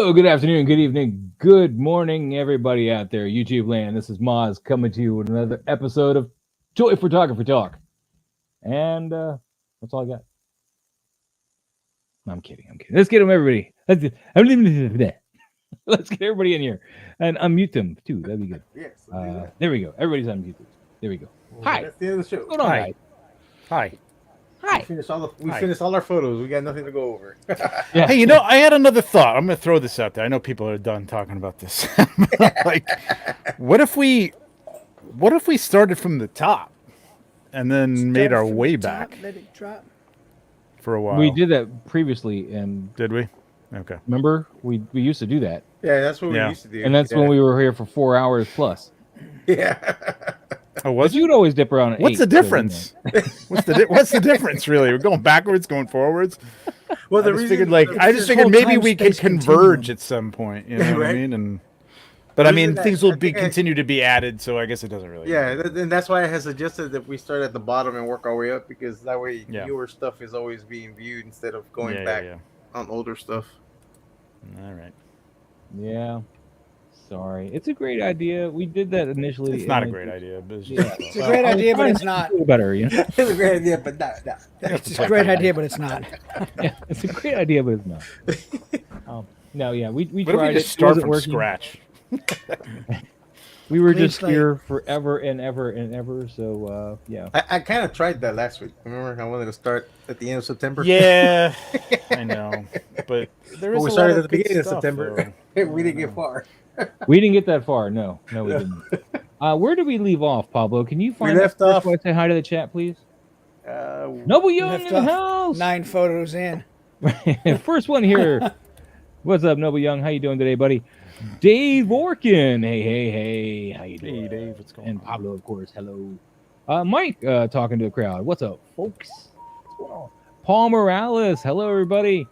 Hello, good afternoon, good evening, good morning, everybody out there, YouTube land. This is Moz coming to you with another episode of Joy Photography Talk. And that's all I got. No, I'm kidding. Let's get them, everybody. Let's get everybody in here and unmute them too. That'd be good. Yes. There we go. Everybody's unmuted. There we go. Hi. That's the end of the show. What's going on, guys? Hi. Hi. We finished all our photos. We got nothing to go over. Yeah. Hey, I had another thought. I'm going to throw this out there. I know people are done talking about this. Like, what if we started from the top and then made our way back? Let it drop. For a while. We did that previously, and Did we? Okay. remember we used to do that, Yeah, that's what we Yeah. used to do. and that's when we were here for 4 hours plus. Yeah. Oh, But was it? you'd always dip around at What's 8, the so, difference? What's the difference, really? We're going backwards, going forwards? Well, I just figured maybe time we could space converge continuum. at some point. You know what I Right. mean? But I mean, Isn't that- things will I be think continue to be added, so I guess it doesn't really. Yeah, and that's why I had suggested that we start at the bottom and work our way up, because that way Yeah. newer stuff is always being viewed instead of going Yeah, back yeah. on older stuff. All right. Yeah. Sorry. It's a great idea. We did that initially. It's not a and great idea, but it's Yeah. just It's a great idea, but it's not. Feel better, you know? It's a great idea, but not. It's a great idea, but it's not. Yeah, it's a great idea, but it's not. No, yeah, we What if tried we it. just It start wasn't from working. scratch? We were Clean just slate. here forever and ever and ever. So yeah. I kind of tried that last week. Remember, I wanted to start at the end of September. Yeah, I know, but there But is we a started lot at of the good beginning of stuff, September. though. We didn't get far. We didn't get that far. No, we didn't. Where did we leave off, Pablo? Can you find left that first off- one? Say hi to the chat, please. Uh, Noble Young Left in the off house. 9 photos in. First one here. What's up, Noble Young? How you doing today, buddy? Dave Orkin. Hey. How you doing? Hey, Dave, what's going And on? Pablo, of course. Hello. Mike talking to the crowd. What's up, folks? What's going on? Paul Morales. Hello, everybody.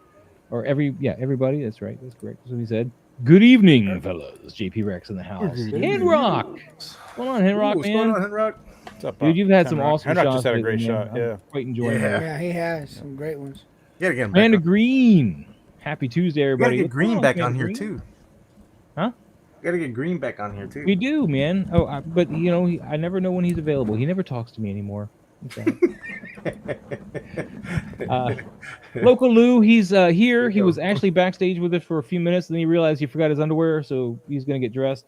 Or everybody. That's right. That's correct. That's what he said. Good evening, fellas. JP Rex in the house. Henrock. What's going on, Henrock, what's man? going on, Henrock? What's up, Dude, you've had some Henrock? awesome Henrock shots. just had a lately, great man. shot. Yeah. I'm quite enjoying Yeah. that. Yeah, he has some great ones. You gotta get him back. Amanda on. Green. Happy Tuesday, You gotta everybody. get What's Green going back Amanda on here Green? too. Huh? You gotta get Green back on here too. We do, man. Oh, but I never know when he's available. He never talks to me anymore. Local Lou, he's here. He was actually backstage with us for a few minutes, and then he realized he forgot his underwear, so he's gonna get dressed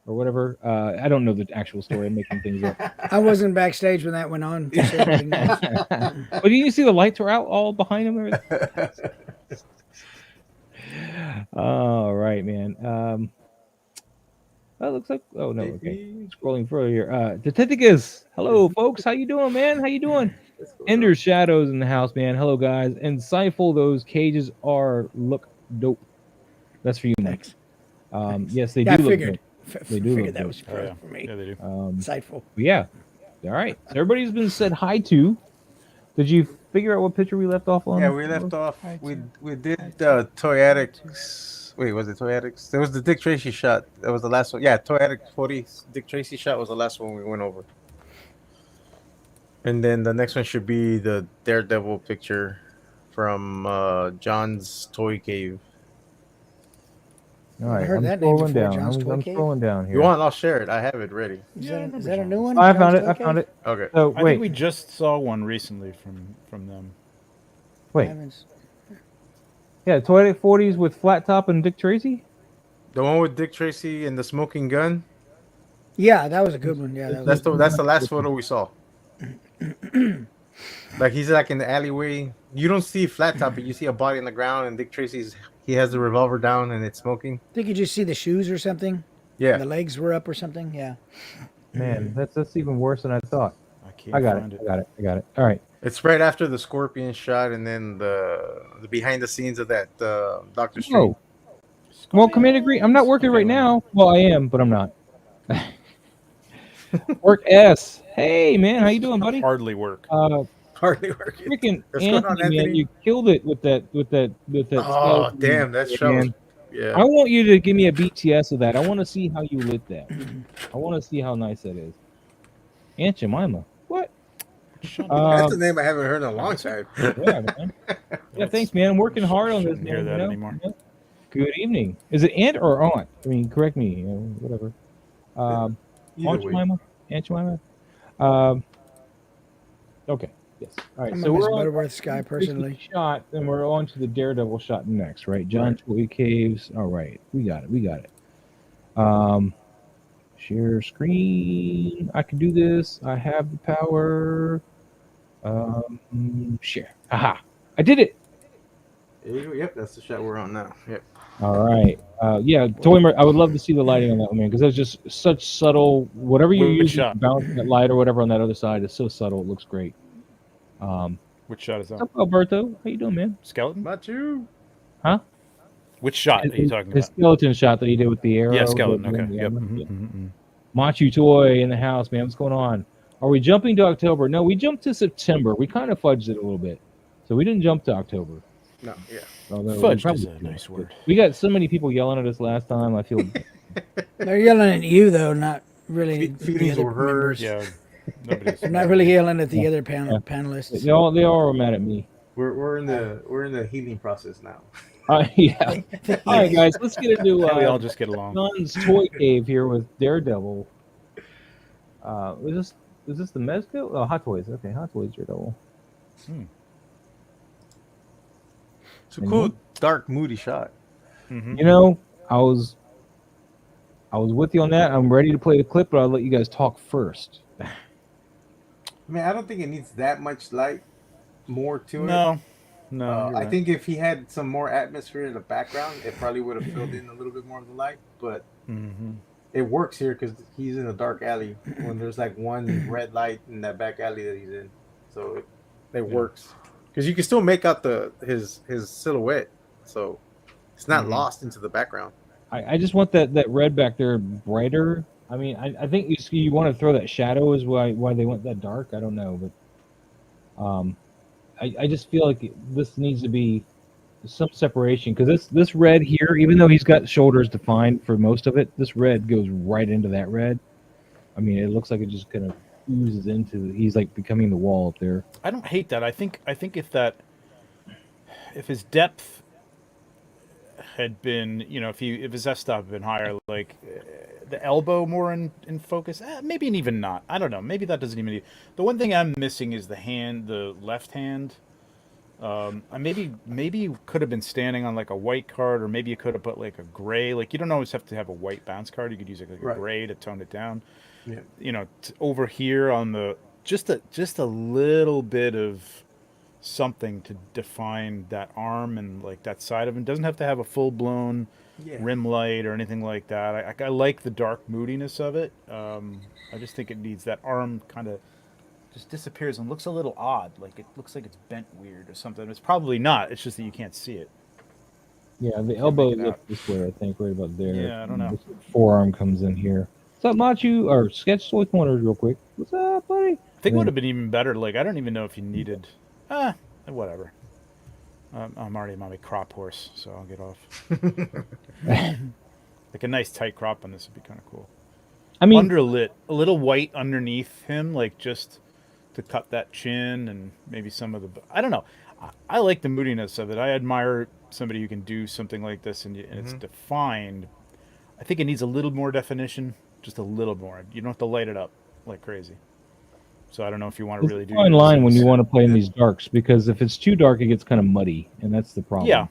or whatever. I don't know the actual story. I'm making things up. I wasn't backstage when that went on. Just so everybody knows. But didn't you see the lights were out all behind him? All right, man. That looks like. Oh no. Okay. Scrolling further here. Detectives. Hello, folks. How you doing, man? How you doing? Ender Shadows in the house, man. Hello, guys. And Insightful. Those cages look dope. That's for you, Mike. Yes, they Yeah, I do look figured. dope. They do Figured look that dope. was Oh, yeah. for me. Yeah, they do. Insightful. But yeah. All right. So everybody's been said hi to. Did you figure out what picture we left off on? Yeah, we left off. We did Toy Addicts. Wait, was it Toy Addicts? There was the Dick Tracy shot. That was the last one. Yeah, Toy Addict 40. Dick Tracy shot was the last one we went over. And then the next one should be the Daredevil picture from John's Toy Cave. All right. heard I'm that name scrolling before, down. John's I'm Toy Cave. scrolling down here. You want? I'll share it. I have it ready. Is that a new one? I found John's it. I Toy found Cave? it. Okay. So I wait. think we just saw one recently from them. Wait. Heavens. Yeah, Toilet 40s with Flat Top and Dick Tracy? The one with Dick Tracy and the smoking gun. Yeah, that was a good one. Yeah, that was That's the last photo we saw. Like he's like in the alleyway. You don't see Flat Top, but you see a body on the ground, and Dick Tracy's he has the revolver down and it's smoking. I think you just see the shoes or something. Yeah. The legs were up or something. Yeah. Man, that's even worse than I thought. I can't I got find it. I got it. All right. It's right after the Scorpion shot, and then the behind the scenes of that Doctor Strange. Oh. Well, Commander Green, I'm not working right now. Well, I am, but I'm not. Work S. Hey, man, how you doing, buddy? Hardly work. Hardly working. Freaking What's going on, Anthony, man, Anthony? you killed it with that. Oh skeleton. damn, that show. Man. Yeah. I want you to give me a BTS of that. I want to see how you lit that. I want to see how nice that is. Aunt Jemima. What? That's a name I haven't heard in a long time. Yeah, man. Yeah, thanks, man. I'm working hard on this. Shouldn't hear man, that you know? anymore. Good evening. Is it aunt or aunt? I mean, correct me. Whatever. Either Aunt way. Jemima. Aunt Jemima. Um, okay. Yes. All right. I'm a So Miss we're on Butterworth's guy personally. shot, and we're on to the Daredevil shot next, right? John Right. Toy Caves. All right. We got it. We got it. Um, share screen. I can do this. I have the power. Share. Aha. I did it. There you go. Yep, that's the shot we're on now. Yep. All right. Yeah, Toymer, I would love to see the lighting on that one, man, because that's just such subtle. Whatever you Which use shot? to bounce that light or whatever on that other side is so subtle. It looks great. Which shot is What's that? up, Alberto? How you doing, man? Skeleton? Not you. Huh? Which shot are you talking His about? skeleton shot that he did with the arrow. Yeah, skeleton. Okay. Yeah, Yep. yeah. Mm-hmm. Matchutoy in the house, man. What's going on? Are we jumping to October? No, we jumped to September. We kind of fudged it a little bit, so we didn't jump to October. No, yeah. Although we Fudged probably is a should. nice word. We got so many people yelling at us last time. I feel They're yelling at you though, not really the Feelings other were hurt. members. Yeah. Nobody's. They're not really yelling at the Yeah. other Yeah. panelists. they all were mad at me. We're in the healing process now. Yeah. All right, guys, let's get into Yeah, we all just get along. John's toy cave here with Daredevil. Is this the Mezco? Oh, Hot Toys. Okay, Hot Toys Daredevil. It's a cool, dark, moody shot. Mm-hmm. You know, I was with you on that. I'm ready to play the clip, but I'll let you guys talk first. I mean, I don't think it needs that much light more to it. No. I Right. think if he had some more atmosphere in the background, it probably would have filled in a little bit more of the light. But it works here because he's in a dark alley when there's like one red light in that back alley that he's in. So it works because you can still make out his silhouette. So it's not lost into the background. I just want that red back there brighter. I mean, I think you want to throw that shadow is why they went that dark. I don't know, but I just feel like this needs to be some separation because this red here, even though he's got shoulders defined for most of it, this red goes right into that red. I mean, it looks like it just kind of oozes into. He's like becoming the wall up there. I don't hate that. I think if his depth had been, if his f-stop had been higher, like the elbow more in focus, maybe even not. I don't know. Maybe that doesn't even. The one thing I'm missing is the left hand. I maybe could have been standing on like a white card, or maybe you could have put like a gray. Like you don't always have to have a white bounce card. You could use like a gray to tone it down. Yeah. Over here on the just a little bit of something to define that arm and like that side of him. Doesn't have to have a full blown rim light or anything like that. I like the dark moodiness of it. I just think it needs that arm kind of just disappears and looks a little odd. Like it looks like it's bent weird or something. It's probably not. It's just that you can't see it. Yeah, the elbow is up this way, I think, right about there. Yeah, I don't know. This forearm comes in here. What's up, Machu? Or Sketch Toy Corners, real quick. What's up, buddy? I think it would have been even better. Like I don't even know if you needed. Whatever. I'm already on my crop horse, so I'll get off. Like a nice tight crop on this would be kind of cool. I mean, Underlit, a little white underneath him, like just to cut that chin and maybe some of the. I don't know. I like the moodiness of it. I admire somebody who can do something like this and it's defined. I think it needs a little more definition, just a little more. You don't have to light it up like crazy. So I don't know if you want to really do. fine line when you want to play in these darks, because if it's too dark, it gets kind of muddy, and that's the problem. Yeah.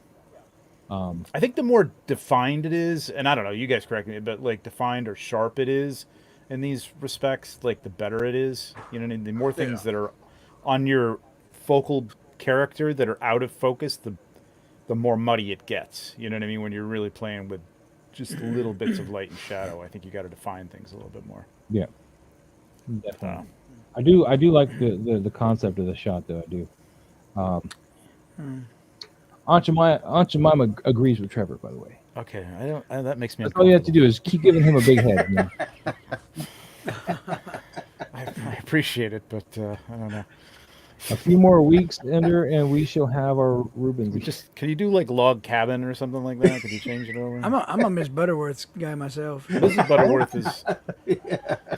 I think the more defined it is, and I don't know, you guys correct me, but like defined or sharp it is in these respects, like the better it is. You know what I mean? The more things that are on your focal character that are out of focus, the more muddy it gets. You know what I mean? When you're really playing with just little bits of light and shadow, I think you got to define things a little bit more. Yeah. Definitely. I do like the concept of the shot, though. I do. Aunt Jemima agrees with Trevor, by the way. Okay, that makes me. That's all you have to do is keep giving him a big head. You know? I appreciate it, but I don't know. A few more weeks, Ender, and we shall have our Rubens. Can you do like log cabin or something like that? Could you change it over? I'm a Miss Butterworth's guy myself. Mrs. Butterworth is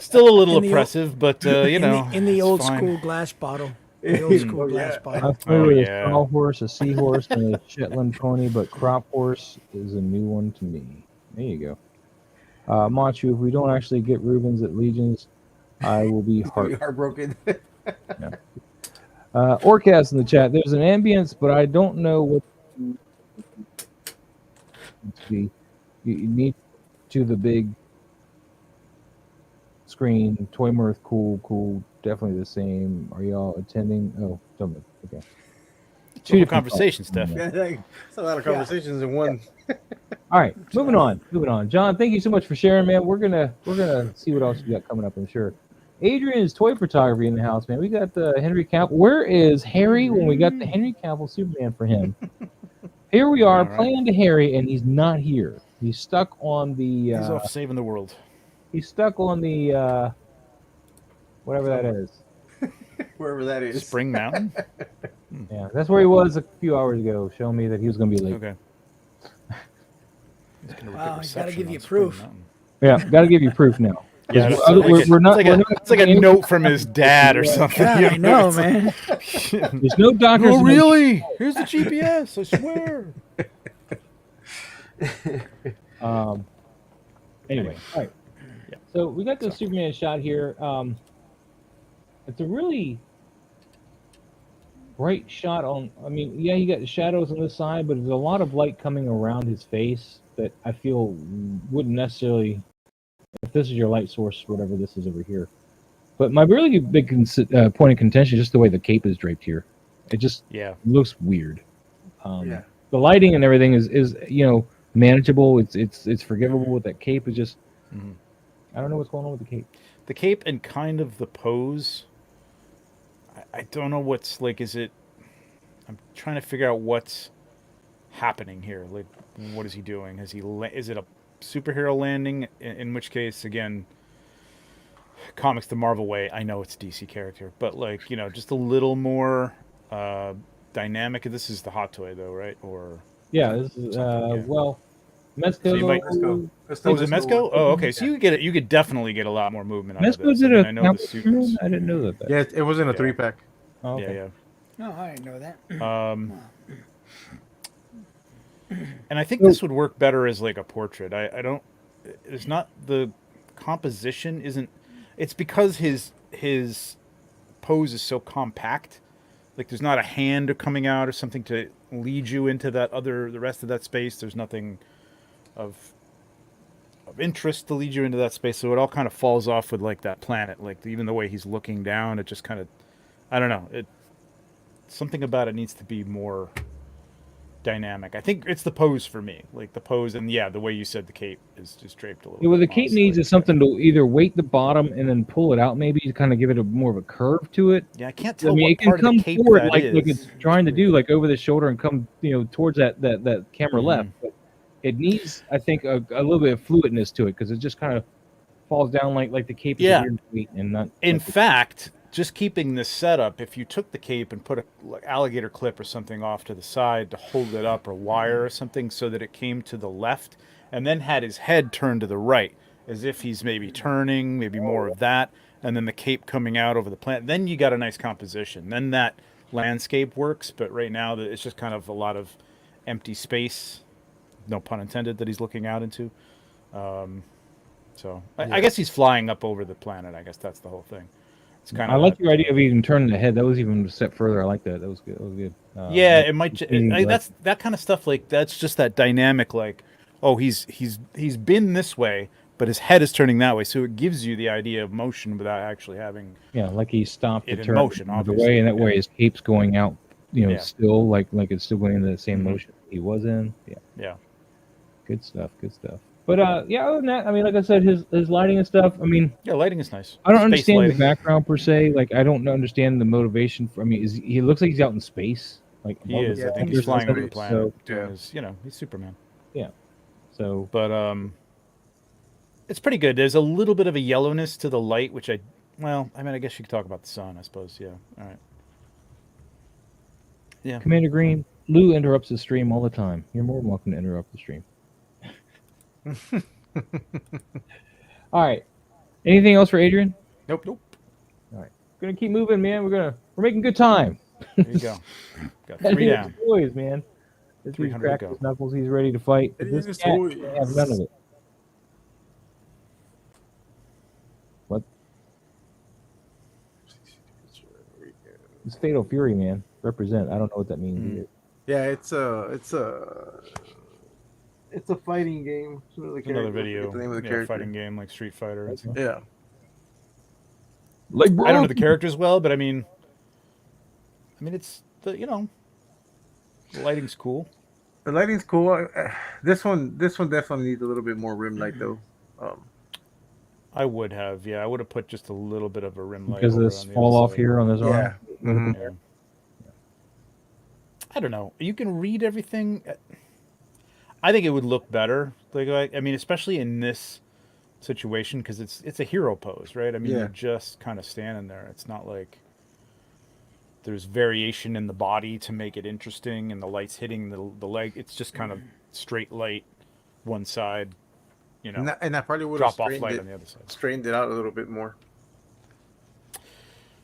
still a little oppressive, but you know, in the it's old fine. school glass bottle. The old school Oh, glass yeah. bottle. I'm familiar with yeah. a sawhorse, a seahorse, and a Shetland pony, but crop horse is a new one to me. There you go. Machu, if we don't actually get Rubens at Legions, I will be He's gonna be heart. heartbroken. Yeah. Orcast in the chat. There's an ambience, but I don't know what to be. You need to the big screen. Toy Mirth, cool. Definitely the same. Are y'all attending? Oh, something. Okay. Two different conversations, Steph. Yeah, it's a lot of conversations in one. All right, moving on. John, thank you so much for sharing, man. We're gonna see what else we got coming up. I'm sure. Adrian's toy photography in the house, man. We got the Henry Cavill. Where is Harry when we got the Henry Cavill Superman for him? Here we are playing to Harry, and he's not here. He's stuck on the. He's off saving the world. He's stuck on the whatever that is. Wherever that is. Spring Mountain. Yeah, that's where he was a few hours ago, showing me that he was going to be late. Okay. Wow, I gotta give you proof. Yeah, got to give you proof now. Yeah, we're not. It's like a note from his dad or something. God, I know, man. There's no doctors. Oh, really? Here's the GPS. I swear. Anyway, all right. Yeah. So we got the Superman shot here. It's a really bright shot on. I mean, yeah, you got the shadows on this side, but there's a lot of light coming around his face that I feel wouldn't necessarily. If this is your light source, whatever this is over here. But my really big point of contention is just the way the cape is draped here. It just looks weird. The lighting and everything is manageable. It's forgivable. With that cape is just. I don't know what's going on with the cape. The cape and kind of the pose. I don't know what's like. Is it? I'm trying to figure out what's happening here. Like, what is he doing? Is it a superhero landing? In which case, again, comics the Marvel way. I know it's a DC character, but like just a little more dynamic. This is the hot toy, though, right? Or this is well, Mezco. So you might, is it Mezco? Oh, okay. So you get it. You could definitely get a lot more movement out of this. Mezco's I know the suits. I didn't know that. Yeah, it was in a 3-pack. Oh, okay. Yeah. No, I didn't know that. And I think this would work better as like a portrait. I don't. It's not the composition isn't. It's because his pose is so compact. Like there's not a hand coming out or something to lead you into the rest of that space. There's nothing of interest to lead you into that space. So it all kind of falls off with like that planet. Like even the way he's looking down, it just kind of, I don't know. Something about it needs to be more dynamic. I think it's the pose for me. Like the pose and the way you said the cape is just draped a little. Yeah, what the cape needs is something to either weight the bottom and then pull it out, maybe to kind of give it more of a curve to it. Yeah, I can't tell. It can come forward like it's trying to do, like over the shoulder and come towards that camera left. But it needs, I think, a little bit of fluidness to it because it just kind of falls down like the cape is a weird weight and not. In fact, just keeping this setup, if you took the cape and put a alligator clip or something off to the side to hold it up, or wire or something, so that it came to the left, and then had his head turned to the right, as if he's maybe turning, maybe more of that, and then the cape coming out over the plant, then you got a nice composition. Then that landscape works, but right now it's just kind of a lot of empty space, no pun intended, that he's looking out into. I guess he's flying up over the planet. I guess that's the whole thing. I like your idea of even turning the head. That was even a step further. I like that. That was good. That was good. It might. That's that kind of stuff. Like that's just that dynamic. Like, oh, he's been this way, but his head is turning that way, so it gives you the idea of motion without actually having. Yeah, like he stopped it to in turn motion, the obviously. way, and that way his cape's going out. Still like it's still going into the same motion he was in. Yeah. Good stuff. But other than that, I mean, like I said, his lighting and stuff. I mean, lighting is nice. I don't understand the background per se. Like, I don't understand the motivation for. I mean, he looks like he's out in space. Like he is. I think he's flying over the planet. So, he's Superman. Yeah. So, but it's pretty good. There's a little bit of a yellowness to the light, which I guess you could talk about the sun, I suppose. Yeah. All right. Yeah. Commander Green, Lou interrupts the stream all the time. You're more than welcome to interrupt the stream. All right. Anything else for Adrian? Nope. All right. gonna keep moving, man. We're making good time. There you go. Got 3 Eddie down. Toys, man. This he's 300 to cracked go. his knuckles. He's ready to fight. But Eddie this and his cat toys. can't have none of it. What? It's Fatal Fury, man. Represent. I don't know what that means either. Yeah, it's a fighting game. It's another video. The name of the character. Fighting game like Street Fighter. And stuff. Yeah. Like, I don't know the characters well, but I mean, it's the the lighting's cool. The lighting's cool. This one definitely needs a little bit more rim light though. I would have put just a little bit of a rim light because this fall off here on this arm. Yeah. Mm-hmm. Yeah. I don't know. You can read everything. I think it would look better. Like I mean, especially in this situation because it's a hero pose, right? I mean, you're just kind of standing there. It's not like there's variation in the body to make it interesting, and the light's hitting the leg. It's just kind of straight light, one side. And I probably would drop off light on the other side. Strained it out a little bit more.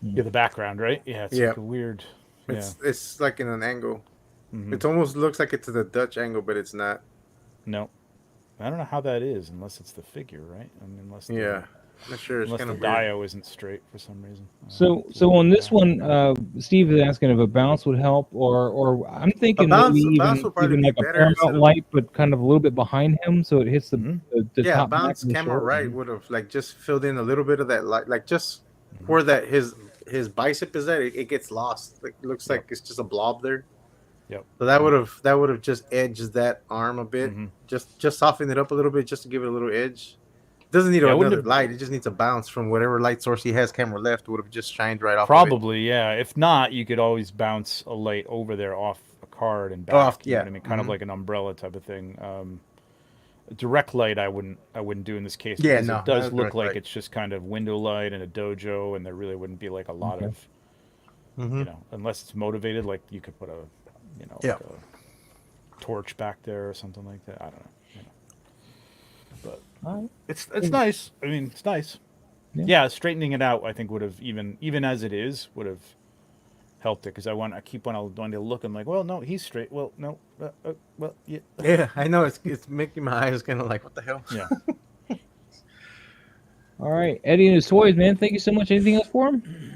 Yeah, the background, right? Yeah, it's like a weird. It's like in an angle. Mm-hmm. It almost looks like it's the Dutch angle, but it's not. No, I don't know how that is, unless it's the figure, right? I mean, unless not sure. It's unless kind the of dio isn't straight for some reason. So on this one, Steve is asking if a bounce would help, or I'm thinking maybe even like a Paramount light, but kind of a little bit behind him, so it hits the top. Bounce camera right would have like just filled in a little bit of that light, like just where that his bicep is at. It gets lost. Like, it looks like it's just a blob there. Yep. So that would have just edged that arm a bit, just soften it up a little bit, just to give it a little edge. It doesn't need another light. It just needs a bounce from whatever light source he has. Camera left would have just shined right off. Probably, yeah. If not, you could always bounce a light over there off a card and back. You know what I mean, kind of like an umbrella type of thing. Direct light, I wouldn't do in this case. Yeah, it does look like it's just kind of window light in a dojo, and there really wouldn't be like a lot of, unless it's motivated. Like you could put a like a torch back there or something like that. I don't know. But it's nice. I mean, it's nice. Yeah, straightening it out, I think would have even as it is would have helped it because I keep wanting to look. I'm like, well, no, he's straight. Well, no, well, yeah. Yeah, I know it's making my eyes kind of like, what the hell? Yeah. All right, Eddie and his toys, man. Thank you so much. Anything else for him?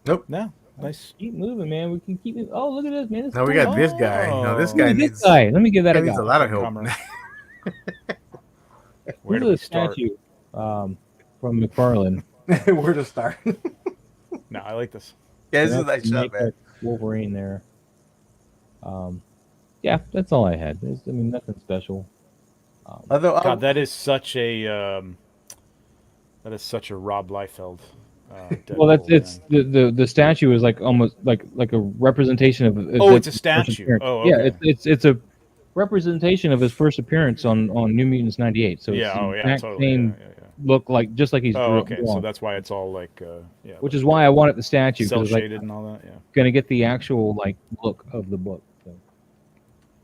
Nope. No. Nice. Keep moving, man. We can keep it. Oh, look at this, man. Now we got this guy. No, this guy needs. This guy. Let me give that a go. Needs a lot of help. Where do we start? Statue, from McFarlane. Where to start? No, I like this. Yeah, this is a nice shot, man. Wolverine there. Yeah, that's all I had. I mean, nothing special. God, that is such a Rob Liefeld. Well, it's the statue is like almost like a representation of. It's a statue. Oh, okay. Yeah, it's a representation of his first appearance on New Mutants '98. So it's totally. Look like just like he's. Oh, okay. So that's why it's all like Which is why I wanted the statue. Cell shaded and all that. Yeah. Gonna get the actual like look of the book.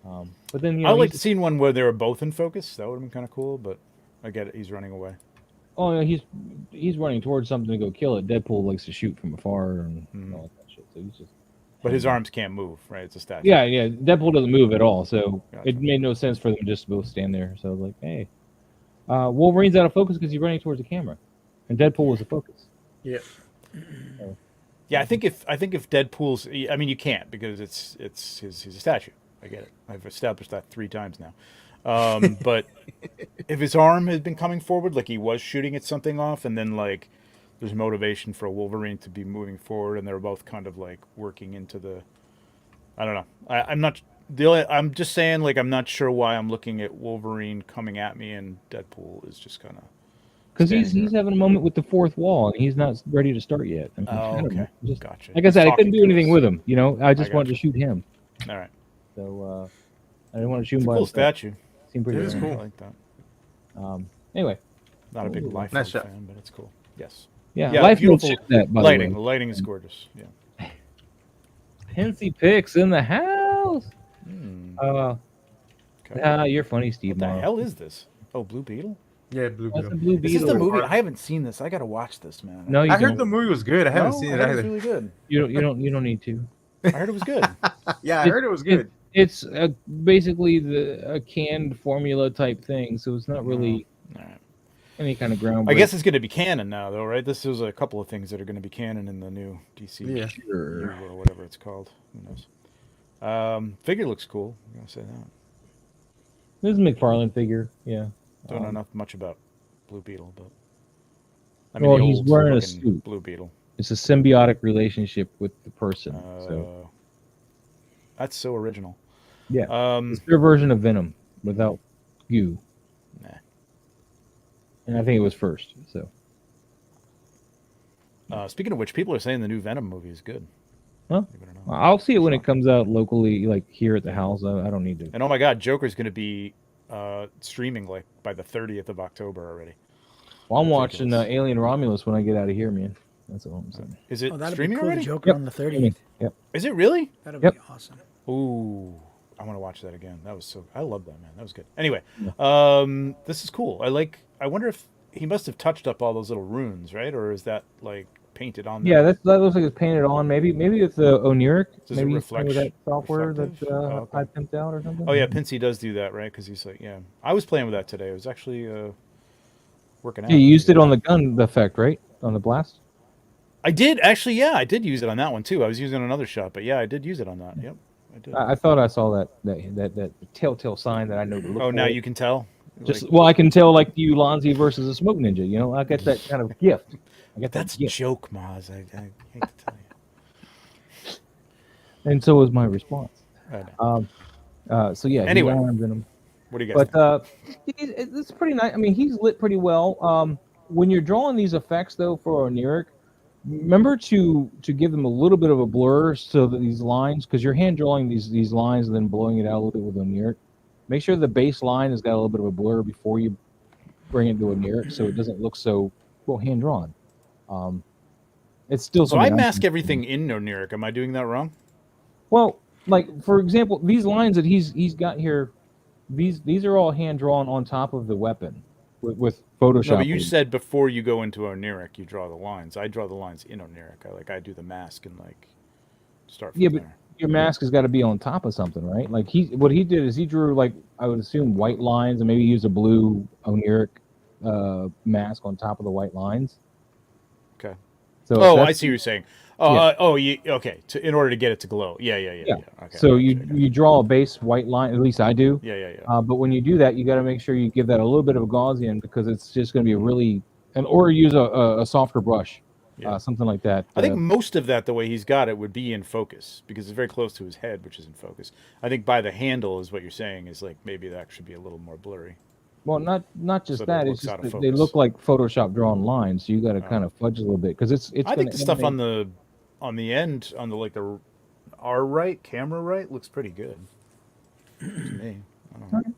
So. But then I like to see one where they were both in focus. That would have been kind of cool. But I get it. He's running away. Oh, yeah, he's running towards something to go kill it. Deadpool likes to shoot from afar and all that shit. So he's just. But his arms can't move, right? It's a statue. Yeah. Deadpool doesn't move at all, so it made no sense for them just to both stand there. So I was like, hey, Wolverine's out of focus because he's running towards the camera, and Deadpool was the focus. Yeah. So. Yeah, I think if Deadpool's, I mean, you can't because he's a statue. I get it. I've established that 3 times now. But if his arm had been coming forward, like he was shooting at something off, and then like there's motivation for a Wolverine to be moving forward, and they're both kind of like working into the. I don't know. I'm just saying, like, I'm not sure why I'm looking at Wolverine coming at me, and Deadpool is just kind of. Because he's having a moment with the fourth wall, and he's not ready to start yet. Okay. Gotcha. Like I said, I couldn't do anything with him. I just wanted to shoot him. All right. So I didn't want to shoot him. It's a cool statue. Seemed pretty cool. I like that. Anyway. Not a big Liefeld fan, but it's cool. Yes. Yeah, Liefeld shit that, by lighting. The way. Lighting is gorgeous. Yeah. Pensy Picks in the house. Okay. You're funny, Steve. What the hell is this? Oh, Blue Beetle? Yeah, Blue That's Beetle. a Blue Is this the Beetle. movie? I haven't seen this. I gotta watch this, man. No, you I heard the don't. movie was good. I haven't No, seen I it heard it was either. really good. You don't need to. I heard it was good. Yeah, I It, heard it was good. it's basically a canned formula type thing, so it's not really All right. any kind of I guess groundbreaking. it's going to be canon now, though, right? This is a couple of things that are going to be canon in the new DC Yeah. Sure. or whatever it's called. Who knows? Figure looks cool. I'm gonna say that. This is a McFarlane figure, yeah. Don't know enough much about Blue Beetle, but I Well, the he's old wearing a looking suit. Blue Beetle. It's a symbiotic relationship with the person. So That's so original. yeah, it's their version of Venom without goo. Nah. And I think it was first. So Speaking of which, people are saying the new Venom movie is good. well, Believe it or not. I'll see it when it comes out locally, like here at the house. I don't need to. And oh my God, Joker's going to be streaming like by the 30th of October already. Well, I'm watching ridiculous. Alien Romulus when I get out of here, man. That's all I'm saying. Is it Oh, that'd be streaming cool. already? The Joker Yep. on the 30th. Yep. Is it really? That'd Yep. be awesome. Ooh, I want to watch that again. That was so. I love that, man. That was good. Anyway, this is cool. I wonder if he must have touched up all those little runes, right? Or is that like painted on? Yeah, there? that looks like it's painted on. Maybe it's the Oniric. Does it Maybe reflect- with that software reflective? that Oh, okay. I pimped out or something. Oh yeah, Pincy does do that, right? Because he's like, yeah. I was playing with that today. It was actually working out. You used it on the gun effect, right? On the blast. I did actually. Yeah, I did use it on that one too. I was using another shot, but yeah, I did use it on that. Yep, I did. I thought I saw that telltale sign that I know to look Oh, for. now you can tell. Just Like, well, I can tell like you, Lonzy versus a smoke ninja. You know, I get that kind of gift. I get that that's a gift, joke, Maz. I hate to tell you. and so was my response. I know. So yeah. Anyway. he's armed in him. What do you guys But think? it's pretty nice. I mean, he's lit pretty well. When you're drawing these effects though for Oniric, remember to give them a little bit of a blur so that these lines, because you're hand drawing these lines and then blowing it out a little bit with Oniric. Make sure the base line has got a little bit of a blur before you bring it to Oniric, so it doesn't look so hand drawn. It's still So I something mask everything in Oniric. Am I doing that wrong? Well, like for example, these lines that he's got here, these are all hand drawn on top of the weapon with Photoshop. No, but you said before you go into Oniric, you draw the lines. I draw the lines in Oniric. I do the mask and like start from Yeah, but there. your mask has got to be on top of something, right? Like what he did is he drew like I would assume white lines and maybe use a blue Oniric mask on top of the white lines. Okay. So Oh, I that's- see what you're saying. Yeah. Okay. In order to get it to glow. Yeah. Okay. So I you gotcha. you draw a base white line. At least I do. Yeah. But when you do that, you got to make sure you give that a little bit of a Gaussian because it's just going to be a really or use a softer brush, Yeah. something like that. I think most of that, the way he's got it, would be in focus because it's very close to his head, which is in focus. I think by the handle is what you're saying is like maybe that should be a little more blurry. Well, not just So that that. it It's looks just out of that they focus. look like Photoshop drawn lines. So you got to kind of fudge a little bit because it's. I think the stuff on the end, on the like the our right, camera right, looks pretty good to me. I don't know.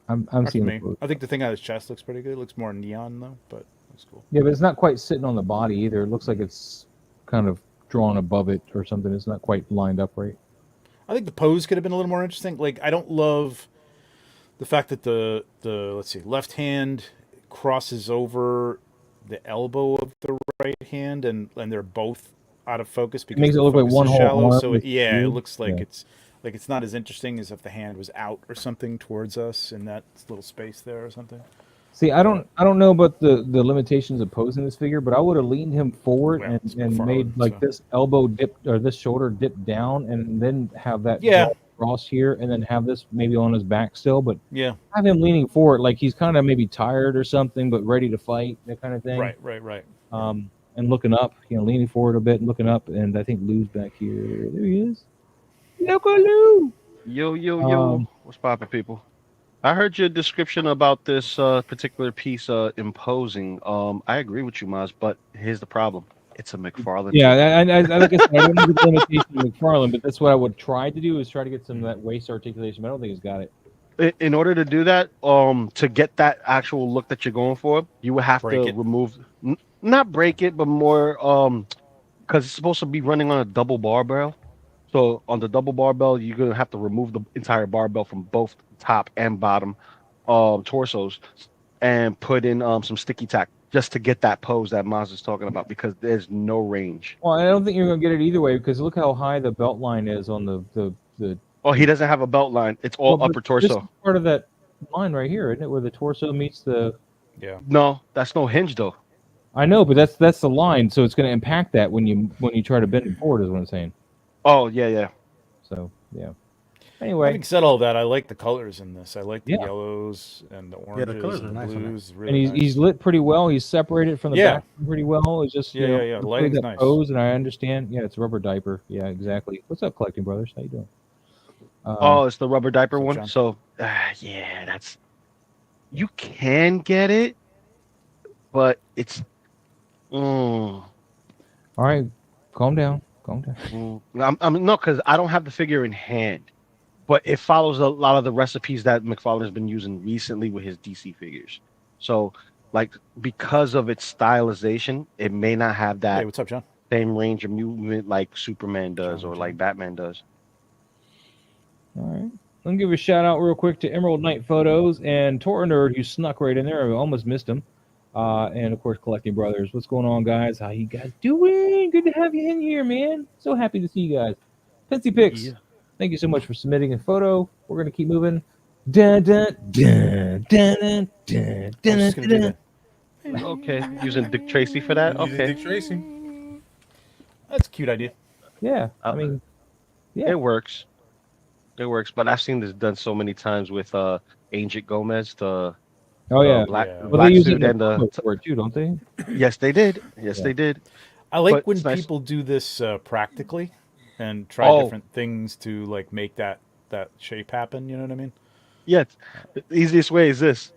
I'm That's seeing. me. I think the thing on his chest looks pretty good. It looks more neon though, but looks cool. Yeah, but it's not quite sitting on the body either. It looks like it's kind of drawn above it or something. It's not quite lined up right. I think the pose could have been a little more interesting. Like I don't love the fact that the let's see, left hand crosses over the elbow of the right hand, and they're both out of focus because makes it the look like focus one is whole shallow. arm So with it two. looks like Yeah. it's not as interesting as if the hand was out or something towards us in that little space there or something. See, I don't know about the limitations of posing this figure, but I would have leaned him forward Well, it's and forward, made like so. this elbow dip or this shoulder dip down, and then have that Yeah. draw across here, and then have this maybe on his back still, but Yeah. have him leaning forward like he's kind of maybe tired or something, but ready to fight, that kind of thing. Right. And looking up, leaning forward a bit and looking up, and I think Lou's back here. There he is. Loco Lou. Yo. What's poppin', people? I heard your description about this particular piece imposing. I agree with you, Maz, but here's the problem. It's a McFarlane. Yeah, like I said, I don't know the limitation of McFarlane, but that's what I would try to do is try to get some of that waist articulation. But I don't think he's got it. In order to do that, to get that actual look that you're going for, you would have Break to it. remove, not break it, but more, because it's supposed to be running on a double barbell. So on the double barbell, you're gonna have to remove the entire barbell from both top and bottom torsos. and put in some sticky tack just to get that pose that Maz is talking about because there's no range. Well, I don't think you're gonna get it either way because look how high the belt line is on the. Oh, he doesn't have a belt line. It's all Well, upper but this is torso. part of that line right here, isn't it? Where the torso meets the. Yeah. No, that's no hinge though. I know, but that's the line, so it's going to impact that when you try to bend it forward, is what I'm saying. Oh yeah. So yeah. Anyway, Having said all that, I like the colors in this. I like the Yeah. yellows and the the oranges colors and are the nice on blues. and Really he's lit pretty well. He's separated from the Yeah. back pretty well. It's just Yeah, you know, yeah. really Lighting's that nice. pose, and I understand. Yeah, it's a rubber diaper. Yeah, exactly. What's up, Collecting Brothers? How you doing? Oh, it's the rubber diaper So, one. John. So yeah, that's you can get it, but it's. All right, calm down. Calm down. I'm no, because I don't have the figure in hand, but it follows a lot of the recipes that McFarlane has been using recently with his DC figures. So, like, because of its stylization, it may not have Hey, that what's up, John? same range of movement like Superman does John, or John. like Batman does. All right. Let me give a shout out real quick to Emerald Knight Photos and Tor Nerd, who snuck right in there. I almost missed him. And of course, Collecting Brothers. What's going on, guys? How you guys doing? Good to have you in here, man. So happy to see you guys. Pensy Picks, Yeah. thank you so much for submitting a photo. We're gonna keep moving. Dun, dun, dun, dun, dun, dun, I was dun, just gonna do dun. that. Okay, using Dick Tracy for that. Using Okay, Dick Tracy. That's a cute idea. Yeah, I mean, yeah. it works. It works, but I've seen this done so many times with Angel Gomez, the Oh yeah. black Yeah. Well, black they use it suit, in and the the. promo for it too, don't they? Yes, they did. Yes, Yeah. they did. I like But when it's nice. people do this practically and try Oh. different things to like make that shape happen. You know what I mean? Yes, the easiest way is this.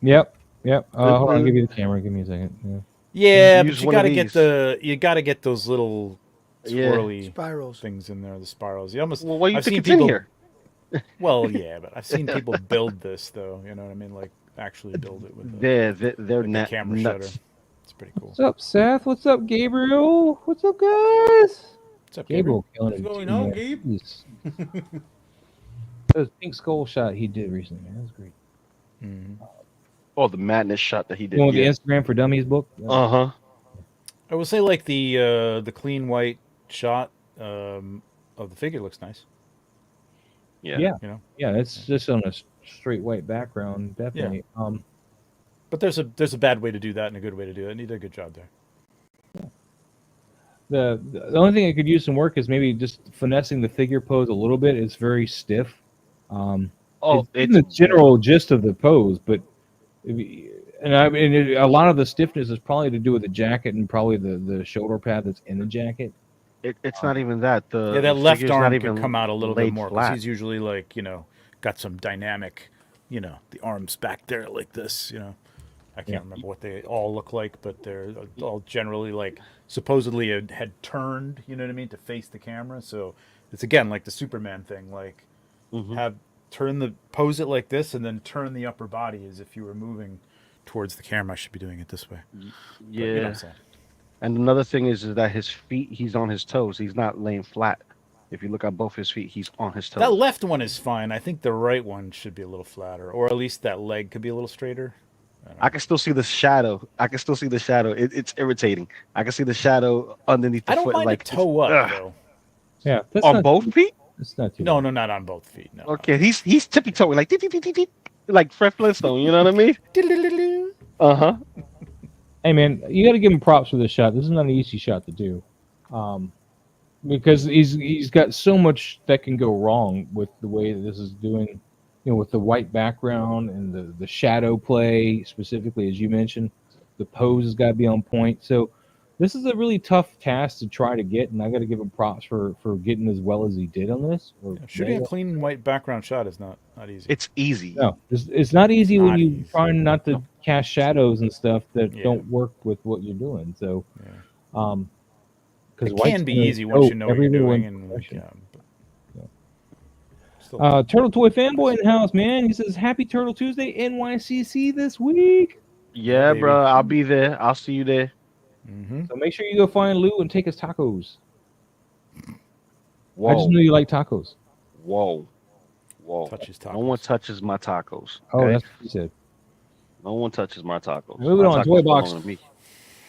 Yep. Hold on, I'll Uh, give you the camera. Give me a second. Yeah, use but you one of gotta get these. you gotta get those little Yeah. swirly Spirals. things in there, the spirals. You almost Well, what do you I've think seen it's in people. here? Well, yeah, but I've seen people build this though. You know what I mean? Like actually build it with They're like the camera nuts. shutter. It's pretty cool. What's up, Seth? What's up, Gabriel? What's up, guys? What's up, Gabriel? Gabriel killing What's it. going too, on, man. Gabe? Jeez. Those pink skull shot he did recently, man. That was great. Mhm. Oh, the madness shot that he You did. know, with Yeah. the Instagram for Dummies book. Uh-huh. I will say like the clean white shot of the figure looks nice. Yeah. Yeah. You know, Yeah, it's just on a straight white background, definitely. but there's a bad way to do that and a good way to do it. And he did a good job there. The only thing I could use some work is maybe just finessing the figure pose a little bit. It's very stiff. Oh, It's in the general gist of the pose, but a lot of the stiffness is probably to do with the jacket and probably the shoulder pad that's in the jacket. it's not even that. The Yeah, that the left figure's not arm even can come out a little bit laid more because flat. he's usually like got some dynamic, the arms back there like this. I can't remember what they all look like, but they're all generally like supposedly had turned. You know what I mean, to face the camera. So it's again like the Superman thing, like Mhm. pose it like this and then turn the upper body as if you were moving towards the camera. I should be doing it this way. But you know what Yeah. I'm saying. And another thing is that his feet, he's on his toes. He's not laying flat. If you look at both his feet, he's on his toes. That left one is fine. I think the right one should be a little flatter, or at least that leg could be a little straighter. I can still see the shadow. It's irritating. I can see the shadow underneath the I don't foot. mind like a toe up ugh. though. Yeah, that's On not, both feet. It's not too. No, not on both feet. No. Okay, he's tippy toeing like deet, deet, deet, deet, deet, like Fred Flintstone. You know what I mean? Uh-huh. Hey man, you got to give him props for this shot. This is not an easy shot to do, because he's got so much that can go wrong with the way that this is doing. With the white background and the shadow play specifically, as you mentioned, the pose has got to be on point. So this is a really tough task to try to get, and I got to give him props for getting as well as he did on this. Shooting a clean white background shot is not easy. It's easy. No, it's not easy when Not you easy. trying not to cast shadows and stuff that Yeah. don't work with what you're doing. So, because It can be easy once you know what you're doing, and but still. Turtle Toy Fanboy in the house, man. He says, "Happy Turtle Tuesday, NYCC this week." Yeah, baby. bro. I'll be there. I'll see you there. Mhm. So make sure you go find Lou and take us tacos. Whoa. I just knew you like tacos. Whoa. Touches No one touches my tacos. Oh, okay? that's what he said. No one touches my tacos. Moving My on, tacos Toy Box belong to me.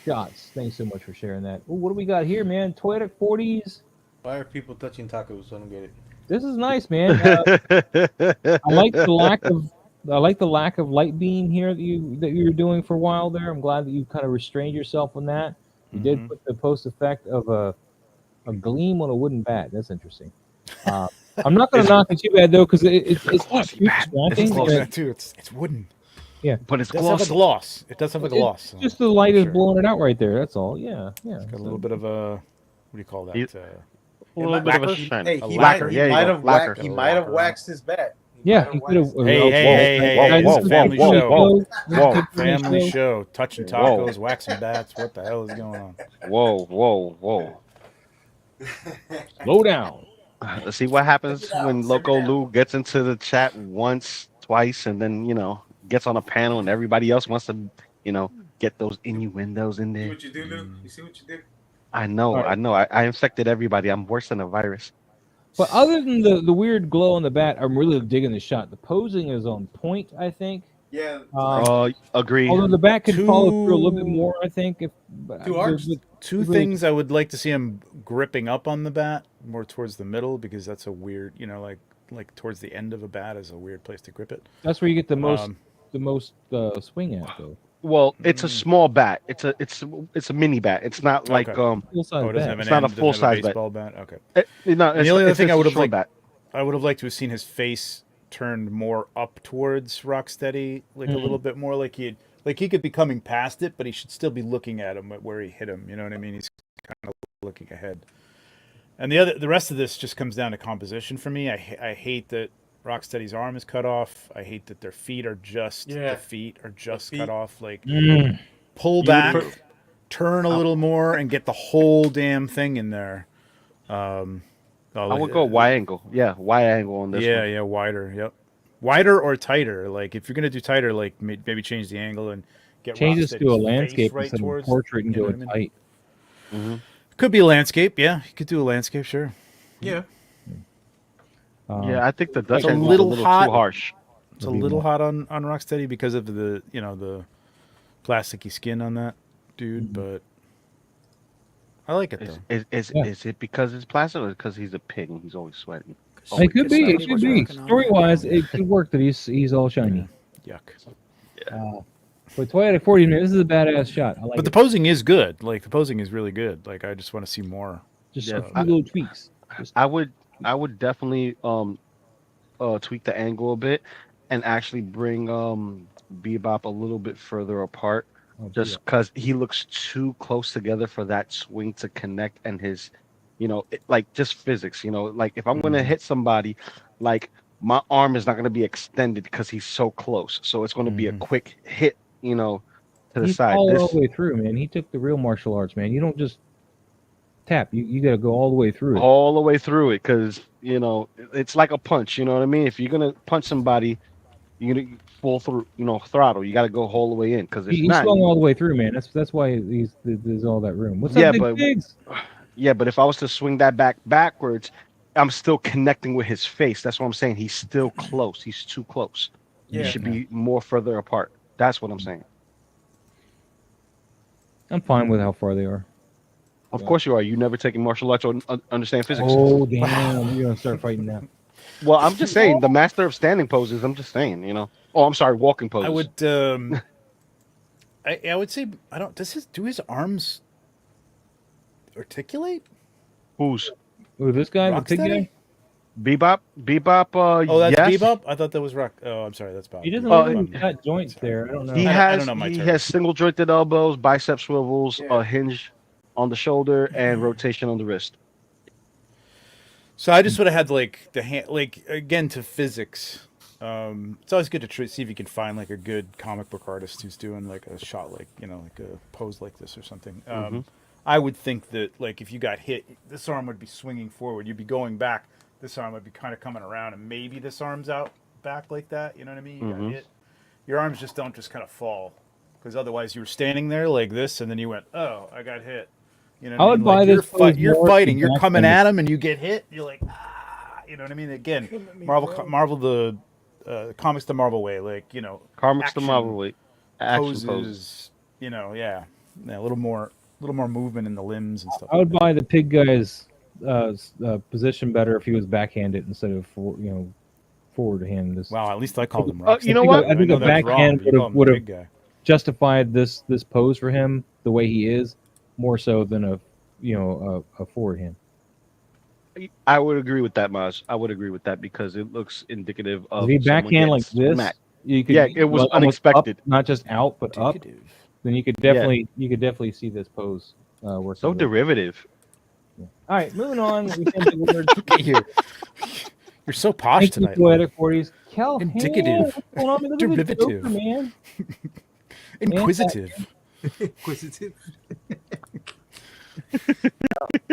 Shots. Thanks so much for sharing that. Ooh, what do we got here, man? Toyetic 40s. Why are people touching tacos? I don't get it. This is nice, man. I like the lack of light beam here that you were doing for a while there. I'm glad that you kind of restrained yourself on that. You did put the post effect of a gleam on a wooden bat. That's interesting. I'm not going to knock it too bad though, because it's not glossy too bat. distracting. Look at that too. It's wooden. Yeah, But it's It does have a glossy. gloss. It does have a gloss. Just the light for is sure. blowing it out right there. That's all. Yeah, yeah. Got a little bit of a what do you call that? A little might- bit of a lacquer? shine. Hey, A he lacquer. might, Yeah, he you might go. have Lacquer. he might have Lacquer. waxed his bat. Yeah, he could have. Hey, this whoa, is family a show. Whoa. Family show. Touching Whoa. tacos, waxing bats. What the hell is going on? Whoa. Slow down. Let's see what happens when Loco Lou gets into the chat once, twice, and then, gets on a panel and everybody else wants to, get those innuendos in See there. what you do, Lou? You see what you did? I know. I infected everybody. I'm worse than a virus. But other than the weird glow on the bat, I'm really digging the shot. The posing is on point, I think. Yeah. Agree. Although the bat could follow through a little bit more, I think. If Two arcs. Two things I would like to see him gripping up on the bat more towards the middle, because that's a weird, like towards the end of a bat is a weird place to grip it. That's where you get the most swing at, though. Well, it's a small bat. It's a mini bat. It's not like Okay. Full-size Oh, it doesn't bat. have an It's not end, a doesn't have full-size bat. baseball bat. Okay. the only other thing I would have liked, liked, I would have liked to have seen his face turned more up towards Rocksteady, like a little bit more, like he could be coming past it, but he should still be looking at him at where he hit him. You know what I mean? He's kind of looking ahead. And the rest of this just comes down to composition for me. I hate that Rocksteady's arm is cut off. I hate that their feet are just the feet are just cut off. Like pull back, turn a little more, and get the whole damn thing in there. I would go wide angle. Yeah, wide angle on this one. Yeah, wider. Yep, wider or tighter. Like if you're gonna do tighter, like maybe change the angle and get Change this to a Rocksteady's landscape face right instead of a towards, portrait and you do know it what I mean? tight. Could be a landscape. Yeah, you could do a landscape. Sure. Yeah. Yeah, I think the Dutch It's a angle is little a little hot. too harsh. It's a little hot on Rocksteady because of the the plasticky skin on that dude, but I like it though. Is it because it's plastic or because he's a pig and he's always sweating? It could be. It somebody could was be. working on Story wise, it could work that he's all shiny. Yuck. But Toyetic 40, man, this is a badass shot. I like But the it. posing is good. Like the posing is really good. Like I just want to see more. Just Yeah, a few little tweaks. I would definitely tweak the angle a bit and actually bring Bebop a little bit further apart, just because he looks too close together for that swing to connect, and his like just physics, like if I'm gonna hit somebody, like my arm is not gonna be extended because he's so close, so it's gonna be a quick hit, to the He's side. all the way through, man. He took the real martial arts, man. You don't just tap. You got to go all the way through it. All the way through it, because it's like a punch. You know what I mean? If you're gonna punch somebody, you're gonna full through, throttle. You got to go all the way in, because if He's not, going all the way through, man. That's why there's all that room. What's Yeah, up, Big but- Pigs? yeah. But if I was to swing that backwards, I'm still connecting with his face. That's what I'm saying. He's still close. He's too close. Yeah. He should be more further apart. That's what I'm saying. I'm fine with how far they are. Of course you are. You never taken martial arts or understand physics. Oh damn! You're gonna start fighting now. Well, I'm just saying the master of standing poses. I'm just saying, Oh, I'm sorry, walking poses. I would I would say I don't do his arms articulate? Who's Ooh, this guy, the pig Rocksteady? guy. Bebop. Oh, that's yes. Bebop? I thought that was Rock. Oh, I'm sorry, that's Bob. He doesn't Oh, really got joints there. I don't know. He I has don't know my he terms. has single jointed elbows, bicep swivels, Yeah. a hinge on the shoulder, and rotation on the wrist. So I just would have had like the hand, like again to physics. It's always good to see if you can find like a good comic book artist who's doing like a shot, like like a pose like this or something. I would think that like if you got hit, this arm would be swinging forward. You'd be going back. This arm would be kind of coming around, and maybe this arm's out back like that. You know what I mean? You got hit. Your arms just don't just kind of fall, because otherwise you were standing there like this, and then you went, "Oh, I got hit." You know what I I would mean? buy Like, this pose you're more fighting. to You're back coming than- at him, and you get hit. You're like, ah. You know what I mean? Again, Marvel the comics the Marvel way, like Comics the action. Marvel way. Action poses. poses. You know, yeah, a little more movement in the limbs and stuff. I would like buy the pig guy's position better if he was backhanded instead of forward hand. that. Wow, at least I called him rock. You know what? I think know a that's wrong, backhand but you call him the would have big guy. justified this pose for him the way he is more so than a forward hand. I would agree with that, Maz. I would agree with that because it looks indicative If of he someone backhand like getting this, smacked. you could Yeah, it was like, almost unexpected. up, not just out but up. Indicative. Then you could definitely see this pose working. So really. derivative. All right, moving on. We can big words. Look at you. You're so posh Thank you, tonight. poetic 40s. Cal, Indicative. what's going on? Look at the Derivative. Joker, man. Inquisitive. Inquisitive.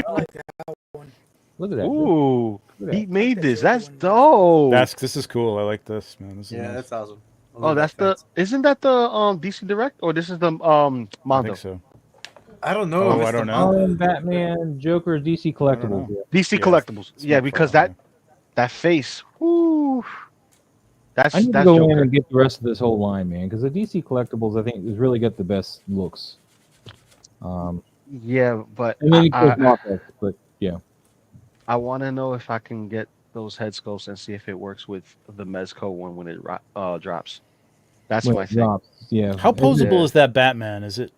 I like that one. Look at that. Ooh, Look at he that. made this. That's That's dope. This is cool. I like this, man. This is Yeah, nice. that's awesome. I Oh, love that's that fact. isn't that the DC Direct or this is the I Mondo? think so. I don't know. Oh, if it's I don't the know. Mondo. Batman, Joker, DC collectibles. know. Yeah. DC Yeah, Collectibles. it's Yeah, not because far, that face. Whoo. That's I need to that's go in Joker. and get the rest of this whole line, man, because the DC collectibles, I think, has really got the best looks. Yeah, but And then you I, go knockoff, but yeah. I want to know if I can get those head sculpts and see if it works with the Mezco one when it drops. That's When my it thing. drops, yeah. How posable Yeah. is that Batman? Is it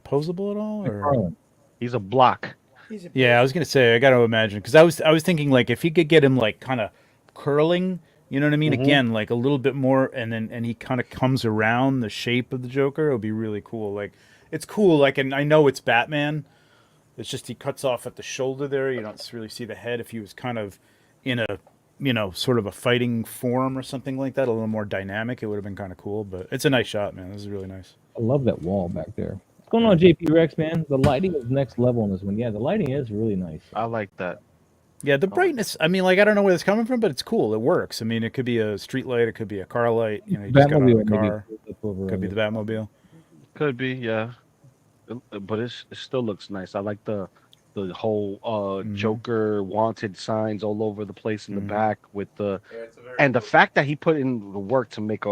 posable at all? Or? McFarlane. He's a block. He's a Yeah, I was gonna say I got to imagine because I was thinking like if he could get him like kind of curling, you know what I mean? Mhm. Again, like a little bit more, and he kind of comes around the shape of the Joker. It would be really cool. Like it's cool. Like and I know it's Batman. It's just he cuts off at the shoulder there. You don't really see the head. If he was kind of in a sort of a fighting form or something like that, a little more dynamic, it would have been kind of cool. But it's a nice shot, man. This is really nice. I love that wall back there. What's going on, JP Rex, man? The lighting is next level on this one. Yeah, the lighting is really nice. I like that. Yeah, the brightness. I mean, like I don't know where it's coming from, but it's cool. It works. I mean, it could be a street light. It could be a car light. You know, you just got out of the car. Could be the Batmobile. Could be, yeah. But it still looks nice. I like the whole Joker wanted signs all over the place in the back with the and the fact that he put in the work to make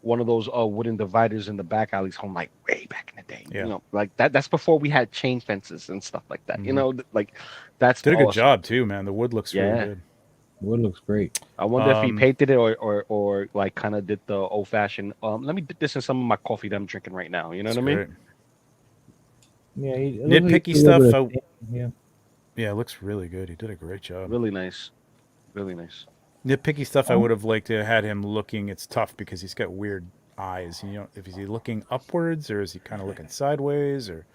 one of those wooden dividers in the back alleys home like way back in the day. Yeah. You know, like that's before we had chain fences and stuff like that. You know, like that's Did a good awesome. job too, man. The wood looks really good. Wood looks great. I wonder if he painted it or like kind of did the old fashioned. Let me dip this in some of my coffee that I'm drinking right now. You know what I mean? Great. Yeah, Nitpicky stuff. Yeah. Yeah, it looks really good. He did a great job. Really nice, really nice. Nitpicky stuff. I would have liked to have had him looking. It's tough because he's got weird eyes. You know, if is he looking upwards or is he kind of looking sideways or?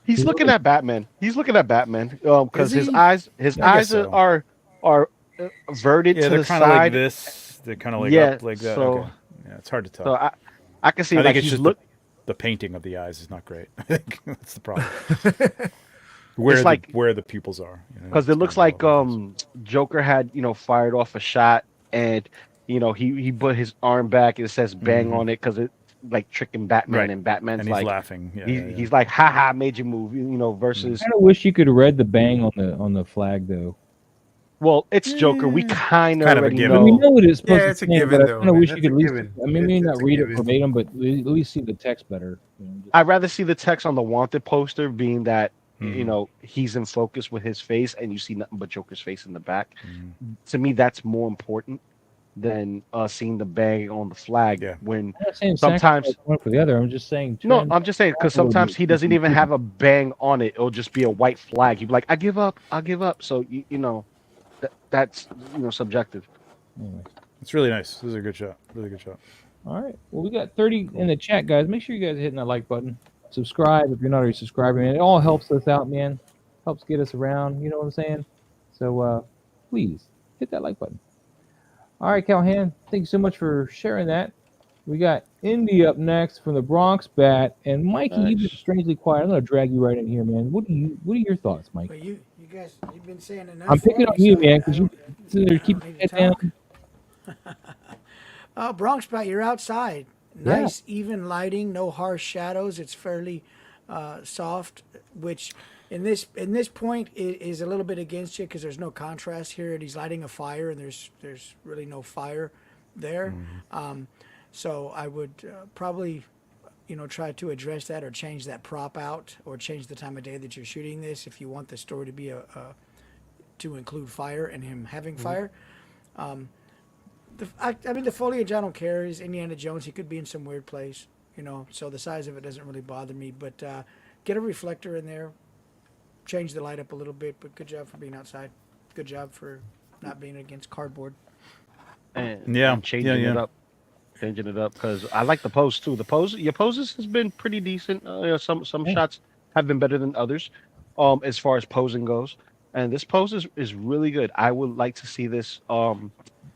He's looking at Batman. He's looking at Batman because his he? eyes I guess so. are verted Yeah, to they're the kind of like side. this. They're kind of like Yeah, up like that. so- Okay. Yeah, it's hard to tell. So I can see I like think it's he's just look. the painting of the eyes is not great. I think that's the problem. Where It's like- where the pupils are. You know, Because it it's looks kind of like all over the place. Joker had fired off a shot and he put his arm back and it says bang on it because it like tricking Batman Right. and Batman's and he's like laughing. Yeah, he's like haha made you move versus I kind of wish you could have read the bang on the flag though. well it's Joker we kind of Kind of a already given. I mean, we know know what it's supposed Yeah, to it's a say, given, but I though, kind of man. wish you That's could a at least. given. I mean, maybe It's not a read it given. verbatim, but at least see the text better. Just- I'd rather see the text on the wanted poster being that Mhm. he's in focus with his face and you see nothing but Joker's face in the back. Mhm. To me that's more important than seeing the bang on the flag Yeah. when I'm not saying sometimes- sacrifice one for the other. I'm just saying. no, trend- I'm just saying because a little sometimes bit. he doesn't even have a bang on it. It'll just be a white flag. He'd be like, "I give up. I give up." So that's subjective. Anyway. It's really nice. This is a good shot. Really good shot. All right. Well, we got 30 in the chat, guys. Make sure you guys are hitting that like button. Subscribe if you're not already subscribing. It all helps us out, man. Helps get us around. You know what I'm saying? So please hit that like button. All right, Calhan. Thank you so much for sharing that. We got Indy up next from the Bronx Bat, and Mikey, you've been Nice. strangely quiet. I'm gonna drag you right in here, man. What are your thoughts, Mike? But you guys, you've been saying enough. I'm picking for on me, you, so man, I because you don't- sit there I keep don't your need head to down. talk. Bronx Bat, you're outside. Yeah. Nice, even lighting, no harsh shadows. It's fairly soft, which in this point is a little bit against you because there's no contrast here, and he's lighting a fire, and there's really no fire there. So I would probably, try to address that or change that prop out or change the time of day that you're shooting this if you want the story to be to include fire and him having fire. I mean, the foliage I don't care. Is Indiana Jones. He could be in some weird place, so the size of it doesn't really bother me. But get a reflector in there, change the light up a little bit. But good job for being outside. Good job for not being against cardboard. And changing it up because I like the pose too. Your poses has been pretty decent. Some shots have been better than others, as far as posing goes. And this pose is really good. I would like to see this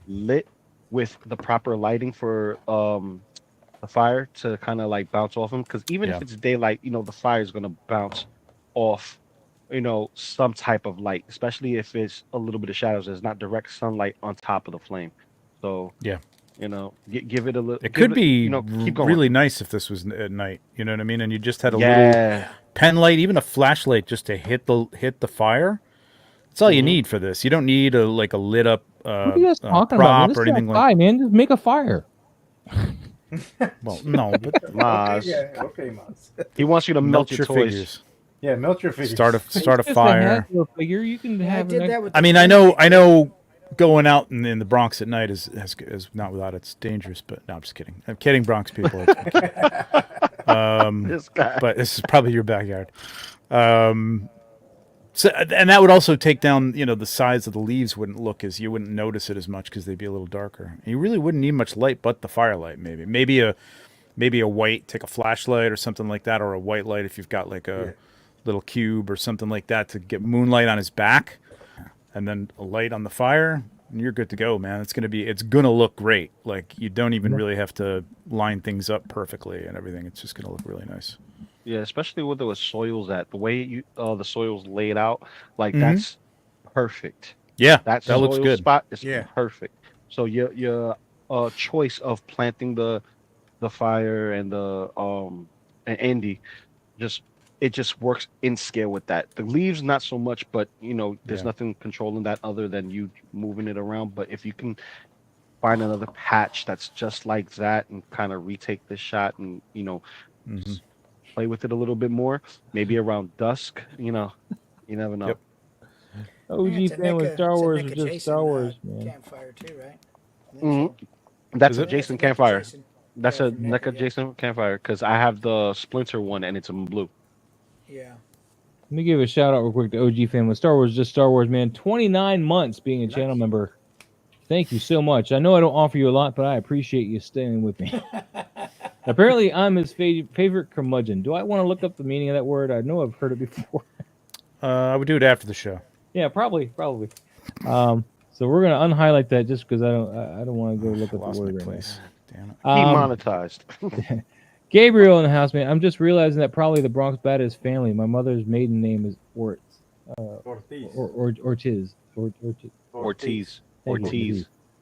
lit with the proper lighting for the fire to kind of like bounce off him. Because even if it's daylight, the fire is gonna bounce off, some type of light, especially if it's a little bit of shadows. There's not direct sunlight on top of the flame. So yeah. Give it a little. It could be keep going. really nice if this was at night. You know what I mean? And you just had a little pen light, even a flashlight, just to hit the fire. That's all you need for this. You don't need a lit up what are you guys talking prop about? or anything like that. Man, just make a fire. Well, no, but Maz. Okay, Maz. He wants you to melt your toys. figures. Yeah, melt your figures. Start a It's just fire. Hasbro figure. You can I have did an that with. I mean, I know going out in the Bronx at night is not without it's dangerous, but no, I'm just kidding. I'm kidding, Bronx people. This guy. But this is probably your backyard. So, and that would also take down, the size of the leaves you wouldn't notice it as much because they'd be a little darker. You really wouldn't need much light but the firelight, maybe a white, take a flashlight or something like that, or a white light if you've got like a little cube or something like that to get moonlight on his back, and then a light on the fire, and you're good to go, man. It's gonna look great. Like you don't even really have to line things up perfectly and everything. It's just gonna look really nice. Yeah, especially with the soils the way the soils laid out, like that's perfect. Yeah, That looks soil good. spot is perfect. So your choice of planting the fire and the and Andy it just works in scale with that. The leaves not so much, but there's nothing controlling that other than you moving it around. But if you can find another patch that's just like that and kind of retake this shot and just play with it a little bit more, maybe around dusk, you never know. Yep. OG fan with Star Wars or just Star Wars, man. Campfire too, right? That's Is a it? Jason That's campfire. Jason. That's Yeah, a from NECA NECA, yeah. Jason campfire because I have the Splinter one and it's in blue. Yeah. Let me give a shout out real quick to OG fan with Star Wars, just Star Wars, man. 29 months being a channel member. Thank you so much. I know I don't offer you a lot, but I appreciate you staying with me. Apparently, I'm his favorite curmudgeon. Do I want to look up the meaning of that word? I know I've heard it before. I would do it after the show. Yeah, probably. So we're gonna unhighlight that just because I don't want to go look up Lost the my word right place. Damn it. now. Demonetized. Gabriel in the house, man. I'm just realizing that probably the Bronx Bat is family. My mother's maiden name is Ortiz. Ortiz. Ortiz. Ortiz. Thank you. Ortiz.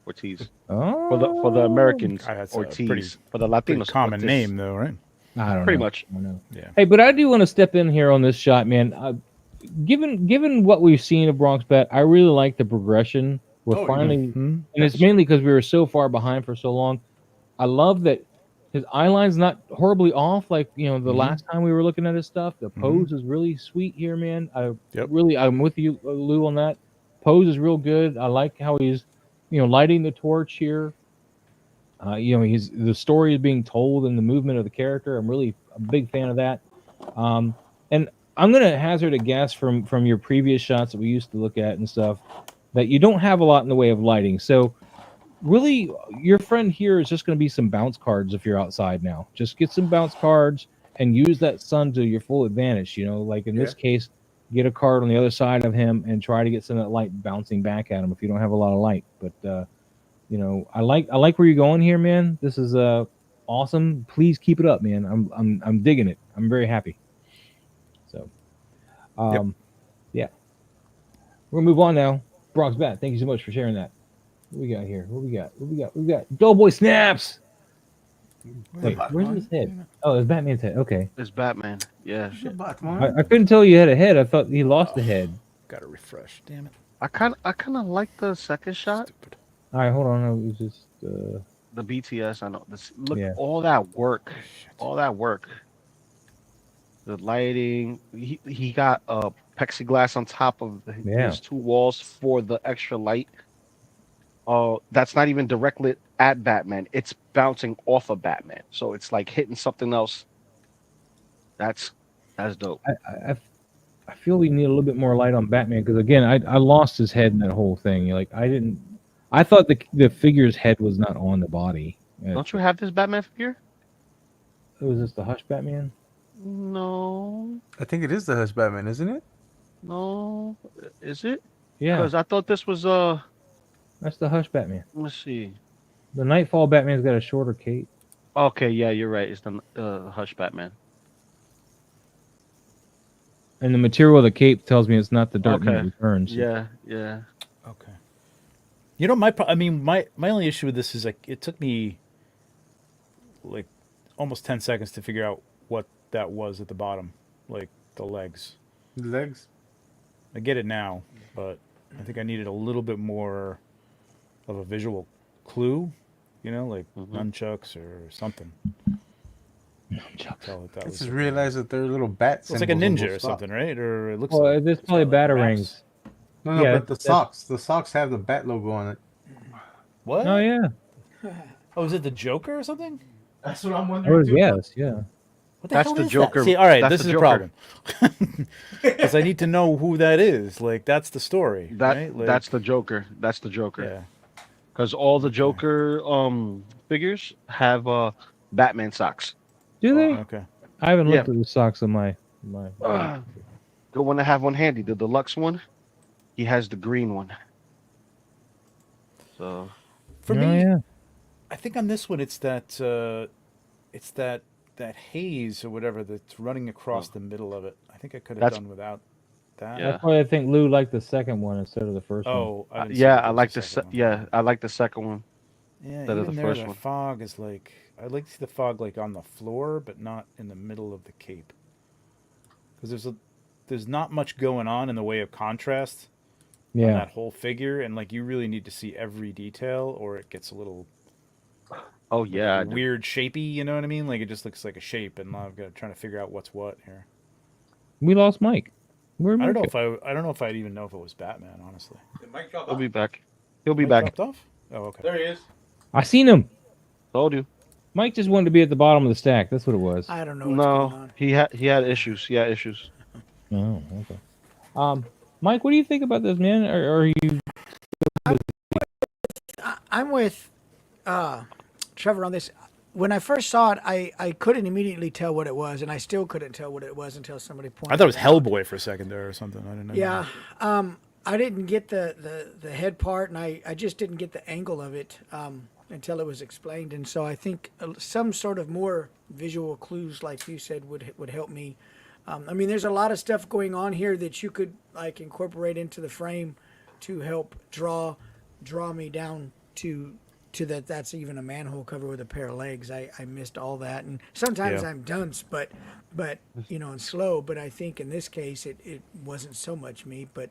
Ortiz. Oh, For the Americans, That's a Ortiz. pretty For the Pretty Latinos, common Ortiz. name though, right? I don't Pretty know. much. I don't know. Yeah. Hey, but I do want to step in here on this shot, man. Given what we've seen of Bronx Bat, I really like the progression. We're finally, and it's mainly because we were so far behind for so long. I love that his eye line's not horribly off, like the last time we were looking at his stuff. The pose is really sweet here, man. I'm with you, Lou, on that. Pose is real good. I like how he's, lighting the torch here. The story is being told and the movement of the character. I'm really a big fan of that. And I'm gonna hazard a guess from your previous shots that we used to look at and stuff that you don't have a lot in the way of lighting. So really, your friend here is just going to be some bounce cards if you're outside now. Just get some bounce cards and use that sun to your full advantage. Like in this case, get a card on the other side of him and try to get some of that light bouncing back at him if you don't have a lot of light. But I like where you're going here, man. This is awesome. Please keep it up, man. I'm digging it. I'm very happy. So, yeah, we're gonna move on now. Bronx Bat, thank you so much for sharing that. What we got here? What we got? Doughboy snaps. Wait, where's his head? Oh, it's Batman's head. Okay. It's Batman. Yeah. I couldn't tell you had a head. I thought he lost the head. Got to refresh. Damn it. I kind of like the second shot. Stupid. All right, hold on. I was just the BTS. I know. Look, Yeah. all that work, all that work. The lighting. He got plexiglass on top of Yeah. his two walls for the extra light. Oh, that's not even directly at Batman. It's bouncing off of Batman, so it's like hitting something else. That's that's dope. I I feel we need a little bit more light on Batman because again, I lost his head in that whole thing. Like I didn't. I thought the figure's head was not on the body. Don't you have this Batman figure? Was this the Hush Batman? No, I think it is the Hush Batman, isn't it? no. Is it? Yeah, Because I thought this was that's the Hush Batman. Let's see. The Nightfall Batman's got a shorter cape. Okay, yeah, you're right. It's the Hush Batman. And the material of the cape tells me it's not the Dark Knight Okay. Returns. Yeah, yeah. Okay. You know, my only issue with this is like it took me like almost 10 seconds to figure out what that was at the bottom, like the legs. The legs. I get it now, but I think I needed a little bit more of a visual clue, you know, like nunchucks or something. Tell that I was just realized that they're little bats. it's like a ninja or something, right? Or it looks Well, like there's it's probably got, like, batarangs. wraps. No, Yeah, but the socks have the bat logo on it. What? Oh yeah. Oh, is it the Joker or something? That's what I'm Oh wondering. too. yes, yeah. What the That's hell the is Joker. That? See, all right, That's this the is a Joker. problem because I need to know who that is. Like, that's the story, right? Like, That's the Joker. That's the Joker. yeah. Because all the Joker figures have Batman socks. Do they? Okay. I haven't Yeah. looked at the socks on my. Good one to have one handy. The deluxe one, he has the green one. So For Oh, me, yeah. I think on this one, it's that haze or whatever that's running across the middle of it. I think I could have That's- done without that. Yeah. That's why I think Lou liked the second one instead of the first one. Oh, I didn't see yeah, that I there was like a the second one. yeah, I like the second one. Yeah, instead of even the there, first the one. fog is like I like to see the fog like on the floor, but not in the middle of the cape. Because there's not much going on in the way of contrast on Yeah. that whole figure, and like you really need to see every detail, or it gets a little Oh yeah, I do. weird, shapey. You know what I mean? Like it just looks like a shape, and now I've got trying to figure out what's what here. We lost Mike. Where'd I don't Mike know if I don't know if I'd even know if it was Batman, honestly. The mic dropped He'll off. be back. He'll be Mike back. dropped off? Oh, okay. There he is. go? I seen him. Told you. Mike just wanted to be at the bottom of the stack. That's what it was. I don't know what's going No, on. he had issues. He had issues. Oh, okay. Mike, what do you think about this, man? Are you? I'm with Trevor on this. When I first saw it, I couldn't immediately tell what it was, and I still couldn't tell what it was until somebody pointed I thought it was out. Hellboy for a second there or something. I didn't know. Yeah. I didn't get the head part, and I just didn't get the angle of it until it was explained. And so I think some sort of more visual clues, like you said, would help me. I mean, there's a lot of stuff going on here that you could like incorporate into the frame to help draw me down to that. That's even a manhole cover with a pair of legs. I missed all that, and sometimes Yeah. I'm dunce, but you know, and slow. But I think in this case, it wasn't so much me, but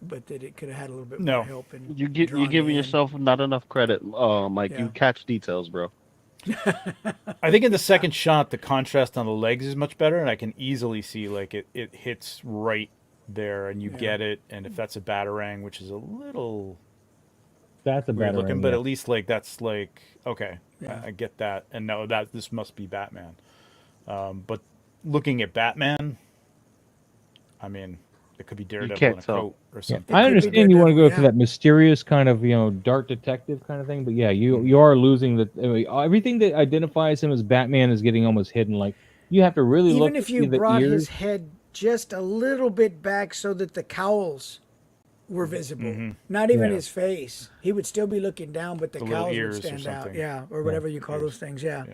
that it could have had a little bit No. more help. And You're giving yourself not enough credit, Mike. Yeah. You catch details, bro. I think in the second shot, the contrast on the legs is much better, and I can easily see like it hits right there, and you get it. And if that's a batarang, which is a little That's a weird better looking, one, but yeah. at least like that's like okay, Yeah. I get that, and no, that this must be Batman. But looking at Batman, I mean, it could be Daredevil can't in a tell. coat or Yeah, something. I could be understand you want to go Daredevil, for yeah. that mysterious kind of, dark detective kind of thing, but yeah, you are losing the I mean, everything that identifies him as Batman is getting almost hidden. Like you have to really look even if to you see the brought ears. his head just a little bit back so that the cowls were visible, not even Yeah. his face, he would still be looking down, but the The little cowls ears would or stand out. something. Yeah, or whatever you call Ears. those things. Yeah,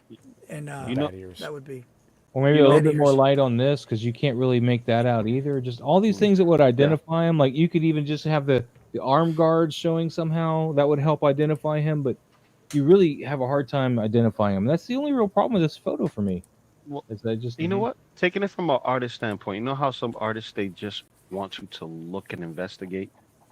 Yeah. and You know- Bat ears. that would be. Or maybe You a little know- bit more light on this because you can't really make that out either. Just all these things that would identify him. Like you could even just have the arm guards showing somehow that would help identify him, but you really have a hard time identifying him. That's the only real problem with this photo for me. Well, Is that just You know what? Taking it from an artist standpoint, you know how some artists they just want you to look and investigate.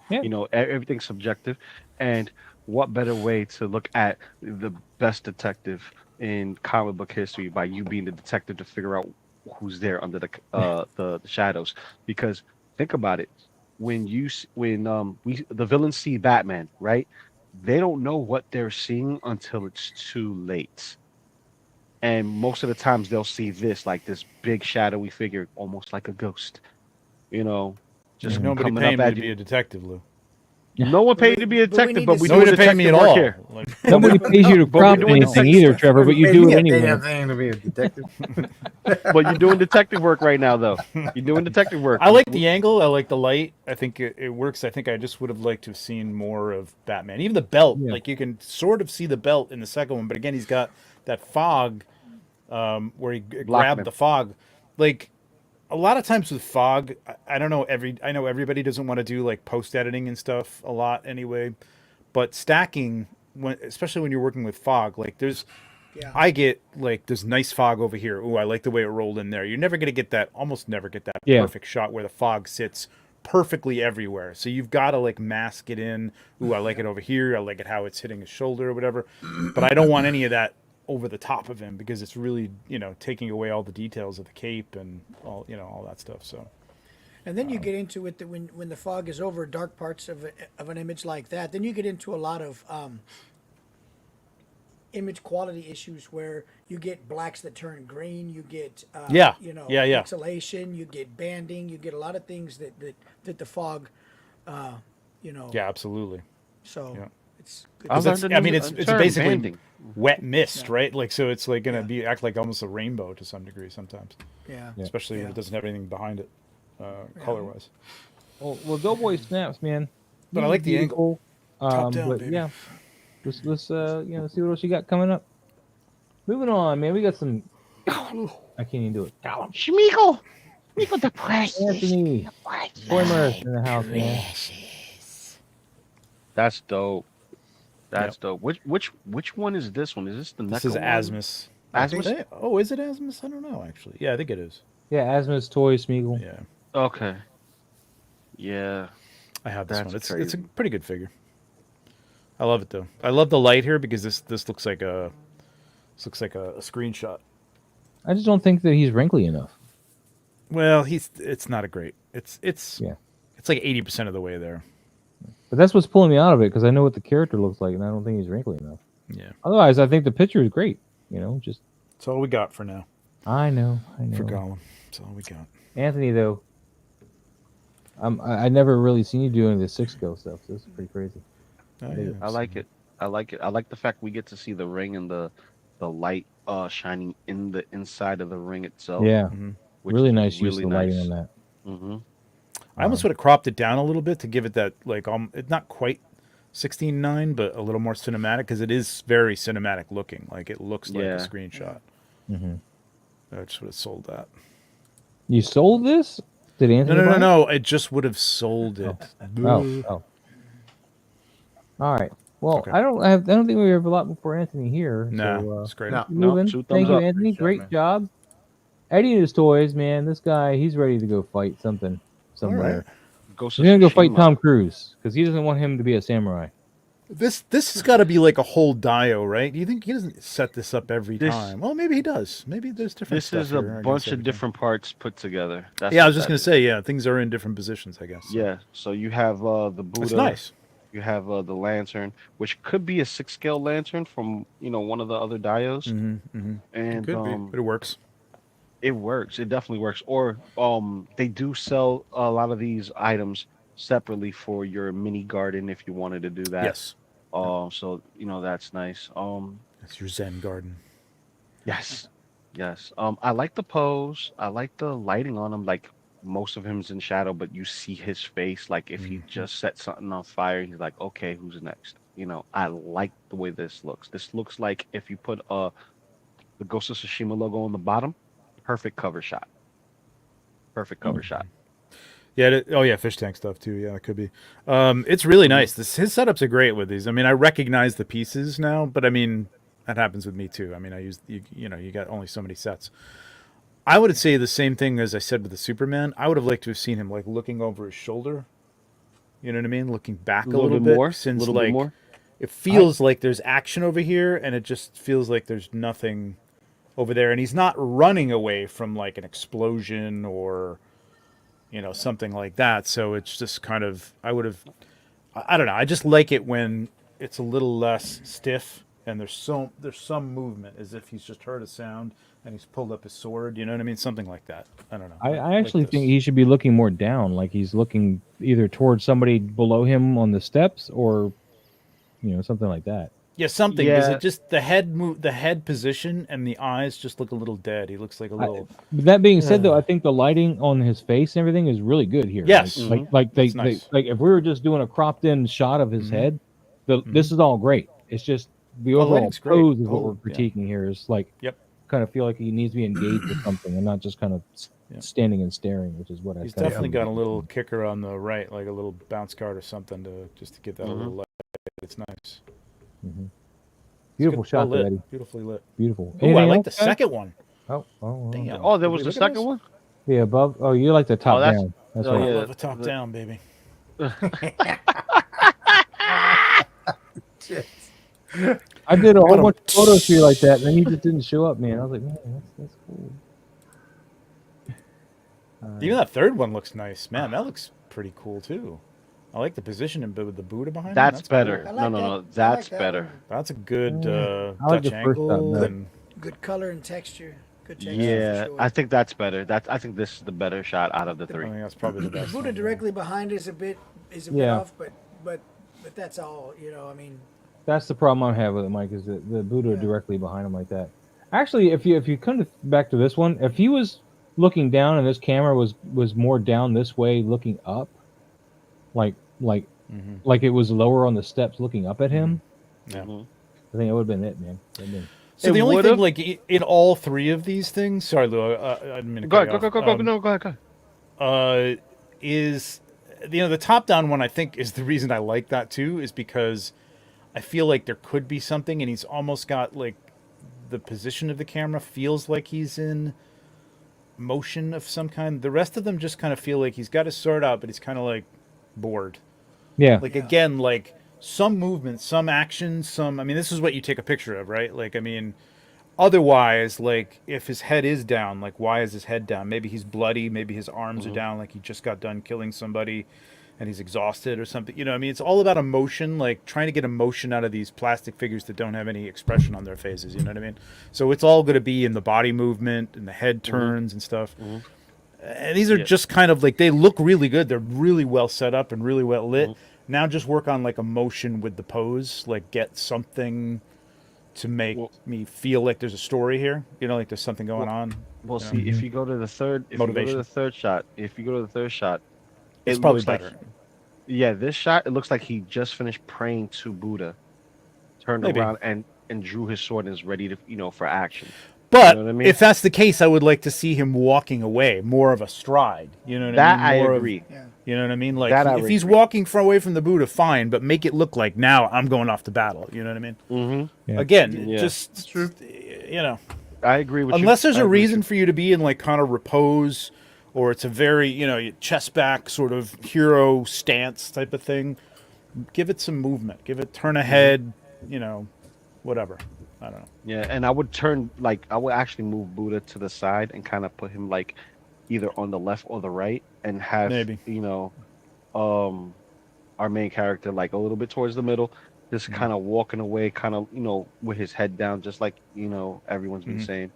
Yeah. You know, everything's subjective, and what better way to look at the best detective in comic book history by you being the detective to figure out who's there under the shadows? Because think about it, when we the villains see Batman, right? They don't know what they're seeing until it's too late. And most of the times they'll see this like this big shadowy figure, almost like a ghost, you know, There's just Mhm. nobody coming paying up me to at be you. a detective, Lou. No one But paid we- to be a but we detective, need but to we see- doing Nobody to pay me detective at work all. here. Like, Nobody pays you to But we're prop doing anything detective either, work. Trevor. But you Pay do me it a anyway. damn thing to be a detective. But you're doing detective work right now, though. You're doing detective work. I like the angle. I like the light. I think it works. I think I just would have liked to have seen more of Batman. Even the belt. Yeah. Like you can sort of see the belt in the second one, but again, he's got that fog where he Blocking grabbed him. the fog. Like a lot of times with fog, I don't know. I know everybody doesn't want to do like post editing and stuff a lot anyway, but stacking when especially when you're working with fog, like Yeah. I get like there's nice fog over here. Ooh, I like the way it rolled in there. You're never gonna get that, almost never get that Yeah. perfect shot where the fog sits perfectly everywhere. So you've got to like mask it in. Ooh, I like it over here. I like it how it's hitting his shoulder or whatever. But I don't want any of that over the top of him because it's really taking away all the details of the cape and all that stuff. So And then you get into it that when the fog is over dark parts of an image like that, then you get into a lot of image quality issues where you get blacks that turn green, you get Yeah. Yeah. pixelation, you get banding, you get a lot of things that the fog, you know. yeah, absolutely. So Yeah. it's good. I 'Cause learned a I new mean, it's term, basically banding. wet mist, Yeah. right? Like so, it's like gonna Yeah. be act like almost a rainbow to some degree sometimes, Yeah. Yeah. especially when Yeah. it doesn't have anything behind it, color wise. Well, Doughboy snaps, man. But I He's like the angle. beautiful. Top down, But baby. yeah, let's see what else you got coming up. Moving on, man. We got some. I can't even do it. Schmeagle. Schmeagle the precious. Anthony, Spoiler in the house, man. That's dope. Yep. That's dope. Which one is this one? Is this the This NECA is one? Asmus. Asmus? Oh, is it Asmus? I don't know actually. Yeah, I think it is. Yeah, Asmus Toy Smeagol. Yeah, Okay. Yeah. I have this That's one. It's a crazy. pretty good figure. I love it though. I love the light here because this looks like a a screenshot. I just don't think that he's wrinkly enough. Well, it's not a great. It's Yeah. it's like 80% of the way there. But that's what's pulling me out of it because I know what the character looks like, and I don't think he's wrinkly enough. Yeah, Otherwise, I think the picture is great. Just that's all we got for now. I know. For Gollum, that's all we got. Anthony, though, I never really seen you doing the 6 scale stuff. So this is pretty crazy. Oh, yeah, I like it. I like it. I like the fact we get to see the ring and the light shining in the inside of the ring itself. Yeah, which really is nice use really of the lighting nice. on that. Mm-hmm. I almost would have cropped it down a little bit to give it that like it's not quite 16:9, but a little more cinematic because it is very cinematic looking. Like it looks like a Yeah. screenshot. Mm-hmm. I just would have sold that. You sold this? Did Anthony? buy it? No. I just would have sold it. Oh. All right. Well, Okay. I don't think we have a lot for Anthony here. Nah, So, it's great. No. moving. 2 Thank thumbs you, up. Anthony. Great Great job, man. job. Eddie and his toys, man. This guy, he's ready to go fight something somewhere. Ghost He's of gonna go fight Tsushima. Tom Cruise because he doesn't want him to be a samurai. This has got to be like a whole dio, right? Do you think he doesn't set this up every This- time? Well, maybe he does. Maybe there's different. This stuff is a here, I guess, bunch every of time. different parts put together. That's Yeah, I what was just that gonna is. say, yeah, things are in different positions, I guess. So. Yeah. So you have the Buddha. That's nice. You have the lantern, which could be a 6 scale lantern from one of the other dios, Mm-hmm. and could be. But it works. it works. It definitely works. Or they do sell a lot of these items separately for your mini garden if you wanted to do that. Yes, So that's nice. that's your Zen garden. Yes, yes. I like the pose. I like the lighting on him. Like most of him's in shadow, but you see his face. Like if he just set something on fire, he's like, okay, who's next? I like the way this looks. This looks like if you put the Ghost of Tsushima logo on the bottom, perfect cover shot. Perfect cover shot. Yeah. Oh, yeah. Fish tank stuff too. Yeah, it could be. It's really nice. His setups are great with these. I mean, I recognize the pieces now, but I mean, that happens with me too. I mean, I use you got only so many sets. I would say the same thing as I said with the Superman. I would have liked to have seen him like looking over his shoulder, You know what I mean? Looking back a little little bit bit, more, a since little bit like more. it feels like there's action over here, and it just feels like there's nothing over there, and he's not running away from like an explosion or something like that. So it's just kind of I don't know. I just like it when it's a little less stiff and there's some movement, as if he's just heard a sound and he's pulled up his sword. You know what I mean? Something like that. I don't know. I like actually think this. he should be looking more down, like he's looking either towards somebody below him on the steps, or something like that. Yeah, something. Is Yeah, it just the head position and the eyes just look a little dead? He looks like a little. But that being said, though, I think the lighting on his face and everything is really good here. Yes, Like that's they nice. like if we were just doing a cropped in shot of his head, this is all great. It's just the Oh, overall lighting's great. pose is what we're Oh, yeah. critiquing here. Is like Yep. kind of feel like he needs to be engaged with something and not just kind of Yeah. standing and staring, which is what He's kind of definitely got a little kicker on the right, like a little bounce card or something to give that a little light. It's nice. beautiful Good- shot, well there, lit. Eddie. Beautifully lit. Beautiful. Oh, I Anything like else, the guys? second one. Oh. Damn. oh, there Did was we the look at second this? one. Yeah, above. Oh, you like the top that's- down. That's oh, right. I yeah. love a top down, baby. I did a whole But, bunch of photos for you like that, and then you just didn't show up, man. I was like, man, that's cool. Even that third one looks nice, man. That looks pretty cool too. I like the position and with the Buddha behind him. That's That's better. cool. I like No. that. That's I like that better. one. That's a good I like Dutch the first shot angle. better. And Good color and texture. Good texture. Yeah, for sure. I think that's better. I think this is the better shot out of the I three. think that's probably the best. Buddha one. directly behind is a bit Yeah. off, but that's all. I mean, That's the problem I have with it, Mike, is that the Buddha Yeah. directly behind him like that. Actually, if you come back to this one, if he was looking down and this camera was more down this way, looking up, like like it was lower on the steps, looking up at him, Yeah. I think it would have been it, man. That'd been- So It the only would've- thing, like in all three of these things, sorry, Lou, I didn't mean to Go cut ahead, you go, off. go, go, go, no, go ahead, go ahead. Is the top down one? I think is the reason I like that too, is because I feel like there could be something, and he's almost got like the position of the camera feels like he's in motion of some kind. The rest of them just kind of feel like he's got his sword out, but he's kind of like bored. Yeah, Like again, like some movement, some action, some. I mean, this is what you take a picture of, right? Like, I mean, otherwise, like if his head is down, like why is his head down? Maybe he's bloody. Maybe his arms are down, like he just got done killing somebody, and he's exhausted or something. I mean, it's all about emotion, like trying to get emotion out of these plastic figures that don't have any expression on their faces. You know what I mean? So it's all going to be in the body movement and the head turns and stuff. And these are just kind of like, they look really good. They're really well set up and really well lit. Now just work on like emotion with the pose, like get something to make me feel like there's a story here. Like there's something going on. Well, see, if you go to the third, Motivation. shot, It's it probably looks better. this shot, it looks like he just finished praying to Buddha, turned Maybe. around and drew his sword and is ready to, for action. But You know what I mean? if that's the case, I would like to see him walking away, more of a stride. You know what That I I mean? More of- agree. yeah. you know what I mean? Like That I if would he's agree. walking far away from the Buddha, fine, but make it look like now I'm going off to battle. You know what I mean? Mm-hmm. Yeah. Again, Yeah. just true. I agree with you. Unless there's I a agree with reason for you to be in like kind of repose, or it's a very chest back sort of hero stance type of thing, give it some movement. Turn ahead, whatever. I don't know. you. Yeah, and I would I would actually move Buddha to the side and kind of put him like either on the left or the right, and have Maybe. our main character like a little bit towards the middle, just kind of walking away, kind of with his head down, just like everyone's been saying,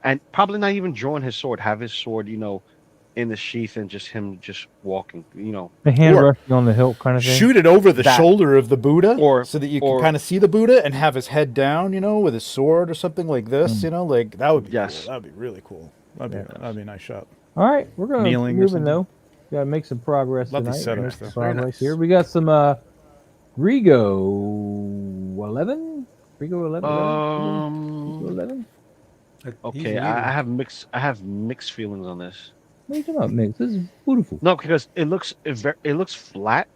and probably not even drawing his sword, have his sword in the sheath, and just him just walking, the hand Or- resting on the hilt kind of thing. Shoot it over the That- shoulder of the Buddha, or- so that you can or- kind of see the Buddha and have his head down, with his sword or something like this. Like that would be Yes. cool. That'd be really cool. That'd be a nice shot. All right, we're gonna keep Kneeling or moving something. though. Gotta make some progress Love tonight. these setups, Make some though. Very progress nice. here. We got some Rigo 11. Rigo 11. Rigo 11. Okay, I have mixed feelings on this. What are you talking about, Mix? This is beautiful. No, because it looks flat,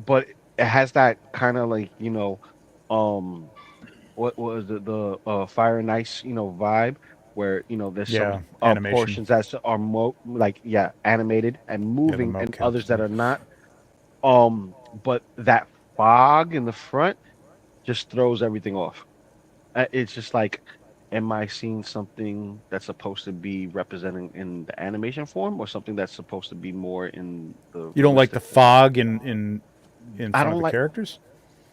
but it has that kind of like what was the Fire and Ice vibe, where there's Yeah, some animation. portions that are animated and moving, and mocap others that are not. But that fog in the front just throws everything off. It's just like, am I seeing something that's supposed to be representing in the animation form, or something that's supposed to be more in the You don't like the realistic form? fog in I front of don't the like. characters?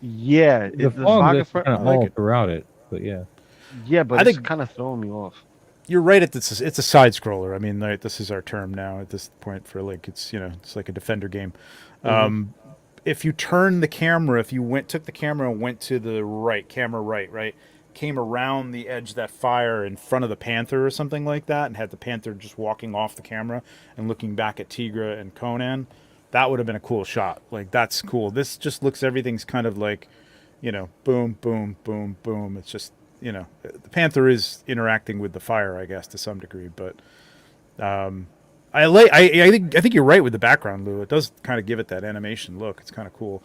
Yeah, The the fog's fog in actually front. kind I of like all it. throughout it, but yeah. Yeah, but I it's think kind of throwing me off. you're right. It's a side scroller. I mean, like, this is our term now at this point for Link. It's it's like a defender game. Hmm. If you turn the camera, if you took the camera and went to the right, camera right, came around the edge of that fire in front of the panther or something like that, and had the panther just walking off the camera and looking back at Tigra and Conan, that would have been a cool shot. Like, that's cool. This just looks, everything's kind of like, boom, boom, boom, boom. It's just, the panther is interacting with the fire, I guess, to some degree, but I think you're right with the background, Lou. It does kind of give it that animation look. It's kind of cool.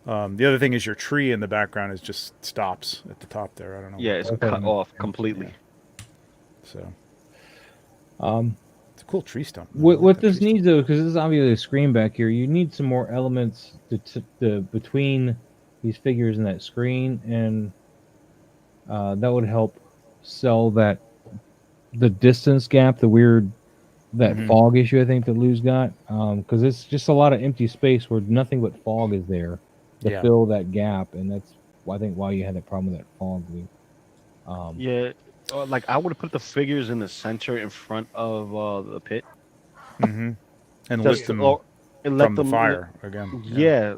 The other thing is your tree in the background is just stops at the top there. I don't know. Yeah, it's Okay. cut off completely. So Um, it's a cool tree stump. I what like what that this tree stump. needs though, because this is obviously a screen back here, you need some more elements to between these figures and that screen, and that would help sell the distance gap, the weird that Mhm. fog issue I think that Lou's got, because it's just a lot of empty space where nothing but fog is there to Yeah. fill that gap, and that's I think why you had that problem with that fog, Lou. Yeah, like I would have put the figures in the center in front of the pit, And just lift them and let from the them. fire again. Yeah,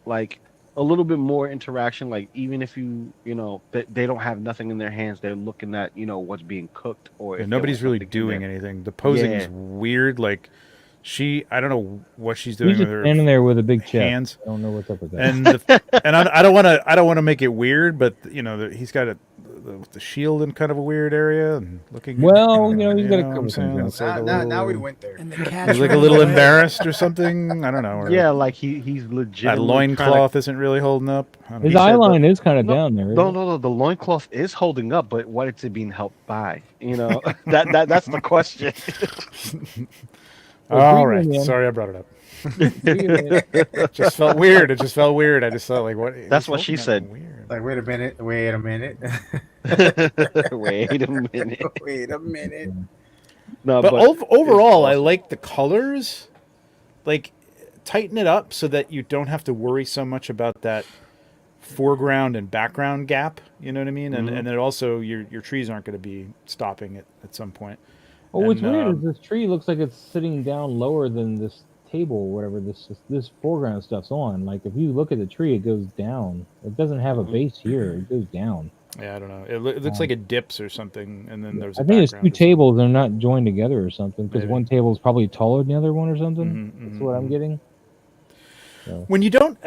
like a little bit more interaction. Like, even if they don't have nothing in their hands, they're looking at what's being cooked, or And if there was nobody's really something in doing there. anything. The posing's Yeah. weird. Like, I don't know what she's He's doing with just her standing there with a big chest. hands. I don't know what's up with that. And I don't want to make it weird, but he's got the shield in kind of a weird area and looking. Well, he's got to what cover I'm saying? things up. It's like a Now we little, went there. And the cat he's like a runs little away. embarrassed or something. I don't know. Or Yeah, like he's that legitimately loincloth isn't really holding up. I don't His know. said eye the- line is kind of No, down there. no, Isn't it? no. The loincloth is holding up, but what is it being helped by? That's the question. Well, All breathe right. in. Sorry, I brought it up. Breathe in. It just felt weird. It just felt weird. I just thought, like, what? That's he's what she holding that said. Weird. Like, wait a minute. Wait a minute. Wait a minute. Wait a minute. No, But but overall, I awesome. like the colors. Like, tighten it up so that you don't have to worry so much about that foreground and background gap. You know what I mean? Mhm. And then also your trees aren't going to be stopping it at some point. Oh, what's And, weird is this tree looks like it's sitting down lower than this table, or whatever this foreground stuff's on. Like, if you look at the tree, it goes down. It doesn't have a Mhm. base here. It goes down. Yeah, I don't know. It looks like it dips or something, and then there's. I think it's two background or something. tables. They're not joined together or something, because Maybe. one table is probably taller than the other one or something. Mhm, That's what I'm mhm. getting. When you don't,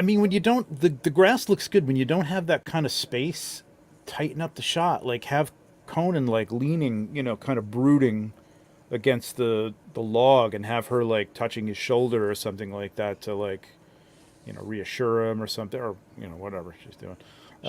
the grass looks good when you don't have that kind of space. Tighten up the shot. Like, have Conan like leaning, kind of brooding against the log, and have her like touching his shoulder or something like that to, like, reassure him or something, or whatever she's doing.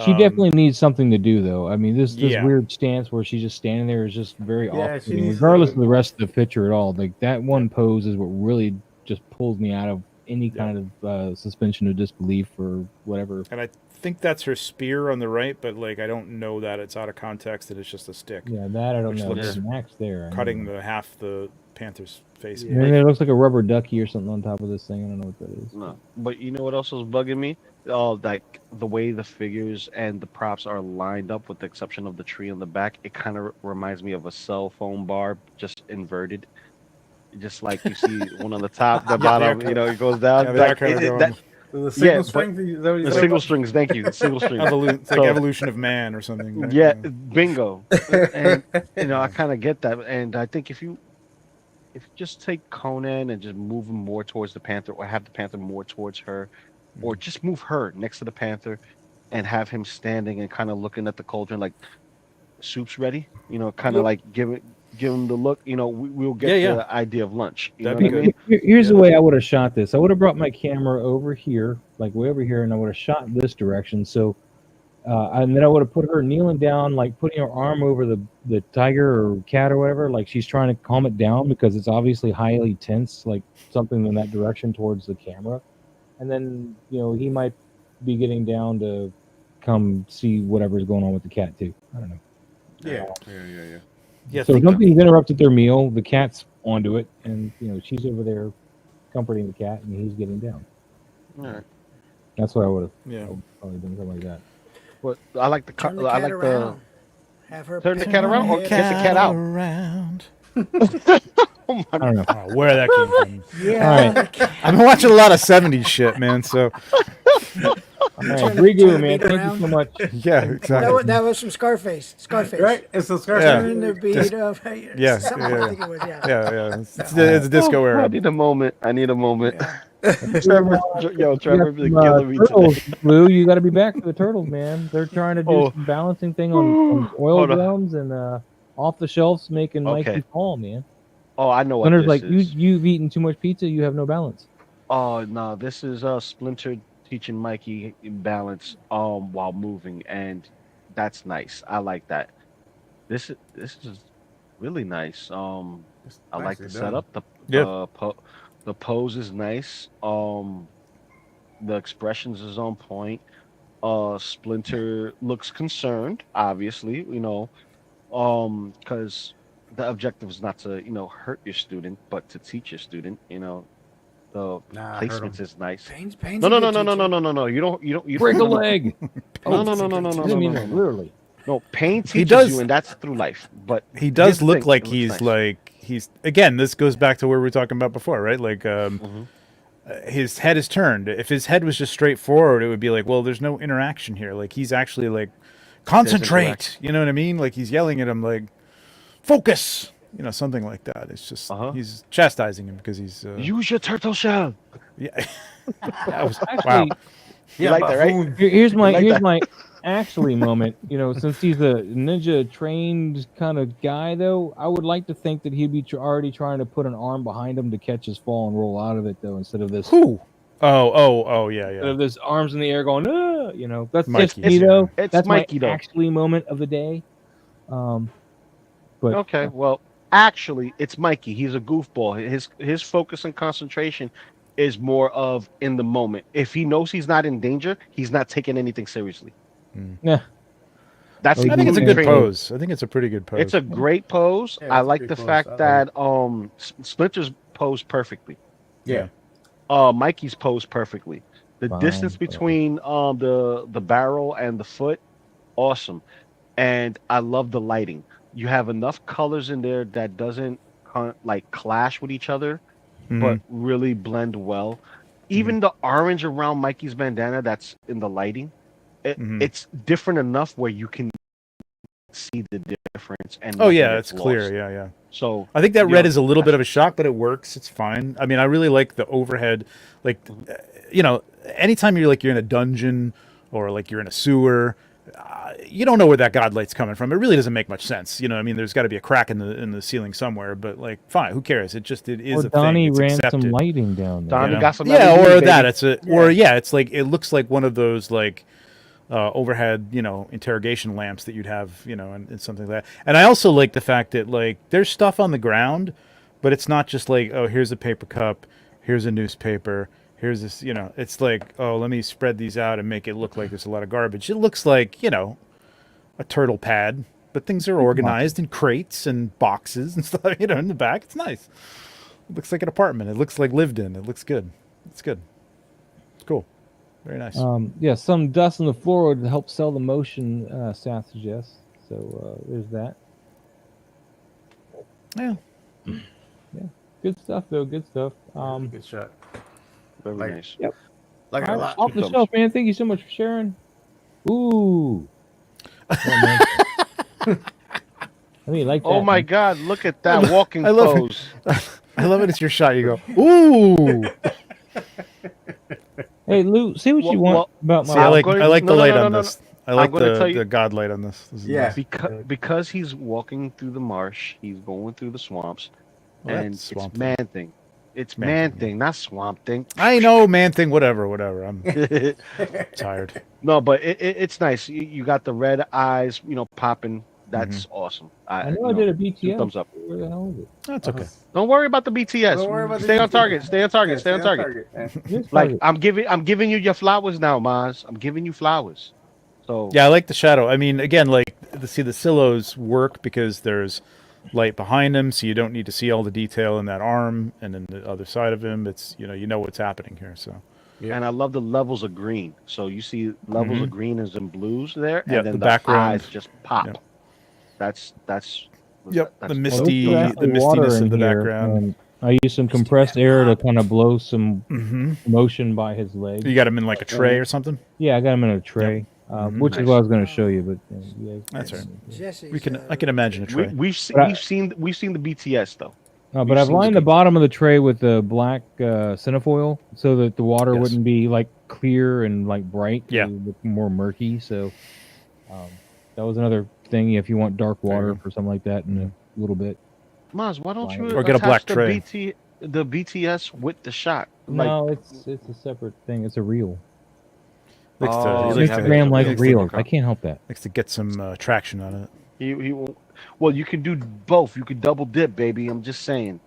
She definitely needs something to do, though. I mean, this Yeah. weird stance where she's just standing there is just very Yeah, off, she needs regardless to- of the rest of the picture at all. Like, that one pose is what really just pulls me out of any kind of suspension of disbelief or whatever. And I think that's her spear on the right, but, like, I don't know that it's out of context. That it's just a stick Yeah, that I don't Which know. looks- There's Max there. I cutting know. the half the panther's face. And then it looks like a rubber ducky or something on top of this thing. I don't know what that is. No, but you know what else was bugging me? Like the way the figures and the props are lined up, with the exception of the tree on the back. It kind of reminds me of a cell phone bar, just inverted. Just like you see one on the top, the bottom, it goes down. Yeah, they are Like, kinda going- The single but string. Is that what you the said? single strings. Thank you. The single strings. It's like So- evolution of man or something. right? Yeah, bingo. And I kind of get that, and I think if you just take Conan and just move him more towards the panther, or have the panther more towards her, or just move her next to the panther, and have him standing and kind of looking at the cauldron like, soup's ready. Kind of like give him the look. We'll get Yeah. the idea of lunch. You That'd know be what I good. mean? Here's the way I would have shot this. I would have brought my camera over here, like way over here, and I would have shot this direction. So, and then I would have put her kneeling down, like putting her arm over the tiger or cat or whatever, like she's trying to calm it down because it's obviously highly tense, like something in that direction towards the camera. and then he might be getting down to come see whatever's going on with the cat too. I don't know. Yeah. Yeah, So think something's interrupted their meal. The cat's onto it, and she's over there comforting the cat, and he's getting down. All right. That's what I would have. Yeah. I would probably done something like that. But I like the Turn the I cat like around. Have her turn the pet cat on around the or head. get the cat out. Around. Oh my I don't know. Oh, where that came from. Yeah. All right. I've been watching a lot of 70s shit, man. So All right, Turn the Rigu, man, beat thank around. you so much. yeah, exactly. That was from Scarface. Right? It's a scar. Yeah. Turn the beat of. Yeah, Something yeah. I think it was. Yeah. Yeah. It's a disco I era. need a moment. I need a moment. Yeah. Trevor, You Trevor, got been some, killing me turtles, today. Lou. You got to be back for the turtles, man. They're trying to do Oh. some balancing thing on oil Hold on. drums and off the shelves making Okay. Mikey fall, man. Oh, I know what Splinter's this like, is. you've eaten too much pizza. You have no balance. Oh no, this is Splinter teaching Mikey balance while moving, and that's nice. I like that. This is really nice. I like the setup. The pose is nice. The expressions is on point. Splinter looks concerned, obviously, because the objective is not to, hurt your student, but to teach your student, the placements is nice. Pain's No, a no, good no, no, no, teacher. no, no, no. You don't Break a no, leg. No, no, no, no, no, I no, didn't mean no, that no. literally. No, pain teaches does- you, and that's through life. But He does here's the look thing, like it looks he's nice. like he's again. This goes back to where we were talking about before, right? Like Mhm. his head is turned. If his head was just straightforward, it would be like, well, there's no interaction here. Like he's actually like concentrate. interaction. You know what I mean? Like he's yelling at him, like focus. Something like that. It's just he's chastising him because he's Use your turtle shell. yeah. That was, wow. Actually, You like that, right? here's my like here's that? my actually moment. Since he's a ninja trained kind of guy, though, I would like to think that he'd be already trying to put an arm behind him to catch his fall and roll out of it, though, instead of this. Who? Oh, yeah. Instead of this arms in the air going, that's Mikey, just me, though. It's That's Mikey, my though. actually moment of the day. But Okay, well, actually, it's Mikey. He's a goofball. His focus and concentration is more of in the moment. If he knows he's not in danger, he's not taking anything seriously. yeah, That's Oh, I think it's a Yeah. good training. pose. I think it's a pretty good pose. It's a great pose. Yeah, I it's a like great the pose. fact I like that Splinter's posed perfectly. Yeah. Mikey's posed perfectly. The Fine, distance fine. between the barrel and the foot, awesome. And I love the lighting. You have enough colors in there that doesn't clash with each other, but really blend well. Even the orange around Mikey's bandana that's in the lighting, it's different enough where you can see the difference. And Oh nothing yeah, gets it's clear. lost. Yeah. So I think that you red know, is a little bit of a shock, but it works. It's fine. I mean, I really like the overhead. Like, anytime you're in a dungeon or like you're in a sewer, you don't know where that godlight's coming from. It really doesn't make much sense. I mean, there's got to be a crack in the ceiling somewhere. But like, fine, who cares? It is or a Donnie thing. It's ran accepted. some lighting down there. Donnie got some Yeah, LED, or baby. that. It's like it looks like one of those like overhead, interrogation lamps that you'd have, and something like that. And I also like the fact that like there's stuff on the ground, but it's not just like, oh, here's a paper cup, here's a newspaper, here's this, it's like, oh, let me spread these out and make it look like there's a lot of garbage. It looks like, a turtle pad, but things are organized in crates and boxes and stuff, in the back. It's nice. It looks like an apartment. It looks like lived in. It looks good. It's good. It's cool. Very nice. Yeah, some dust on the floor would help sell the motion, Seth suggests. So there's that. Yeah. Good stuff, though. Good stuff. Good shot. Very Like- nice. Like a All right, lot. off the Thumbs. shelf, man. Thank you so much for sharing. Ooh. I mean, like that. Oh my man. God! Look at that walking I love it. pose. I love it. It's your shot. You go, ooh. Hey, Lou, see what you Well, want about my. See, I like going- the no, light no, on no, this. I like gonna tell you- the god light on this. This is Yeah. nice. Because he's walking through the marsh, he's going through the swamps, Well, and that's it's swamp man thing. It's Man man thing. thing, not swamp thing. I know, man thing, whatever. I'm tired. No, but it's nice. You got the red eyes, popping, That's awesome. I know I did a BTS. 2 thumbs up. Where the hell is it? That's okay. Don't worry about the BTS. Don't worry about Stay the on BTS. target. Stay on target. Yeah, Stay on target. Just Like target. I'm giving you your flowers now, Maz. I'm giving you flowers. So Yeah, I like the shadow. I mean, again, like the silos work because there's light behind him, so you don't need to see all the detail in that arm and then the other side of him. It's you know what's happening here. So and I love the levels of green. So you see levels of green and some blues there, Yep, and then the the background. eyes just pop. Yep. That's Yep, that's the Well, misty, there's the actually water mistiness in of the here, background. and I used some compressed air to kind of blow some Mm-hmm. motion by his leg. You got him in like a tray or something. Yeah, I got him in a tray, which is what I was going to show you. But you guys That's right. Jesse's, I can imagine a tray. we've seen the BTS though. No, We've but I've seen the lined the beat. bottom of the tray with the black cinefoil so that the water Yes. wouldn't be like clear and like bright. Yeah. It would look more murky. So that was another thing. If you want dark water for something like that in a little bit. Maz, why don't you Or get a attach black tray. the BTS with the shot? No, it's a separate thing. It's a reel. Likes to, Oh, he so likes you have to- it as Instagram a like reel. reels. I can't help that. likes to get some traction on it. He won't. Well, you can do both. You can double dip, baby. I'm just saying.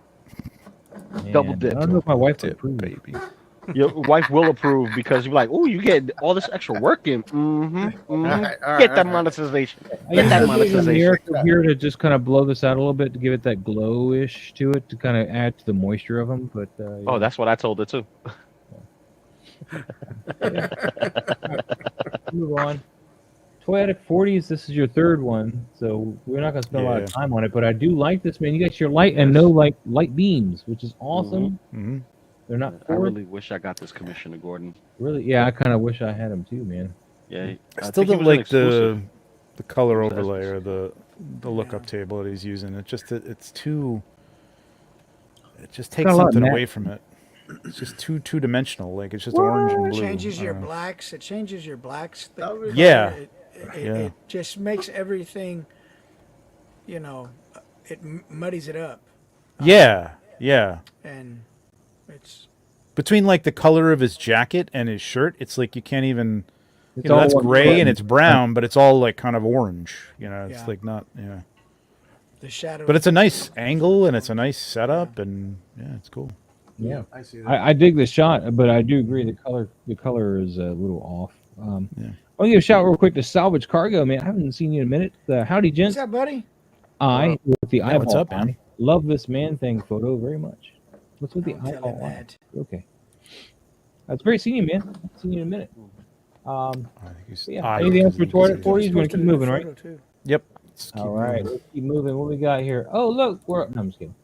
Double Man, dip. I don't know if my wife would Tip, approve. baby. Your wife will approve because you're like, oh, you get all this extra work in. Mm-hmm. All right, all Get right, that all right. monetization. I Get use that the monetization. miracle here to just kind of blow this out a little bit to give it that glowish to it to kind of add to the moisture of them. But Oh, that's what I told her too. move on. Toy Addict 40s. This is your third one, so we're not gonna spend a lot of time on it. But I do like this, man. You got your light and no like light beams, which is awesome. Mm-hmm. They're not. I forward. really wish I got this Commissioner Gordon. Really, yeah. I kind of wish I had them too, man. Yeah, I still think he don't was an like exclusive. the color That's overlay or the lookup table that he's using. It just it's too. It just takes got a lot of something matte. away from it. It's just too dimensional. Like it's just orange and blue. changes I your don't know. blacks. It changes your blacks. The That was- color, Yeah. It just makes everything. You know, it muddies it up, Yeah, yeah. and it's Between like the color of his jacket and his shirt, it's like you can't even. It's You know, all that's one gray color. and it's brown, but it's all like kind of orange. You know, it's Yeah. like not. Yeah. the shadow. But it's a nice angle and it's a nice setup and yeah, it's cool. Yeah. I see that. I dig the shot, but I do agree the color is a little off. Yeah. I'll give a shout real quick to Salvage Cargo, man. I haven't seen you in a minute. Howdy, What's gents. that, buddy? I with the Yeah, eyeball. what's up, man? eye. Love this man thing photo very much. What's with the Don't tell him eyeball? Eye? that. Okay. That's great seeing you, man. Haven't seen you in a minute. I think he's Yeah. eye Anything else because for he Toy can see 40s? it. We're gonna keep moving, right? Photo, too. Yep. Let's keep All right, moving. let's keep moving. What we got here? Oh, look, we're up. No, I'm just kidding.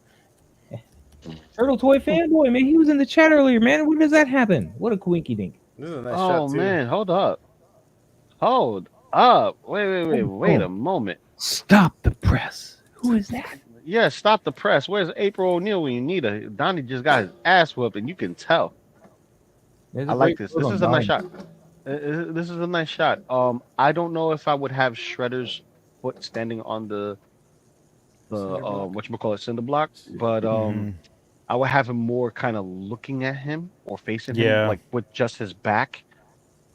Turtle Toy fanboy, man. He was in the chat earlier, man. When does that happen? What a quinky dink. This is a nice Oh shot too. man, hold up. Wait a moment. Stop the press. Who is that? Yeah, stop the press. Where's April O'Neil when you need her? Donnie just got his ass whooped, and you can tell. There's I a like great this. photo This on is a nice Donnie. shot. This is a nice shot. I don't know if I would have Shredder's foot standing on the whatchamacallit cinder block, but Mhm. I would have him more kind of looking at him or facing Yeah. him, like with just his back.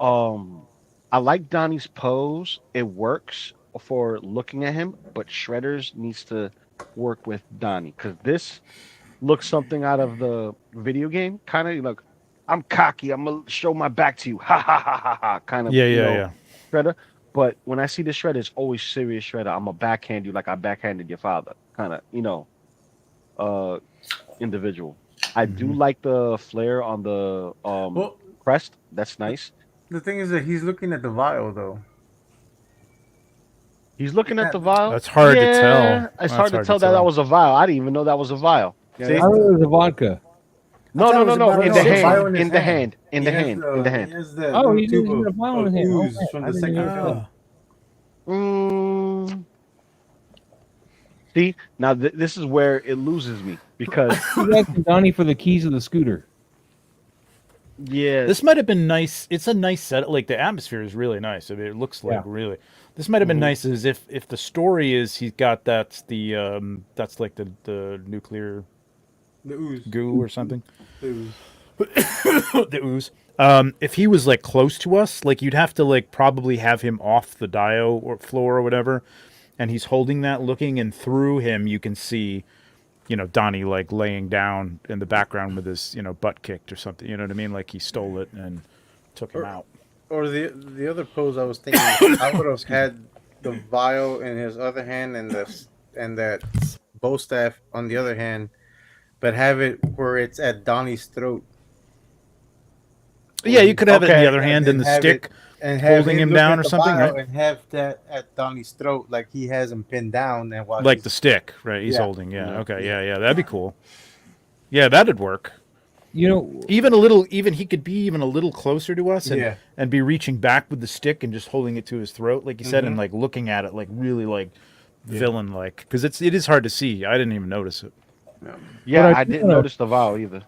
I like Donnie's pose. It works for looking at him, but Shredder's needs to work with Donnie because this looks something out of the video game. Kind of like, I'm cocky. I'm gonna show my back to you. Ha ha ha ha ha. Kind of. Yeah, you yeah, know, yeah. Shredder. But when I see the Shredder, it's always serious Shredder. I'm gonna backhand you like I backhanded your father. Kind of, individual. I do like the flare on the Well, crest. That's nice. the thing is that he's looking at the vial though. He's looking at the vial. That's hard to Yeah, tell. It's That's hard to tell that was a vial. I didn't even know that was a vial. See? I thought it was a vodka. No, thought no, it no, was no. about In a the six vial hand. in his In the hand. hand. In the He has hand. In the He hand. has the Oh, little he's tube using a of vial in his hand. ooze Okay. from I the didn't second know film. that. See, now this is where it loses me because He's asking Donnie for the keys of the scooter. yeah, This might have been nice. It's a nice set. Like the atmosphere is really nice. I mean, it looks like Yeah. really. This might have been nice as if the story is he's got that's like the nuclear The ooze. goo or something. The ooze. The ooze. If he was like close to us, like you'd have to like probably have him off the dio or floor or whatever, and he's holding that, looking, and through him you can see, Donnie like laying down in the background with his, butt kicked or something. You know what I mean? Like he stole it and took him out. Or the other pose I was thinking, I would have had the vial in his other hand and that bow staff on the other hand, but have it where it's at Donnie's throat. Yeah, you could have it in the Okay, other hand and the have stick and have holding him look down at or the something, vial right? and have that at Donnie's throat, like he has him pinned down, and while Like he's the stick, right? He's Yeah. holding. Yeah. Okay. Yeah. That'd be cool. Yeah, that'd work. You Even he could be even a little closer to us and Yeah. and be reaching back with the stick and just holding it to his throat, like you said, and like looking at it like really like villain like, because it is hard to see. I didn't even notice it. Yeah, What I I do didn't wanna- notice the vowel either.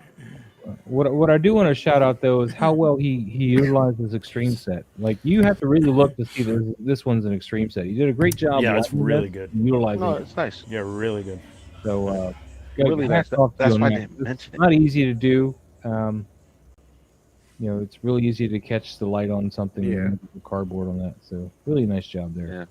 what I do want to shout out though is how well he utilized his extreme set. Like you have to really look to see this one's an extreme set. He did a great job. Yeah, it's lighting really that good. and utilizing No, it. it's nice. Yeah, really good. So Really nice. hats off to you That's on why I that. didn't mention It's it. not easy to do. It's really easy to catch the light on something. Yeah. And the cardboard on that. So really nice job there.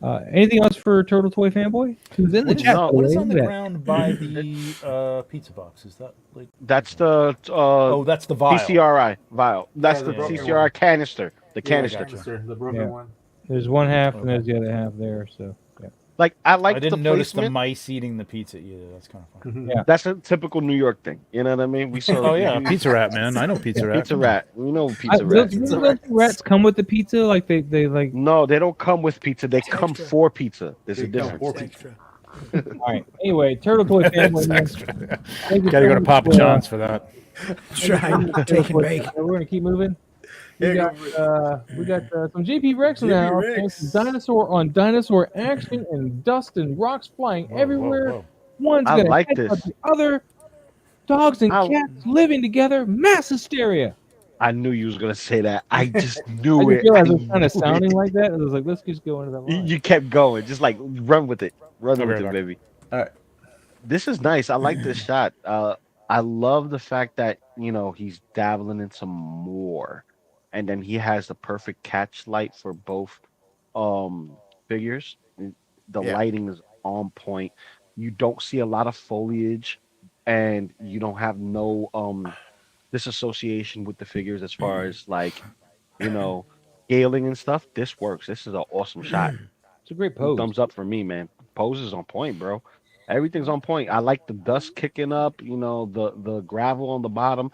Yeah. Anything else for Turtle Toy Fanboy? Who's in the chat? no, by What is way? on the Look at ground by the pizza box? Is that like? That's the Oh, that's the vial. CCRI vial. That's Yeah, the the broken CCRI one. canister. The Yeah, canister. the broken Yeah. one. that. There's one half and there's the other half there. So yeah. Like I like I the didn't notice the placement. mice eating the pizza either. That's kind of fun. Yeah. That's a typical New York thing. You know what I mean? We saw. Oh yeah, Pizza Rat, man. I know Pizza Rat. Pizza Rat. We know Pizza Rat. Those rats come with the pizza. Like they like. No, they don't come with pizza. They It's come extra. for pizza. There's a They come difference. for It's pizza. extra. All right. Anyway, Turtle Toy Fanboy. man, thank you Got to so go to much Papa for, John's for that. Try take and bake. We're gonna keep moving. We Yeah, got some JP Rex in the JP house. Rex. and some dinosaur on dinosaur action and dust and rocks flying everywhere. Whoa. One's I gonna like headbutt this. the other. Dogs and I- cats living together. Mass hysteria. I knew you was gonna say that. I just I knew just it. realized I it was kind of knew sounding it. like that. And I was like, let's just go into that line. You kept going, just like run with it, run Okay, with it, Doc. baby. All right. This is nice. I like this shot. I love the fact that he's dabbling in some more, and then he has the perfect catch light for both figures. The Yeah. lighting is on point. You don't see a lot of foliage, and you don't have no disassociation with the figures as far as like scaling and stuff. This works. This is an awesome shot. It's a great pose. Thumbs up for me, man. Pose is on point, bro. Everything's on point. I like the dust kicking up, the gravel on the bottom.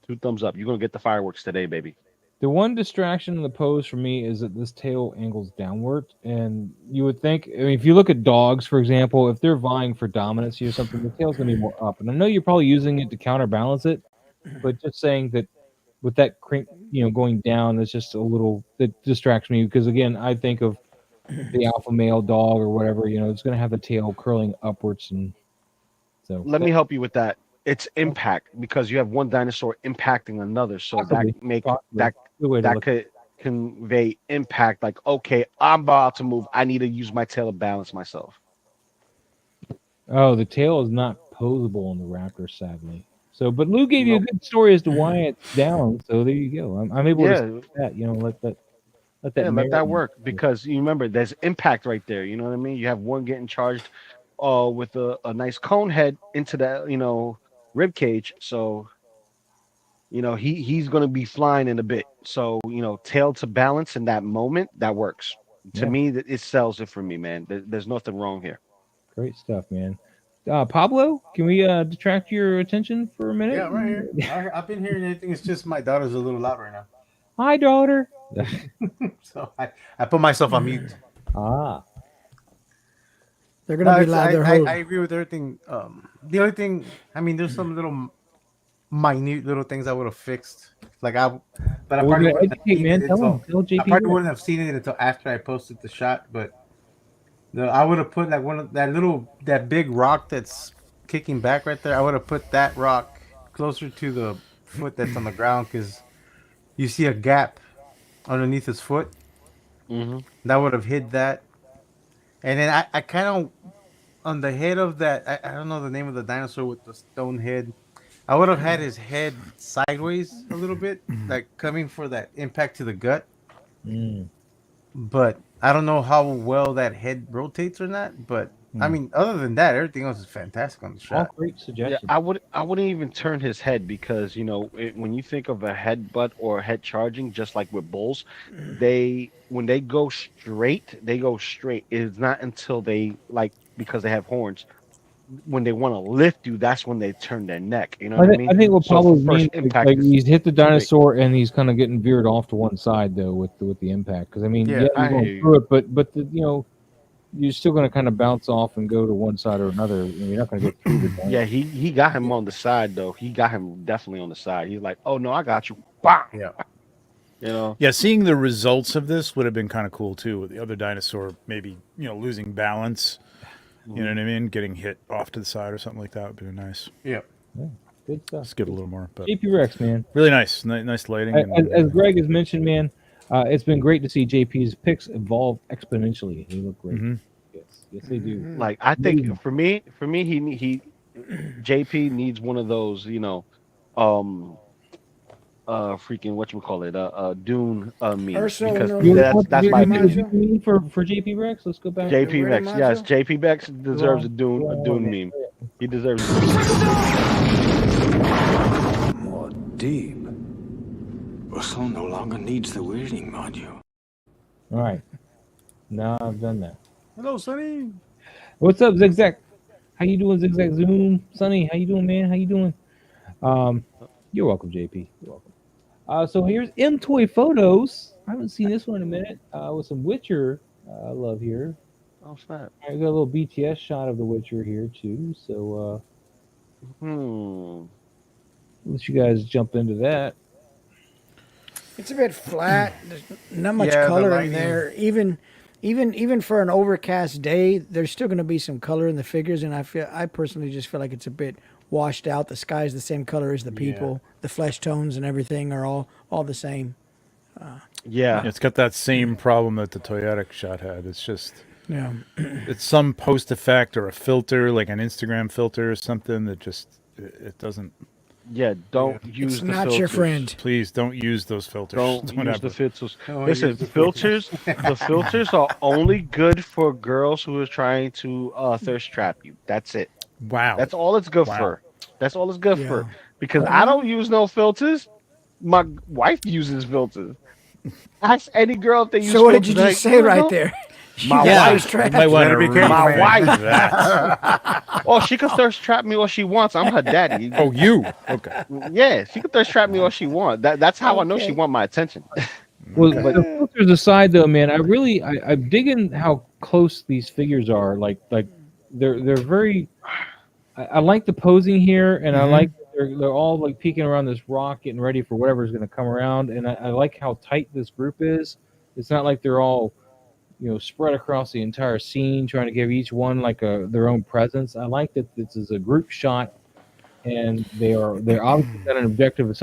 2 thumbs up. You're gonna get the fireworks today, baby. The one distraction in the pose for me is that this tail angles downward, and you would think, I mean, if you look at dogs, for example, if they're vying for dominance or something, the tail's going to be more up. And I know you're probably using it to counterbalance it, but just saying that with that crank, going down, it's just a little that distracts me because again, I think of the alpha male dog or whatever, it's going to have the tail curling upwards, and so Let me help you with that. It's impact because you have one dinosaur impacting another, so Possibly. that make Possibly. that Good way to that look. could convey impact. Like, okay, I'm about to move. I need to use my tail to balance myself. Oh, the tail is not posable on the Raptor, sadly. So, but Lou gave you a good story as to why it's down. So there you go. I'm able to see that. Let that Let that marinate. work because you remember there's impact right there. You know what I mean? You have one getting charged with a nice cone head into that rib cage. So he's gonna be flying in a bit. So tail to balance in that moment, that works. To me, it sells it for me, man. There's nothing wrong here. Great stuff, man. Pablo, can we detract your attention for a minute? Yeah, right here. I've been hearing anything. It's just my daughter's a little loud right now. Hi, daughter. So I put myself on mute. They're gonna be loud. They're I agree with everything. The only thing, I mean, there's some little minute little things I would have fixed. But I We're probably gonna wouldn't have educate, seen man. it Tell until, him. Tell I JP. probably wouldn't have seen it until after I posted the shot. But I would have put like one of that big rock that's kicking back right there. I would have put that rock closer to the foot that's on the ground because you see a gap underneath his foot. Mm-hmm. That would have hid that. And then I kind of on the head of that. I don't know the name of the dinosaur with the stone head. I would have had his head sideways a little bit, like coming for that impact to the gut. but I don't know how well that head rotates or not. But I mean, other than that, everything else is fantastic on the All shot. great Yeah, suggestions. I wouldn't even turn his head because when you think of a headbutt or a head charging, just like with bulls, they when they go straight, they go straight. It's not until they like because they have horns. When they want to lift you, that's when they turn their neck. You know what I mean? I think what So for Pablo's first mean like impact is he's hit the straight. dinosaur and he's kind of getting veered off to one side though with the impact. Because I mean, Yeah. yeah, you're I hear going you. through it, but you're still going to kind of bounce off and go to one side or another. You're not going to go through the Yeah, dinosaur. he got him on the side though. He got him definitely on the side. He's like, oh no, I got you. Bam! Yeah. You know. Yeah, seeing the results of this would have been kind of cool too. With the other dinosaur, maybe losing balance. You know what I mean? Getting hit off to the side or something like that would be nice. Yeah. Yeah, good stuff. Just give it a little more, but JP Rex, man. really nice, nice lighting. As Greg has mentioned, man, it's been great to see JP's picks evolve exponentially. They look great. Mhm. Yes, they do. Like I think Amazing. for me, he JP needs one of those, um, freaking whatchamacallit, Dune memes Urso because and You the want that's you, my you, opinion. you mean for JP Rex? Let's go back. JP Where the Rex, yes, module? JP Rex deserves a Dune man. meme. He deserves a Dune. More deep. Russell no longer needs the weirding module. All right. Now I've done that. Hello, Sonny. What's up, Zigzag? How you doing, Zigzag Zoom? Sonny, how you doing, man? How you doing? You're welcome, JP. You're welcome. So here's M Toy Photos. I haven't seen this one in a minute. With some Witcher love here. Oh snap. I got a little BTS shot of the Witcher here too. So let you guys jump into that. It's a bit flat. There's not much Yeah, the color in lighting. there. Even for an overcast day, there's still going to be some color in the figures, and I personally just feel like it's a bit washed out. The sky's the same color as the people. The flesh tones and everything are all the same. Yeah. It's got that same problem that the Toyotic shot had. It's just Yeah. it's some post effect or a filter, like an Instagram filter or something that just it doesn't. Yeah, don't use It's the not filters. your friend. Please don't use those filters. Don't use ever. the filters. Don't Listen, use the filters. The filters are only good for girls who are trying to thirst trap you. That's it. Wow. That's all it's good Wow. for. That's all it's good Yeah. for. Because I don't use no filters. My wife uses filters. Ask any girl if they use So what did filters. you Like, just say right no. there? My yeah, wife's you might want to be careful, My man. wife. that. Oh, she can thirst trap me all she wants. I'm her daddy. Oh, you? Okay. Yeah, she can thirst trap me all she wants. That's how I know she Okay. want my attention. Well, the filters aside, though, man, I'm digging how close these figures are. Like they're very. I like the posing here, and I like that they're all like peeking around this rock, getting ready for whatever's going to come around. And I like how tight this group is. It's not like they're all spread across the entire scene, trying to give each one like their own presence. I like that this is a group shot, and they're obviously got an objective.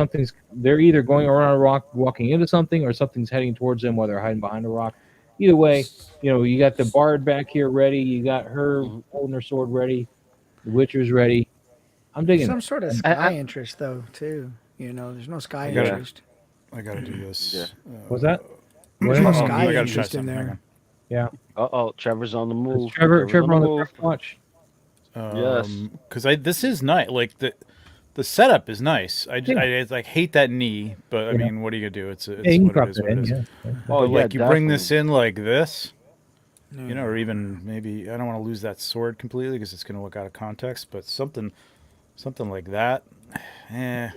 They're either going around a rock, walking into something, or something's heading towards them while they're hiding behind a rock. Either way, you got the bard back here ready. You got her holding her sword ready. The Witcher's ready. I'm digging Some it. sort of sky interest though too. There's no sky gotta- interest. I got to do this. Yeah. What's that? There's no What? sky I got to try interest in something. Hang there. on. Yeah, Trevor's on the move. Trevor on the move. first watch. Yes. Because this is nice. Like the setup is nice. I like hate that knee, but I mean, what are you gonna do? It's Yeah, you can what crop it is. that What it in. is. Yeah. Oh, But yeah, like you bring this definitely. in like this, or even maybe I don't want to lose that sword completely because it's gonna look out of context. But something like that.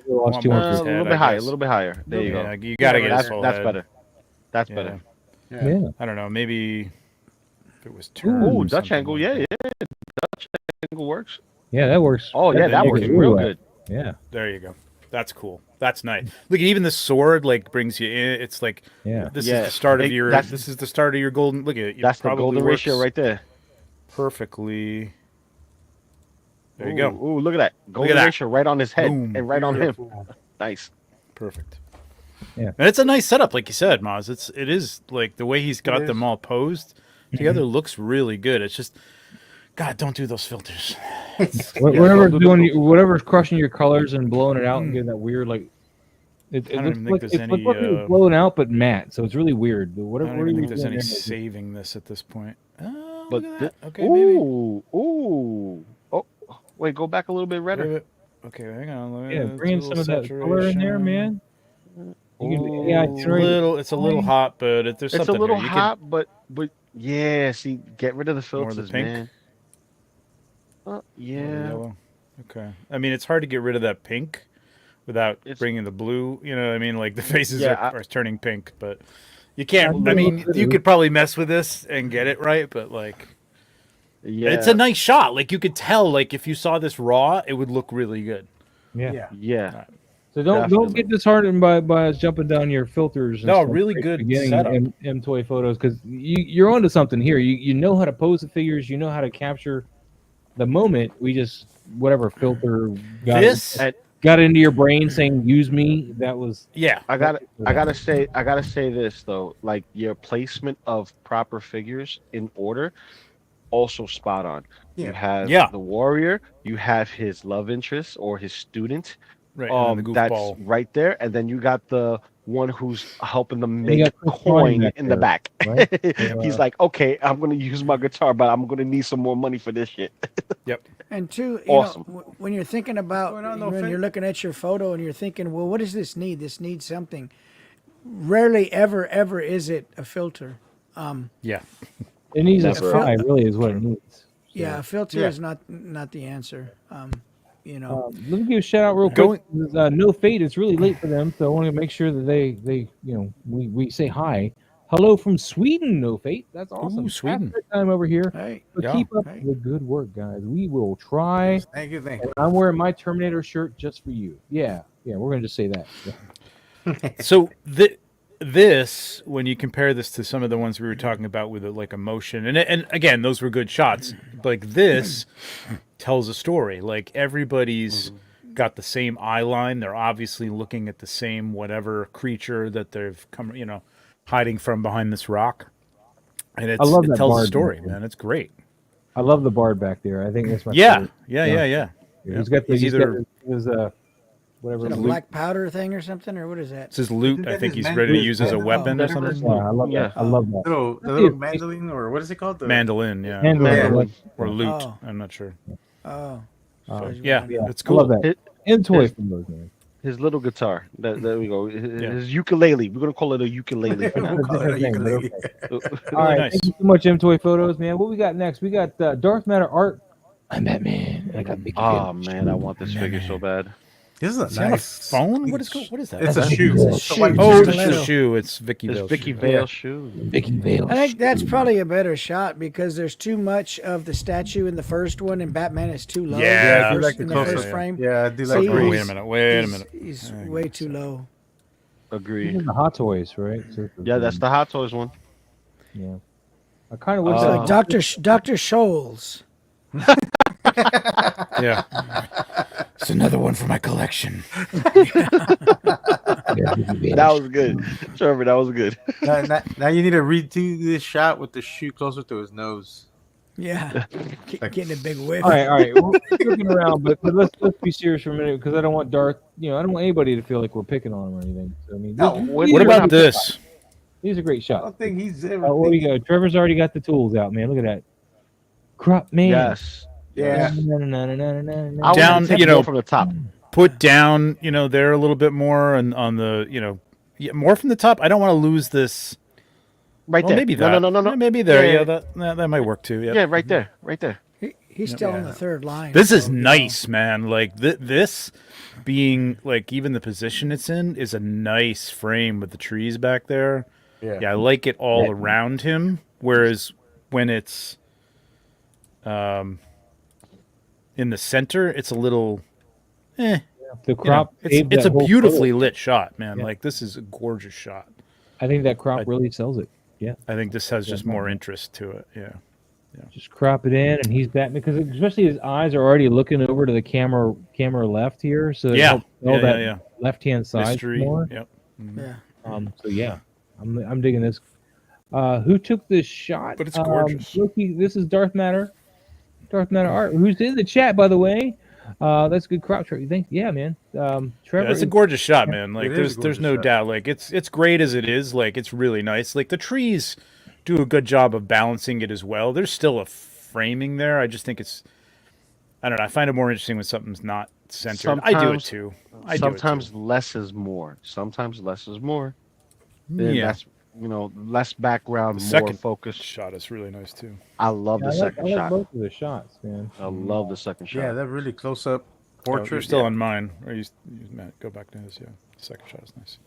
lost too more much of his A head, little I bit higher. A guess. little bit higher. There you Yeah, go. you gotta get his whole That's head. better. That's Yeah. better. Yeah. I don't know. Maybe if it was turned. Oh, or Dutch something angle. like Yeah, that. yeah. Dutch angle works. Yeah, that works. Oh, yeah, that you works can- real well. good. Yeah. There you go. That's cool. That's nice. Look, even the sword like brings you in. It's like Yeah. this Yeah, is the start of it- your. that's- This is the start of your golden. Look at it. That's the probably golden ratio works right there. Perfectly. There you Ooh, go. Ooh, look at that. Golden that. ratio right on his head Boom. and right on him. Beautiful. Nice. Perfect. Yeah. And it's a nice setup, like you said, Maz. It is like the way he's got It them is. all posed together looks really good. It's just, God, don't do those filters. Whatever's crushing your colors and blowing it out and getting that weird like It don't looks even think like there's it any, looks like it was blown out, but matte. So it's really weird. What I are don't even you think there's doing any there? saving this at this point. Oh, But look at that. Okay, maybe. ooh. Oh, wait, go back a little bit Wait a redder. bit. Okay, hang on. Let me Yeah, do bring a in little some of that color in there, saturation. man. You can AI Ooh. generate. It's a little hot, but there's It's a something little here. You hot, but yeah. See, get rid of the could more of the filters, pink, man. more of the Yeah, yellow. Okay. I mean, it's hard to get rid of that pink without it's bringing the blue. You know what I mean? Like the faces yeah. are turning pink, but you I can't. think I it looks mean, you pretty. could probably mess with this and get it right, but like. It's a Yeah, nice shot. Like you could tell, like if you saw this raw, it would look really good. Yeah. Yeah. yeah, Right. So don't definitely. get disheartened by us jumping down your filters and No, stuff really right at the good beginning setup. M toy photos because you're onto something here. You know how to pose the figures. You know how to capture the moment. We just whatever filter got This, And got into your brain saying use me. That was yeah, I gotta say this though. Like your placement of proper figures in order, also spot on. You Yeah. have yeah, the warrior, you have his love interest or his student, right. And then the that's goofball. right there, and then you got the one who's helping them and you make got Chris Pine coin back in the there, back. right? So, He's like, okay, I'm gonna use my guitar, but I'm gonna need some more money for this shit. Yep. And two, Awesome. when you're thinking about going on, no when offense? you're looking at your photo and you're thinking, well, what does this need? This needs something. Rarely, ever is it a filter. Yeah. it needs a Never. sky, really, is what it needs. Yeah, a filter Yeah. is not the answer. You know, Let me give a shout out real quick. This is, No Fate. It's really late for them, so I want to make sure that they we say hi. Hello from Sweden, No Fate. That's awesome. Sweden. Past time over here. hey, But Yeah. keep up Hey. the good work, guys. We will try. Thank you. Thank you. And I'm wearing my Terminator shirt just for you. Yeah, we're gonna just say that. Yeah. So this, when you compare this to some of the ones we were talking about with like emotion, and again, those were good shots. Like this tells a story. Like everybody's got the same eye line. They're obviously looking at the same whatever creature that they've come, hiding from behind this rock. And I love it that tells a bard story, back there. man. It's great. I love the bard back there. I think that's my Yeah, favorite. yeah. He's got the He's he's either- got his whatever. is it a loot. black powder thing or something, or what is that? It's his loot. Isn't I that think his he's ready to mandolin? use as a Oh, weapon or that's something. his- Yeah, I love Yeah. that. I love that. The little mandolin, or what is it called? The Mandolin, yeah. Mandolin. Or loot. Oh. I'm not sure. Oh, Yeah, Yeah, it's I cool. love that. It- And toy His- from those, man. His little guitar. There we go. His, Yeah. his ukulele. We're gonna call it a ukulele. for now. We'll call it a Different thing, ukulele. All Really right, nice. thank you so much, M Toy Photos, man. What we got next? We got Darth Matter art. I'm Batman. I got big. Oh man, I want this figure so bad. This is a Is he on a nice phone? What is that? It's a shoe. It's a It's a shoe. white Oh, shoe. it's Stiletto. a shoe. It's Vicky It's Vale. Vicky shoe. Vale's shoe. Vicky Vale. I think that's probably a better shot because there's too much of the statue in the first one, and Batman is too low. Yeah, I do in the like first, the in the close-up. first frame. Yeah, I do See, like Oh, the wait a minute. Wait a minute. He's way too low. These Agree. are the Hot Toys, right? So Yeah, that's the Hot Toys one. Yeah. I kind of wish It's that like Dr. Scholl's. Yeah. It's another one for my collection. That was good, Trevor. That was good. now you need to redo this shot with the shoe closer to his nose. Yeah, getting a big whiff. All right. We're joking around, but let's be serious for a minute because I don't want Darth. I don't want anybody to feel like we're picking on him or anything. So I mean, No, these What are about great this? shots. These are great I shots. don't think he's ever. What do you go? Trevor's already got the tools out, man. Look at that. Crop man. Yes. Yeah. I Down, want to you know, from the top. Put down, there a little bit more and on the, more from the top. I don't want to lose this. Right Well, there. maybe that. No. Yeah, maybe there. Yeah. Yeah, that might work too. Yep. Yeah, right there. Right there. He's still on the third line. This is so, you know. nice, man. Like this being like even the position it's in is a nice frame with the trees back there. Yeah, I like it all around him. Whereas when it's in the center, it's a little The crop. it's a beautifully lit shot, man. Yeah. Like this is a gorgeous shot. I think that crop really sells it. Yeah. I think this has just more interest to it. Yeah. Just crop it in, and he's Batman because especially his eyes are already looking over to the camera left here, so it helps tell that left hand side Mystery. more. Yep. Yeah. So yeah, I'm digging this. Who took this shot? But it's gorgeous. Look, this is Darth Matter art. Who's in the chat, by the way? That's a good crop shot. You think? Yeah, man. Trevor, Yeah, it's a gorgeous shot, man. Like It is a there's gorgeous no shot. doubt. Like it's great as it is. Like it's really nice. Like the trees do a good job of balancing it as well. There's still a framing there. I just think it's I don't know. I find it more interesting when something's not centered. I do it Sometimes, too. I do it sometimes too. less is more. Sometimes less is more. Then Yeah. that's less background, The more second focus. shot is really nice too. I love yeah, the I second like shot. both of the shots, man. I love the second Yeah, shot. that really close up Oh, portrait. you're still yeah. on mine. Or Matt, go back to his. Yeah, the second shot is nice.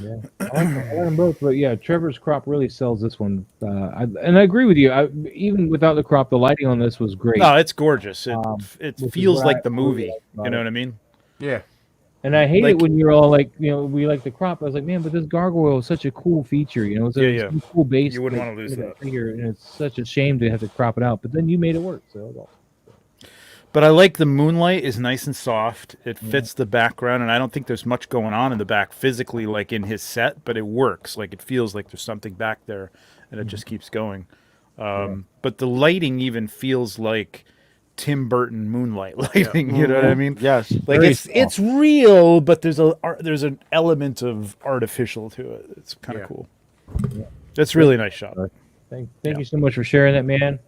Yeah, I like them both, but yeah, Trevor's crop really sells this one. And I agree with you. Even without the crop, the lighting on this was great. No, it's gorgeous. It Which is feels what like the I really movie. like about You know it. what I mean? Yeah. And I hate it Like when you're all like, we like the crop. I was like, man, but this gargoyle is such a cool feature. It's Yeah, a, yeah. it's a cool base. You wouldn't like, want to lose that. figure, and it's such a shame to have to crop it out. But then you made it work. So well, But I like the moonlight is nice and soft. It fits the background, and I don't think there's much going on in the back physically, like in his set. But it works. Like it feels like there's something back there, and it just keeps going. But the lighting even feels like Tim Burton moonlight lighting. You know what I mean? Yes. Like Very it's real, but there's an element of artificial to it. It's kind of Yeah. cool. It's really nice shot. thank you so much for sharing that, man.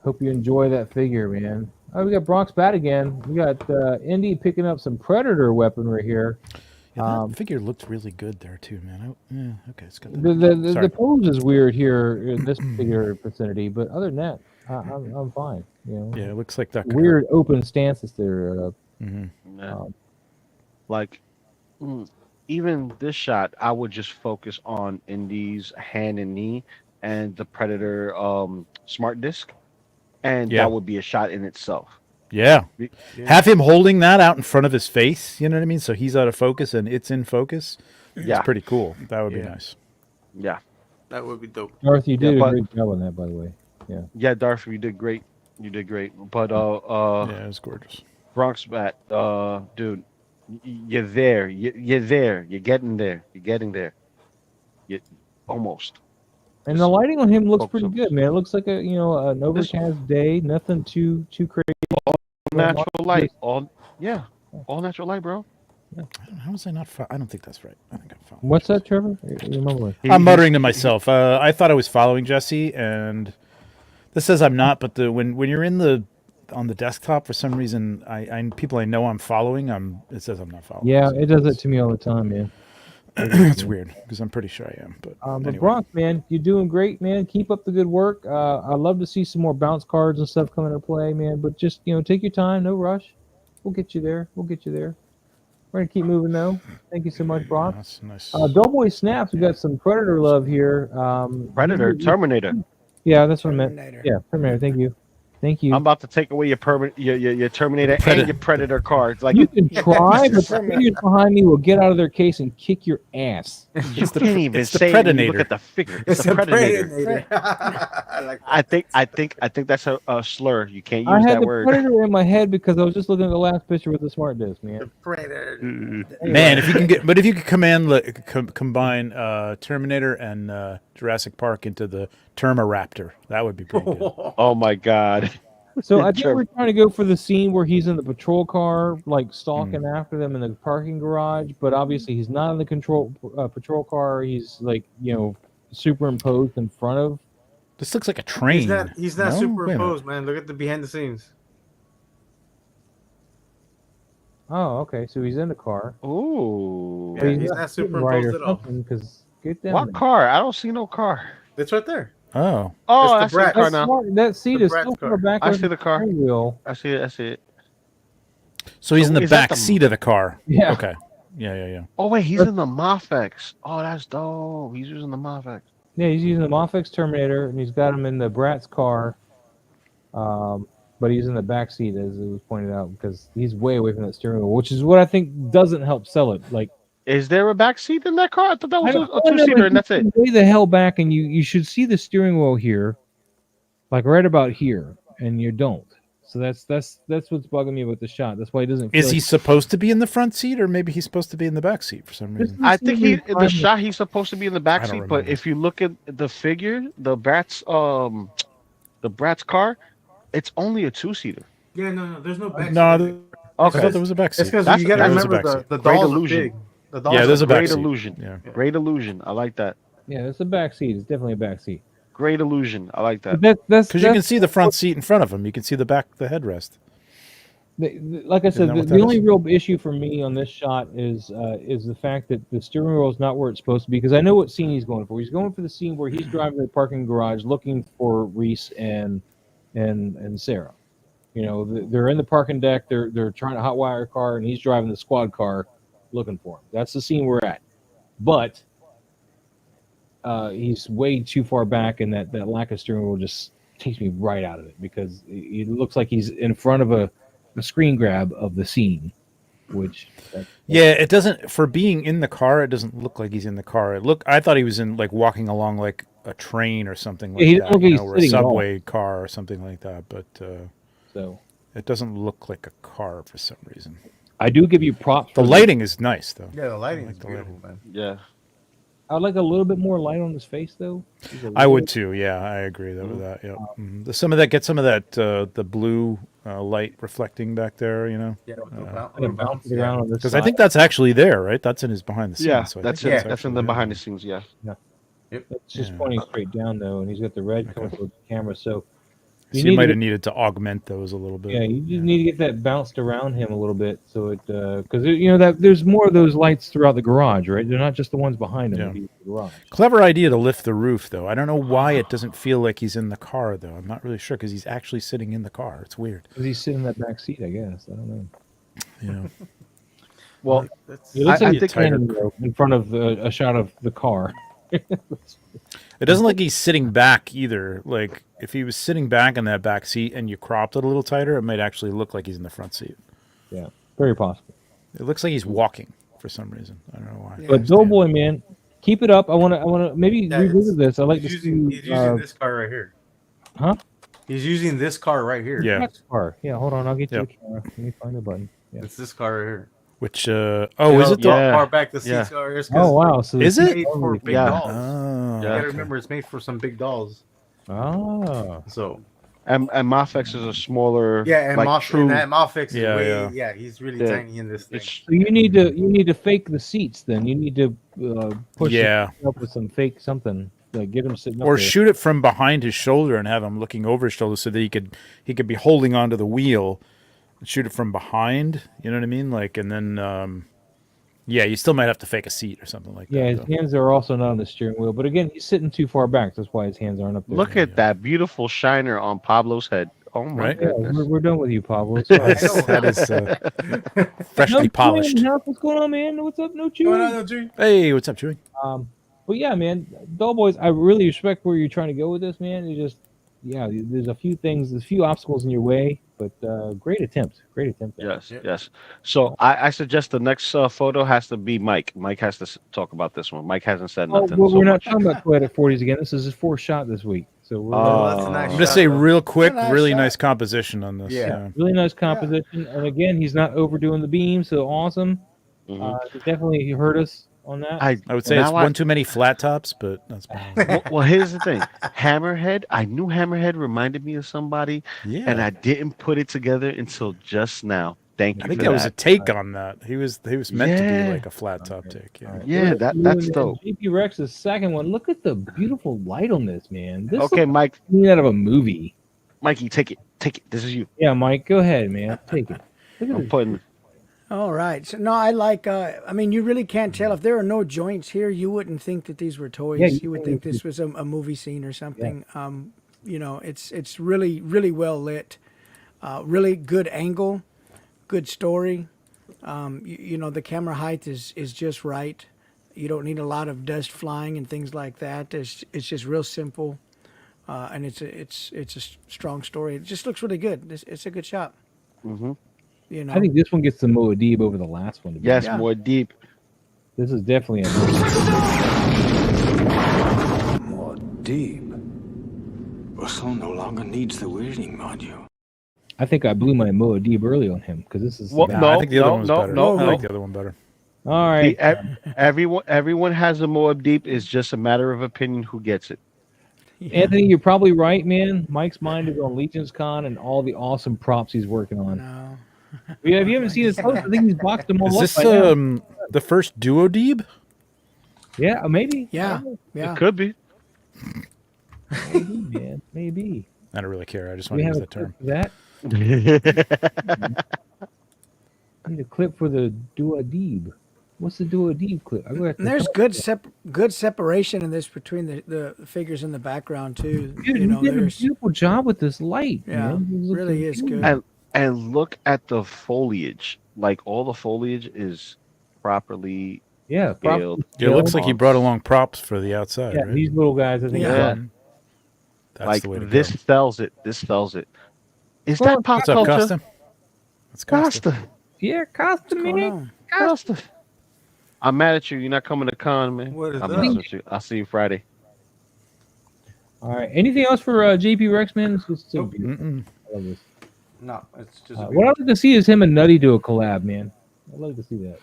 Hope you enjoy that figure, man. Oh, we got Bronx Bat again. We got Indy picking up some Predator weaponry here. Yeah, that figure looked really good there too, man. Okay, it's got The pose is weird here in this particular vicinity, but other than that, I'm fine. Yeah, it looks like that. Weird open stances there. Yeah. Like, even this shot, I would just focus on Indy's hand and knee and the Predator smart disc, and Yeah. that would be a shot in itself. Yeah. Have him holding that out in front of his face, you know what I mean? So he's out of focus and it's in focus. Yeah. It's pretty cool. That would be nice. Yeah. That would be dope. Darth, you did but- a great job on that, by the way. Yeah, Darth, you did great. You did great. But Yeah, it was gorgeous. Bronx Bat, dude, you're there. You're there. You're getting there. You're getting there. You almost. And the lighting on him looks Focus pretty on good, man. It looks like an overcast day. Nothing too crazy. Natural light. All natural light, bro. How was I not? I don't think that's right. I think I'm following. What's that, Trevor? Remember? I'm muttering to myself. I thought I was following Jesse, and this says I'm not. But when you're on the desktop, for some reason, I people I know I'm following. It says I'm not following. Yeah, it does that to me all the time, man. It's weird because I'm pretty sure I am. But But anyway. Bronx, man, you're doing great, man. Keep up the good work. I'd love to see some more bounce cards and stuff come into play, man. But just take your time, no rush. We'll get you there. We're gonna keep moving though. Thank you so much, Bronx. That's nice. Doughboy Snaps, we got some Predator love here. Predator, Terminator. Yeah, that's what I meant. Terminator. Yeah, Terminator. Thank you. I'm about to take away your your Terminator and your Predator cards. Like You can try, but the Terminator. figures behind me will get out of their case and kick your ass. you can't even it's the say it when you Predator. look at the figure. It's the Predator. I like that. I think that's a slur. You can't I use had that the word. Predator in my head because I was just looking at the last picture with the smart disc, man. Predator. Man, if you could combine Terminator and Jurassic Park into the Termaraptor, that would be pretty good. Oh my god. So I think we're trying to go for the scene where he's in the patrol car, like stalking after them in the parking garage. But obviously, he's not in the patrol car. He's like superimposed in front of. This looks like a train. He's not No? superimposed, man. Look at the behind the scenes. Oh, okay. So he's in the car. Ooh. Yeah, he's not sitting right superimposed or at all. something, because get down What there. car? I don't see no car. It's right there. Oh, Oh, I It's see the the car That now. that seat The is Bratz still car. from the back I of see the car. wheel. I see it. I see it. so he's in the is that back the- seat of the car. Yeah. Okay. Yeah. Oh wait, he's in the Mafex. Oh, that's dope. He's using the Mafex. Yeah, he's using the Mofex Terminator, and he's got him in the Bratz car. But he's in the back seat, as it was pointed out, because he's way away from that steering wheel, which is what I think doesn't help sell it. Like, Is there a back seat in that car? I thought that was I a don't know, two-seater, like, and that's it. Way the hell back, and you should see the steering wheel here, like right about here, and you don't. So that's what's bugging me about the shot. That's why he doesn't. Is feel he like, supposed to be in the front seat, or maybe he's supposed to be in the back seat for some reason? I think he in the Prime- shot he's supposed to be in the back I don't seat, but remember. if you look at the figure, the Bratz car, it's only a two-seater. Yeah, no, there's no back. No, seat. I Okay, thought there was a back It's seat. because That's- you got to that was a remember back the Great dolls are illusion. big. The dolls Yeah, are there's a back Great seat. illusion. Yeah. Great illusion. I like that. Yeah, it's a back seat. It's definitely a back seat. Great illusion. I like that. But that's Because you can see the front seat in front of him. You can see the headrest. like I said, that what the that only is? real issue for me on this shot is the fact that the steering wheel is not where it's supposed to be. Because I know what scene he's going for. He's going for the scene where he's driving to the parking garage looking for Reese and Sarah. You know, they're in the parking deck. They're trying to hotwire a car, and he's driving the squad car looking for him. That's the scene we're at. But he's way too far back, and that lack of steering wheel just takes me right out of it because it looks like he's in front of a screen grab of the scene, which Yeah, it doesn't. For being in the car, it doesn't look like he's in the car. I thought he was in like walking along like a train or something like he that, doesn't look like he's or a sitting at all. subway car or something like that. But So it doesn't look like a car for some reason. I do give you props. The for lighting is nice though. Yeah, the lighting like is the beautiful, man. Yeah. I'd like a little bit more light on his face, though. I would too. Yeah, I agree with that. Yeah, some of that the blue light reflecting back there. You know, Yeah, kind of bounce around on this because side. I think that's actually there, right? That's in his behind the scenes. Yeah, so I that's think it. That's in actually the there. behind the scenes. Yeah. It's just pointing straight down, though, and he's got the red coming towards the camera. So So you might have needed to augment those a little bit. Yeah, you just need to get that bounced around him a little bit, so it because you know that there's more of those lights throughout the garage, right? They're not just the ones behind him. Yeah. that lead to the garage. Clever idea to lift the roof, though. I don't know why it doesn't feel like he's in the car, though. I'm not really sure because he's actually sitting in the car. It's weird. Because he's sitting in that back seat, I guess. I don't know. You know, Well, It looks I like he's think- standing though, in front of a shot of the car. it doesn't look like he's sitting back either. Like if he was sitting back in that back seat and you cropped it a little tighter, it might actually look like he's in the front seat. Yeah, very possible. It looks like he's walking for some reason. I don't know why. But Doughboy, man, keep it up. I want to maybe revisit this. I like to He's see. using this car right here. Huh? He's using this car right here. Yeah. Next car. Yeah, hold on. I'll get you Yep. the camera. Let me find the button. Yeah. It's this car right here. Which is it? How Yeah. far back the seats Yeah. are? Is Oh wow! So Is it's it? made for big Yeah. dolls. Oh, You Yeah. gotta remember, it's made for some big dolls. Ah, So and Mafex is a smaller. yeah, and like and that Mofix is Yeah, way, yeah. yeah, he's really Yeah. tiny in this thing. It's so you need to fake the seats. Then you need to push Yeah. it up with some fake something. Like get him sitting up or there. shoot it from behind his shoulder and have him looking over his shoulder so that he could be holding onto the wheel and shoot it from behind. You know what I mean? Like, and then yeah, you still might have to fake a seat or something like Yeah, that. his though. hands are also not on the steering wheel. But again, he's sitting too far back. That's why his hands aren't up there. look at that beautiful shiner on Pablo's head. Oh my Right? Yeah, goodness. we're done with you, Pablo. Sorry. that is freshly No polished. chewing, Huff. What's going on, man? What's up? No chewing. Hey, what's up, Chewy? But yeah, man, Doughboys, I really respect where you're trying to go with this, man. You just, yeah, there's a few obstacles in your way, but great attempt. Yes, yes. So I suggest the next photo has to be Mike. Mike has to talk about this one. Mike hasn't said Oh, nothing. well, so we're not much. talking about Poetic 40s again. This is his fourth shot this week. So we're that's a nice I'm shot, gonna say though. real quick, Nice really shot. nice composition on this. Yeah. really nice composition. And again, he's not overdoing the beam, so awesome. Mhm. He definitely hurt us on that. I would say it's now one too many flat tops, but that's well, here's the thing. Hammerhead. I knew Hammerhead reminded me of somebody, yeah. and I didn't put it together until just now. Thank you I think for that was a that. take on that. He was meant to Yeah. be like a flat top take. Yeah. Yeah, that's And dope. JP Rex's second one. Look at the beautiful light on this, man. This Okay, looks Mike. like out of a movie. Mikey, take it. Take it. This is you. Yeah, Mike, go ahead, man. Take it. Look at I'm this. putting. All right. So no, I like. I mean, you really can't tell if there are no joints here. You wouldn't think that these were toys. Yeah, you would think this was a movie scene or something. You know, it's really well lit. Really good angle, good story. You know, the camera height is just right. You don't need a lot of dust flying and things like that. It's just real simple, and it's a strong story. It just looks really good. It's a good shot. Mm-hmm. You know. I think this one gets the Moadib over the last one. To be Yes, honest. more deep. This is definitely a. More deep. Russell no longer needs the weirding module. I think I blew my Moadib early on him because this is. Well, bad. no, I think the other no, one was no, better. no, I no. like the other one better. All right. Everyone has a Moab deep. It's just a matter of opinion who gets it. Anthony, you're probably right, man. Mike's mind is on Legion's Con and all the awesome props he's working on. No. Yeah, if you haven't seen his post, I think he's boxed them all Is up this by now. the first duo deeb? Yeah, maybe. Yeah. It Yeah. could be. Maybe, man. Maybe. I don't really care. I just We want to have use a that clip term. for that. I need a clip for the Dua Deeb. What's the Dua Deeb clip? I'm gonna have to And there's come up good separation in this between the figures in the background too. with- Dude, you know, he did a there's beautiful job with this light, yeah, man. It looks really is amazing. good. And look at the foliage. Like all the foliage is properly Yeah, scaled. It looks like he on- brought along props for the outside, Yeah, right? these little guys, I think. Yeah. That's like the way to this go. sells it. This sells it. Is Well, that pop What's up, culture? Costa? That's Costa. Costa. Yeah, Costa, What's going man. on? Costa. I'm mad at you. You're not coming to con, man. What is I'm that? messing with you. I'll see you Friday. All right. Anything else for JP Rex, man? This is so Nope. beautiful. Mm-mm. I love this. No, it's just. What I'd like to see is him and Nutty do a collab, man. I'd like to see that.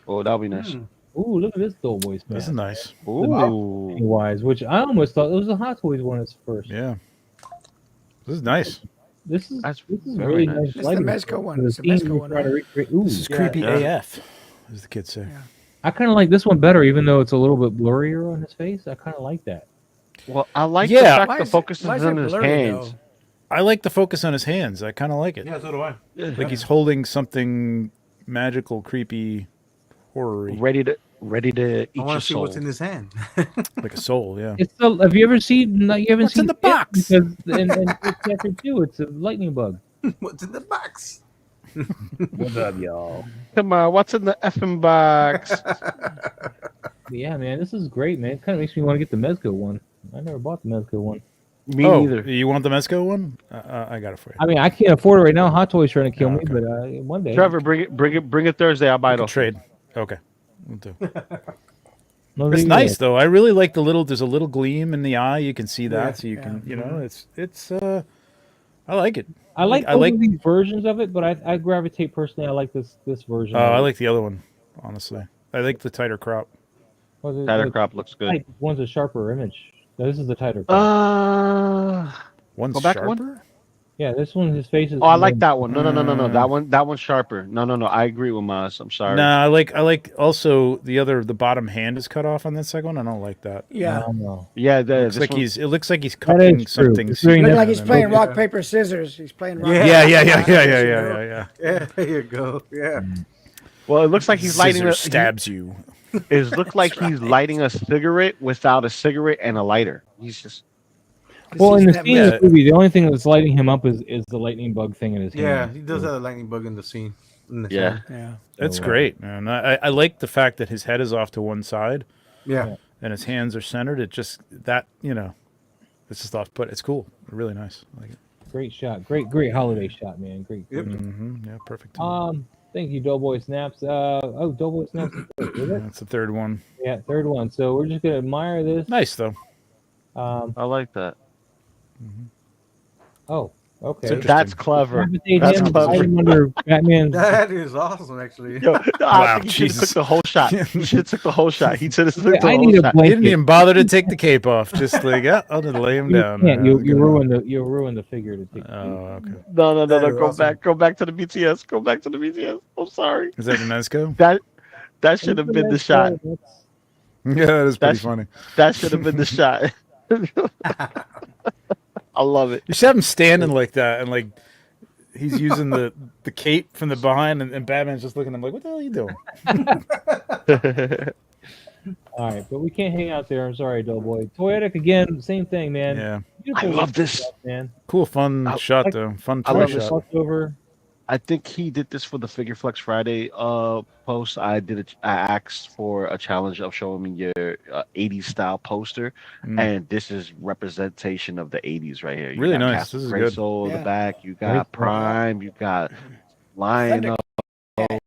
Oh, that'll be nice. Ooh, look at this Doughboy This is smash. nice. Ooh. Wise, which I almost thought it was a Hot Toys one at first. Yeah. This is nice. This is That's really very nice. nice. It's the lighting. Mezco one. The It's the scene Mezco we're one, trying to right? recreate. Ooh, This is Yeah, creepy yeah. AF, as the kids say. Yeah. I kind of like this one better, even though it's a little bit blurrier on his face. I kind of like that. Well, I like Yeah. the fact Why the is it- focus is why on it his blurry, hands. though? I like the focus on his hands. I kind of like it. Yeah, so do I. Like he's holding something magical, creepy, horror-y, Ready to eat I your want to see soul. what's in his hand. like a soul. Yeah. It's the. Have you ever seen? You haven't What's seen in the it box? Because and it's chapter 2. It's a lightning bug. What's in the box? What's up, y'all? Come on, what's in the effing box? Yeah, man, this is great, man. It kind of makes me want to get the Mezco one. I never bought the Mezco one. Me Oh, neither. you want the Mezco one? I got it for you. I mean, I can't afford it right now. Hot Toys trying to kill Oh, me, okay. but one day. Trevor, bring it Thursday. I'll buy it We off. could trade. Okay. We'll do. No, It's they- nice though. I really like the little. There's a little gleam in the eye. You can see that, Yeah, so you yeah. can. You know, it's. I like it. I like I both like- of these versions of it, but I gravitate personally. I like this version. Oh, of I it. like the other one. Honestly, I like the tighter crop. What's it- Tighter the crop looks good. tight one's a sharper image. No, this is the tighter crop. One's Go back sharper. one? Yeah, this one, his face is. Oh, I like that one. No. Mm. That one's sharper. No. I agree with Maz. I'm sorry. Nah, I like also the bottom hand is cut off on that second one. I don't like that. Yeah. No. Yeah, It looks like one, it looks like he's That cutting is true. something. It's very Look nice. like he's playing Yeah. rock paper scissors. He's playing rock. Yeah. Yeah. Yeah, there you go. Yeah. Well, it looks like he's lighting Scissors a stabs you. It looks like he's lighting a cigarette without a cigarette and a lighter. He's just Well, in the That scene of yeah. the movie, the only thing that's lighting him up is the lightning bug thing in his Yeah, hand. he does have a lightning bug in the scene. In the yeah. film. Yeah. That's Oh, wow. great, man. I like the fact that his head is off to one side Yeah. and his hands are centered. It just that it's just off put. It's cool. Really nice. I like it. Great shot. Great holiday shot, man. Great. Yep. Yeah, perfect. timing. Thank you, Doughboy Snaps. Doughboy Snaps. Is it? That's the third one. Yeah, third one. So we're just gonna admire this. Nice though. I like that. Oh, okay. It's That's clever. Gravitate That's him, clever. hide him under Batman's. That is awesome, actually. Yo, Wow, I think he should have Jesus. took the whole shot. He should have took the whole shot. He should have took Yeah, the I whole need a shot. He blanket. didn't even bother to take the cape off. Just like, yeah, I'll just lay him You down. can't. You Good enough. ruin the figure to take. Oh, okay. No. That is Go awesome. back. Go back to the BTS. Go back to the BTS. I'm sorry. Is that the Mezco? That should have been the shot. Yeah, that is pretty That's- funny. That should have been the shot. I love it. You should have him standing like that, and like he's using the cape from the behind, and Batman's just looking at him like, "What the hell are you doing?" All right, but we can't hang out there. I'm sorry, Doughboy. Toyetic again, same thing, man. Yeah, Beautiful I love this. stuff, man. cool, fun shot like- though. Fun I toy love shot. this. Fucked over. I think he did this for the Figure Flex Friday post. I asked for a challenge of showing me your 80s style poster, and this is representation of the 80s right here. You Really got nice. Castle This is good. Grayskull in Yeah. the back. You Great. got Prime. You got Lion. But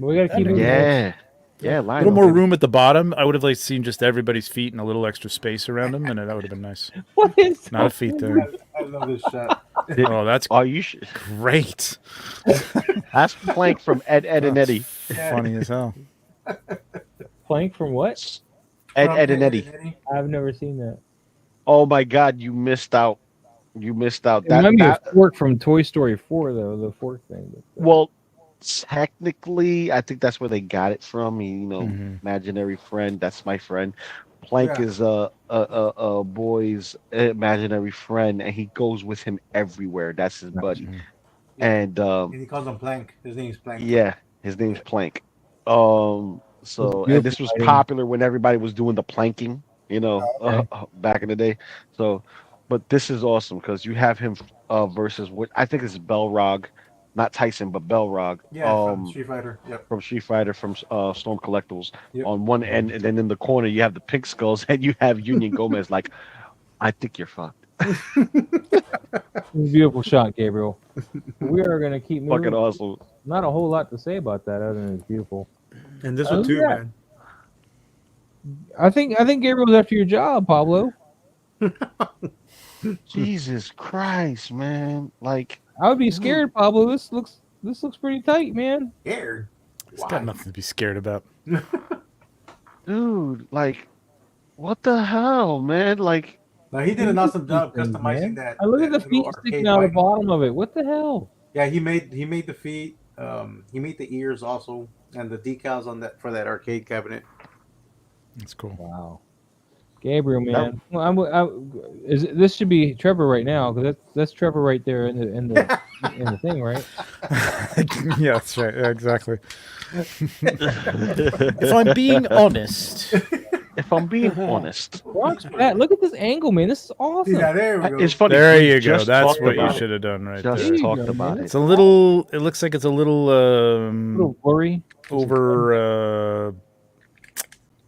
we gotta keep it. Yeah, A Lion. little more room at the bottom. I would have like seen just everybody's feet and a little extra space around them, and that would have been nice. What is Not a feet there. I love this shot. Oh, that's Oh, you should. great. That's Plank from Ed, and Eddie. Funny as hell. Plank from what? Ed, and Eddie. I've never seen that. Oh my God, you missed out. You missed out. It might be a That fork from Toy Story 4, though, the fork thing. well, technically, I think that's where they got it from. Imaginary friend. That's my friend. Plank Yeah. is a boy's imaginary friend, and he goes with him everywhere. That's his buddy. And And he calls him Plank. His name's Plank. yeah, his name's Yeah. Plank. It's So and beautiful this was lighting. popular when everybody was doing the planking, Okay. back in the day. So, but this is awesome because you have him versus what I think is Belrog, not Tyson, but Belrog. Yeah, from Street Fighter. Yep. From Street Fighter from Storm Collectibles Yep. on one end, and then in the corner you have the Pink Skulls, and you have Union Gomez. Like, I think you're fucked. It's a beautiful shot, Gabriel. We are going to keep moving. Fucking awesome. Not a whole lot to say about that other than it's beautiful. And this one too, yeah. man. I think Gabriel's after your job, Pablo. Jesus Christ, man! Like, I would be scared, Pablo. This looks pretty tight, man. Scared. It's got nothing to be scared about. dude, like, what the hell, man? Like, No, he did an awesome job Things, customizing man. that. I look at that the little feet arcade sticking out of the bike. bottom of it. What the hell? Yeah, he made the feet. He made the ears also, and the decals on that for that arcade cabinet. That's cool. Wow. Gabriel, man. Well, this should be Trevor right now because that's Trevor right there in the thing, right? Yeah, that's right. Yeah, exactly. If I'm being honest, Brock's fat. Look at this angle, man. This is awesome. Yeah, there we go. it's funny. there we you go. just That's talked what you about it. should have done right Just there. talked go, about man. it. It's a little. It looks like it's a little A little blurry. over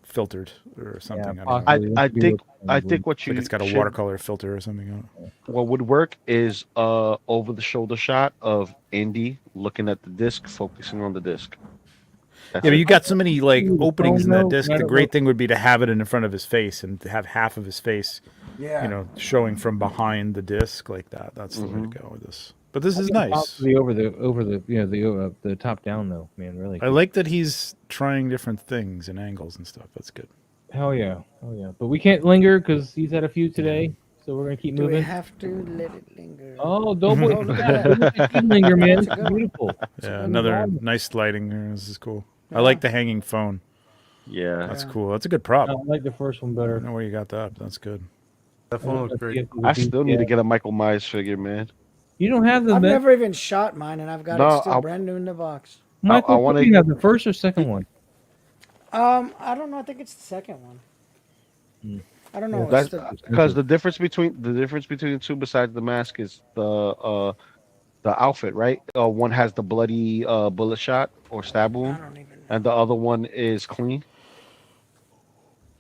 filtered or something. I don't know. possibly. I think what It's you like it's got a should- watercolor filter or something on it. what would work is over the shoulder shot of Indy looking at the disc, focusing on the disc. That's Yeah, but it. you got so many like Ooh, openings in phone that note, disc. I The don't great know. thing would be to have it in front of his face and to have half of his face, Yeah. showing from behind the disc like that. That's the way to go with this. But this is I think nice. possibly over the top down though, man. Really. I like that he's trying different things and angles and stuff. That's good. Hell yeah. But we can't linger because he's had a few today, so we're gonna keep Do we moving. have to let it linger? Oh, don't look at that. Keep linger, man. It's beautiful. Yeah, another nice lighting there. This is cool. I like the hanging phone. Yeah. That's cool. That's a good prop. I like the first one I better. don't know where you got that. That's good. That phone looks great. I still need to get a Michael Myers figure, man. You don't have the I've never even shot mine, and I've got No, it still I'll- brand new in the box. Michael. I wanna- You have the first or second one? I don't know. I think it's the second one. I don't know. That's It's the- because the difference between the two, besides the mask, is the outfit, right? One has the bloody bullet shot or stab I wound, don't even. and the other one is clean.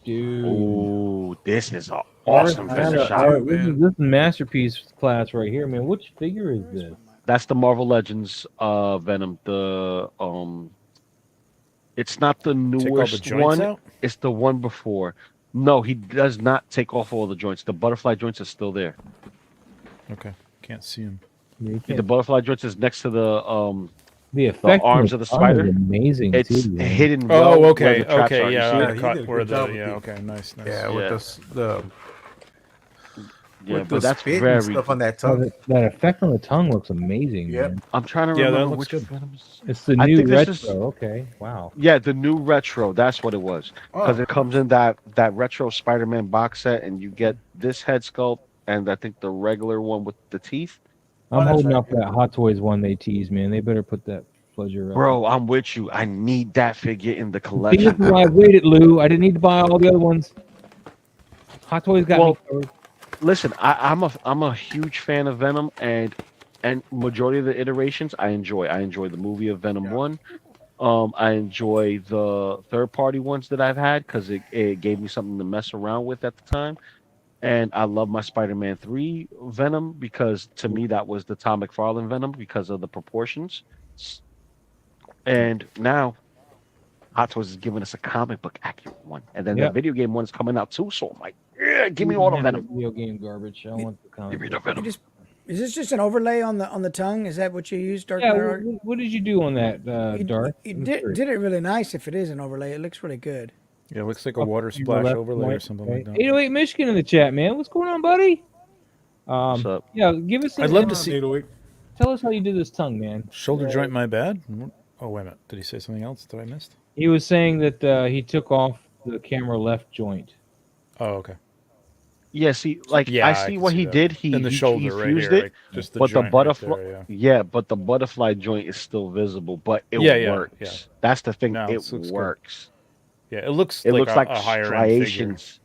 Dude. Ooh, this is an awesome figure This shot. is masterpiece class right here, man. Which figure is this? That's the Marvel Legends Venom. It's not the Take all the newest joints one. out? It's the one before. No, he does not take off all the joints. The butterfly joints are still there. Okay. Can't see him. You The can't- butterfly joints is next to the effect on arms of the tongue is spider, amazing it's too. man. hidden. well Oh, where okay. the traps Okay. are. You Yeah. see Yeah, it? he cut did a where good job the with yeah. the- Okay. Nice. Yeah, Yeah. with the Yeah, with the but that's spit very. and stuff on that Oh, tongue. that effect on the tongue looks amazing. Yep. Man. I'm trying to Yeah, that remember looks which good. Venom's. It's the I new think this retro. is- Okay, wow. Yeah, the new retro. That's what it was. Because Oh. it comes in that retro Spider-Man box set, and you get this head sculpt, and I think the regular one with the teeth. I'm that's holding right. up that Hot Toys one they teased, man. They better put that pleasure up. Bro, I'm with you. I need that figure in the See, this collection. is why I waited, Lou. I didn't need to buy all the other ones. Hot Toys got Well, me covered. Listen, I'm a huge fan of Venom, and majority of the iterations I enjoy. I enjoy the movie of Venom 1. I enjoy the third party ones that I've had because it gave me something to mess around with at the time. And I love my Spider-Man 3 Venom because to me that was the Tom McFarlane Venom because of the proportions. And now Hot Toys is giving us a comic book accurate one. And then Yep. the video game one is coming out too. So I'm like, yeah, give me all the Venom. Video game garbage. I want the Give comic. me the book. Venom. Is this just an overlay on the tongue? Is that what you used, Dark Yeah, Knight art? what did you do on that, You Dark? did it really nice. If it is an overlay, it looks really good. Yeah, it looks like a water Your splash left overlay or point, something okay. like that. 808 Michigan in the chat, man. What's going on, buddy? What's up? Yeah, give us. I'd love to see. Tell us how you did this tongue, man. Shoulder joint, my bad. Oh, wait a minute. Did he say something else that I missed? He was saying that he took off the camera left joint. Oh, okay. Yeah, see, like Yeah, I I see can what see he that. did. He In the he shoulder right fused here, it, like, just the but the joint right butterfly, there, yeah. but the butterfly joint is still visible. But it Yeah, works. yeah. That's the thing. No, it this looks good. works. Yeah, it looks It like looks a, like a higher end figure. striations.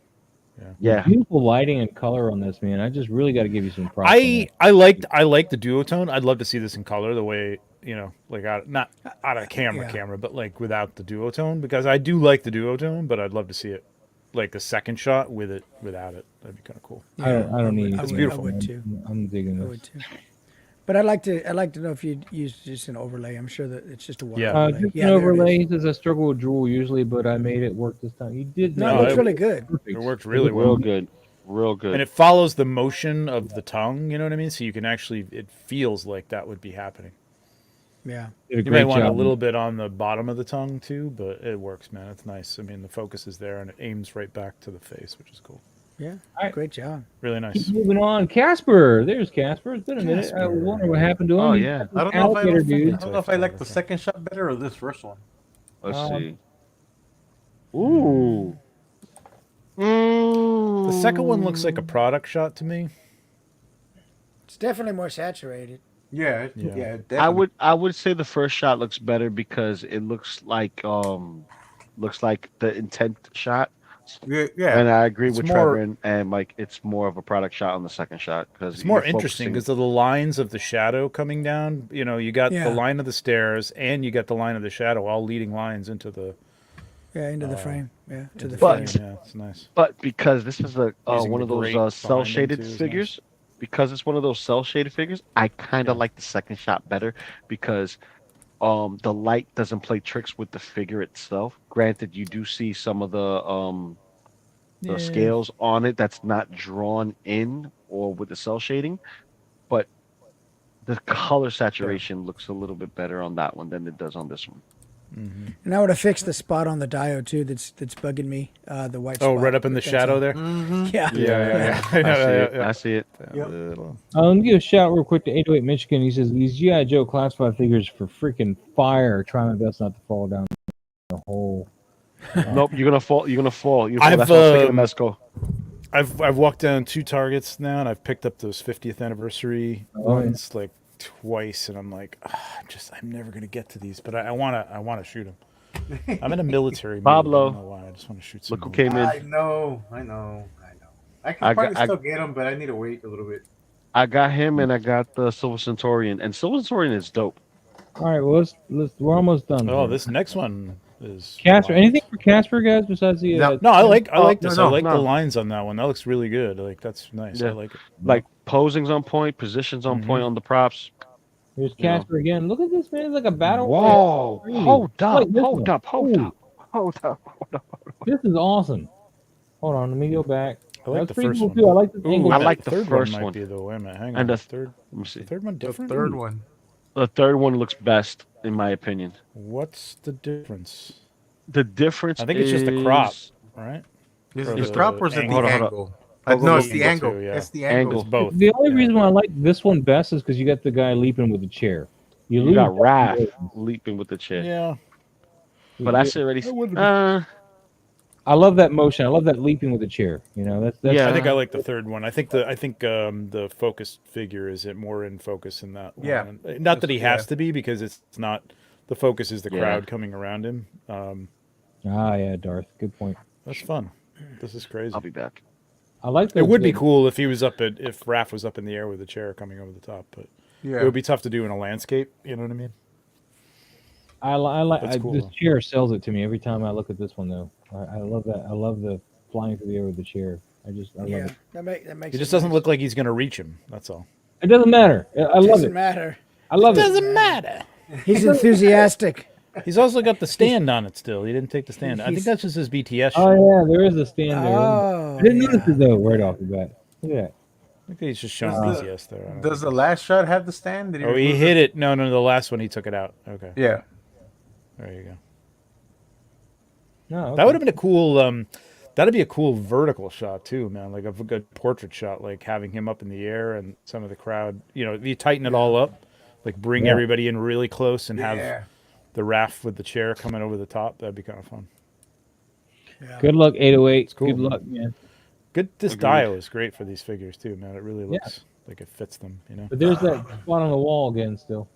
Yeah. Yeah. Beautiful lighting and color on this, man. I just really got to give you some props. I liked the duotone. I'd love to see this in color, the way like not out of camera, but like without the duotone, because I do like the duotone, but I'd love to see it like the second shot with it without it. That'd be kind of cool. I don't need. It's beautiful. I would too. I'm digging I this. would too. But I'd like to know if you'd use just an overlay. I'm sure that it's just a one Yeah. overlay. Just Yeah, an there it overlay. is. He says I struggle with drool usually, but I made it work this time. You did. No, make it looks it- really good. Perfect. It worked really well. Real good. Real good. And it follows the motion of the tongue, you know what I mean? So you can actually, it feels like that would be happening. Yeah. Did a You may great want a job. little bit on the bottom of the tongue too, but it works, man. It's nice. I mean, the focus is there and it aims right back to the face, which is cool. Yeah. right. Great job. Really nice. Keep moving on. Casper. There's Casper. It's been a minute. I was wondering what happened to him. Oh, He's yeah. got this I don't know if alligator dude. I like the second shot better or this first one. Let's see. Ooh. Mm. The second one looks like a product shot to me. It's definitely more saturated. Yeah, Yeah. definitely. I would say the first shot looks better because it looks like the intent shot. Yeah. And I agree It's with more- Trevor and Mike. It's more of a product shot on the second shot because It's more interesting because of the lines of the shadow coming down. You got Yeah. the line of the stairs and you got the line of the shadow, all leading lines into the Yeah, into the frame. Yeah, to into the But- frame. frame. Yeah, it's nice. But because this is Using one the of those grate cell behind shaded them, too, is figures, because it's one of those cell shaded figures, I kind of Yeah. like the second shot better because the light doesn't play tricks with the figure itself. Granted, you do see some of the Yeah. scales on it that's not drawn in or with the cell shading, but the color saturation looks a little bit better on that one than it does on this one. Mm-hmm. And I would have fixed the spot on the diode too. That's bugging me. The white. Oh, spot. right up in the That's shadow all. there. Yeah. Yeah. I see it. I see it. Yep. Let me give a shout real quick to 808 Michigan. He says these GI Joe classified figures for freaking fire. Try my best not to fall down the hole. Nope, you're gonna fall. You're gonna fall. I've, That's why I'm taking the Mesco. I've walked down 2 Targets now, and I've picked up those 50th anniversary ones like twice, and I'm like, I'm never gonna get to these, but I wanna shoot them. I'm in a military mood. Pablo. I don't know why. I just want to shoot some. Look who came in. I know. I can I probably got- still get them, but I need to wait a little bit. I got him, and I got the Silver Centaurian, and Silver Centaurian is dope. All right, well we're almost done. Oh, here. this next one is Casper. wild. Anything for Casper, guys? Besides the No, I like Oh, this. no, I like no. the lines on that one. That looks really good. Like that's nice. I Yeah. like it. Like posing's on point, positions on point on the props. Here's Casper again. Look at this, man. It's like a battle. Whoa! royale. Hold up! Wait, this Hold one. up! Hold Ooh, up! Hold up! Hold up! This is awesome. Hold on, let me go back. I like That's the pretty first cool one. too. I like this Ooh, angle. I that like the third first one. one. Might be the wait a minute. Hang on. And the third. Let me see. The third one The different. third one. The third one looks best, in my opinion. What's the difference? The difference. I think it's just the crop, is- right? Is Or it the the crop or is it the angle. Hold on. angle? Hold on, No, hold it's on. the Angle angle. too, yeah. It's the Angle. angle. It's both. The only Yeah. reason why I like this one best is because you got the guy leaping with the chair. You lose got that Raph one. leaping with the chair. Yeah. But I said already. I love that motion. I love that leaping with the chair. You know, that's Yeah. I think I like the third one. I think the focused figure is more in focus in that Yeah. one. Not that he has Yeah. to be, because it's not. The focus is the Yeah. crowd coming around him. yeah, Darth. Good point. That's fun. This is crazy. I'll be back. I like It would be the- cool if he was if Raph was up in the air with a chair coming over the top, but Yeah. it would be tough to do in a landscape. You know what I mean? I like That's cool, this though. chair sells it to me every time I look at this one though. I love that. I love the flying through the air with the chair. I love Yeah, it. that makes. It just doesn't look like he's going to reach him. That's all. It doesn't matter. I love Doesn't it. matter. I love it. Doesn't matter. He's enthusiastic. He's also got the stand on it still. He didn't take the stand. I think He's- that's just his BTS shit. Oh yeah, there is a stand there. Oh, I didn't yeah. notice it though right off the bat. Look at that. I think he's just showing Does the- BTS there. I don't Does know. the last shot have the stand? Did Oh, he remove hit it. No, the last one he took it out. Okay. Yeah. There you go. No, That would have been a cool. That'd be a cool vertical shot too, man. Like a good portrait shot, like having him up in the air and some of the crowd. You know, if you tighten it all up, like bring everybody in really close and have the raft with the chair coming over the top. That'd be kind of fun. Yeah. Good luck, 808. Cool, Good man. luck, man. Good. This Agreed. dial is great for these figures too, man. It really looks like it fits them. You know. But there's that spot on the wall again still.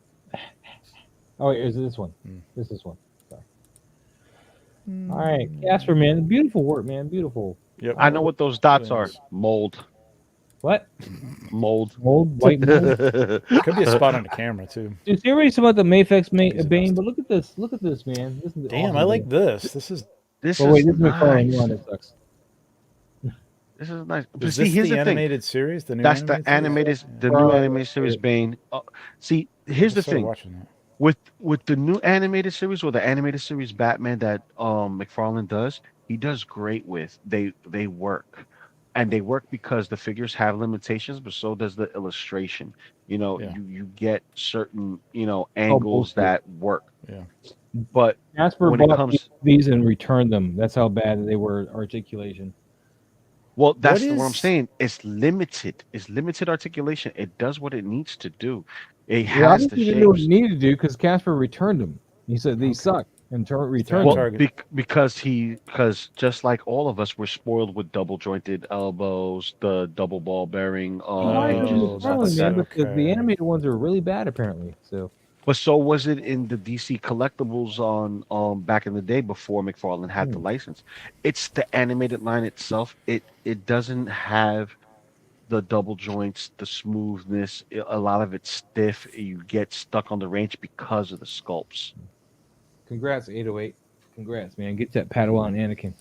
Oh, wait, is this one? This is one. Sorry. All right, Casper, man. Beautiful work, man. Beautiful. Yep. I know what those dots Really are. nice. Mold. What? Mold. Mold? White mold? Could be a spot on the camera too. Dude, so everybody's about the Mafex Easy Bane, dust. but look at this. Look at this, man. This is Damn, awesome, I like man. this. This is. This Oh, wait, is this is McFarlane. nice. One that sucks. This is nice. But Is see, this here's the the thing. animated series? The new That's the animated series? animated, the new animated series Bane. See, here's the I started thing. watching that. With the new animated series or the animated series Batman that McFarlane does, he does great with. They work. And they work because the figures have limitations, but so does the illustration. You know, Yeah. you get certain, angles bullshit. that work. Yeah. But Casper when it bought comes these and returned them. That's how bad they were articulation. well, that's What what I'm is- saying. It's limited. It's limited articulation. It does what it needs to do. It Yeah, has the obviously they knew what shapes. it needed to do because Casper returned them. He said these suck and returned Well, them. Target. because just like all of us, we're spoiled with double jointed elbows, the double ball bearing Why hinges, didn't and you stuff tell like him, that. man? Because Okay. the animated ones are really bad, apparently. So But so was it in the DC collectibles on back in the day before McFarlane had the license. It's the animated line itself. It doesn't have the double joints, the smoothness. A lot of it's stiff. You get stuck on the range because of the sculpts. congrats, 808. Congrats, man. Get that Padawan Anakin.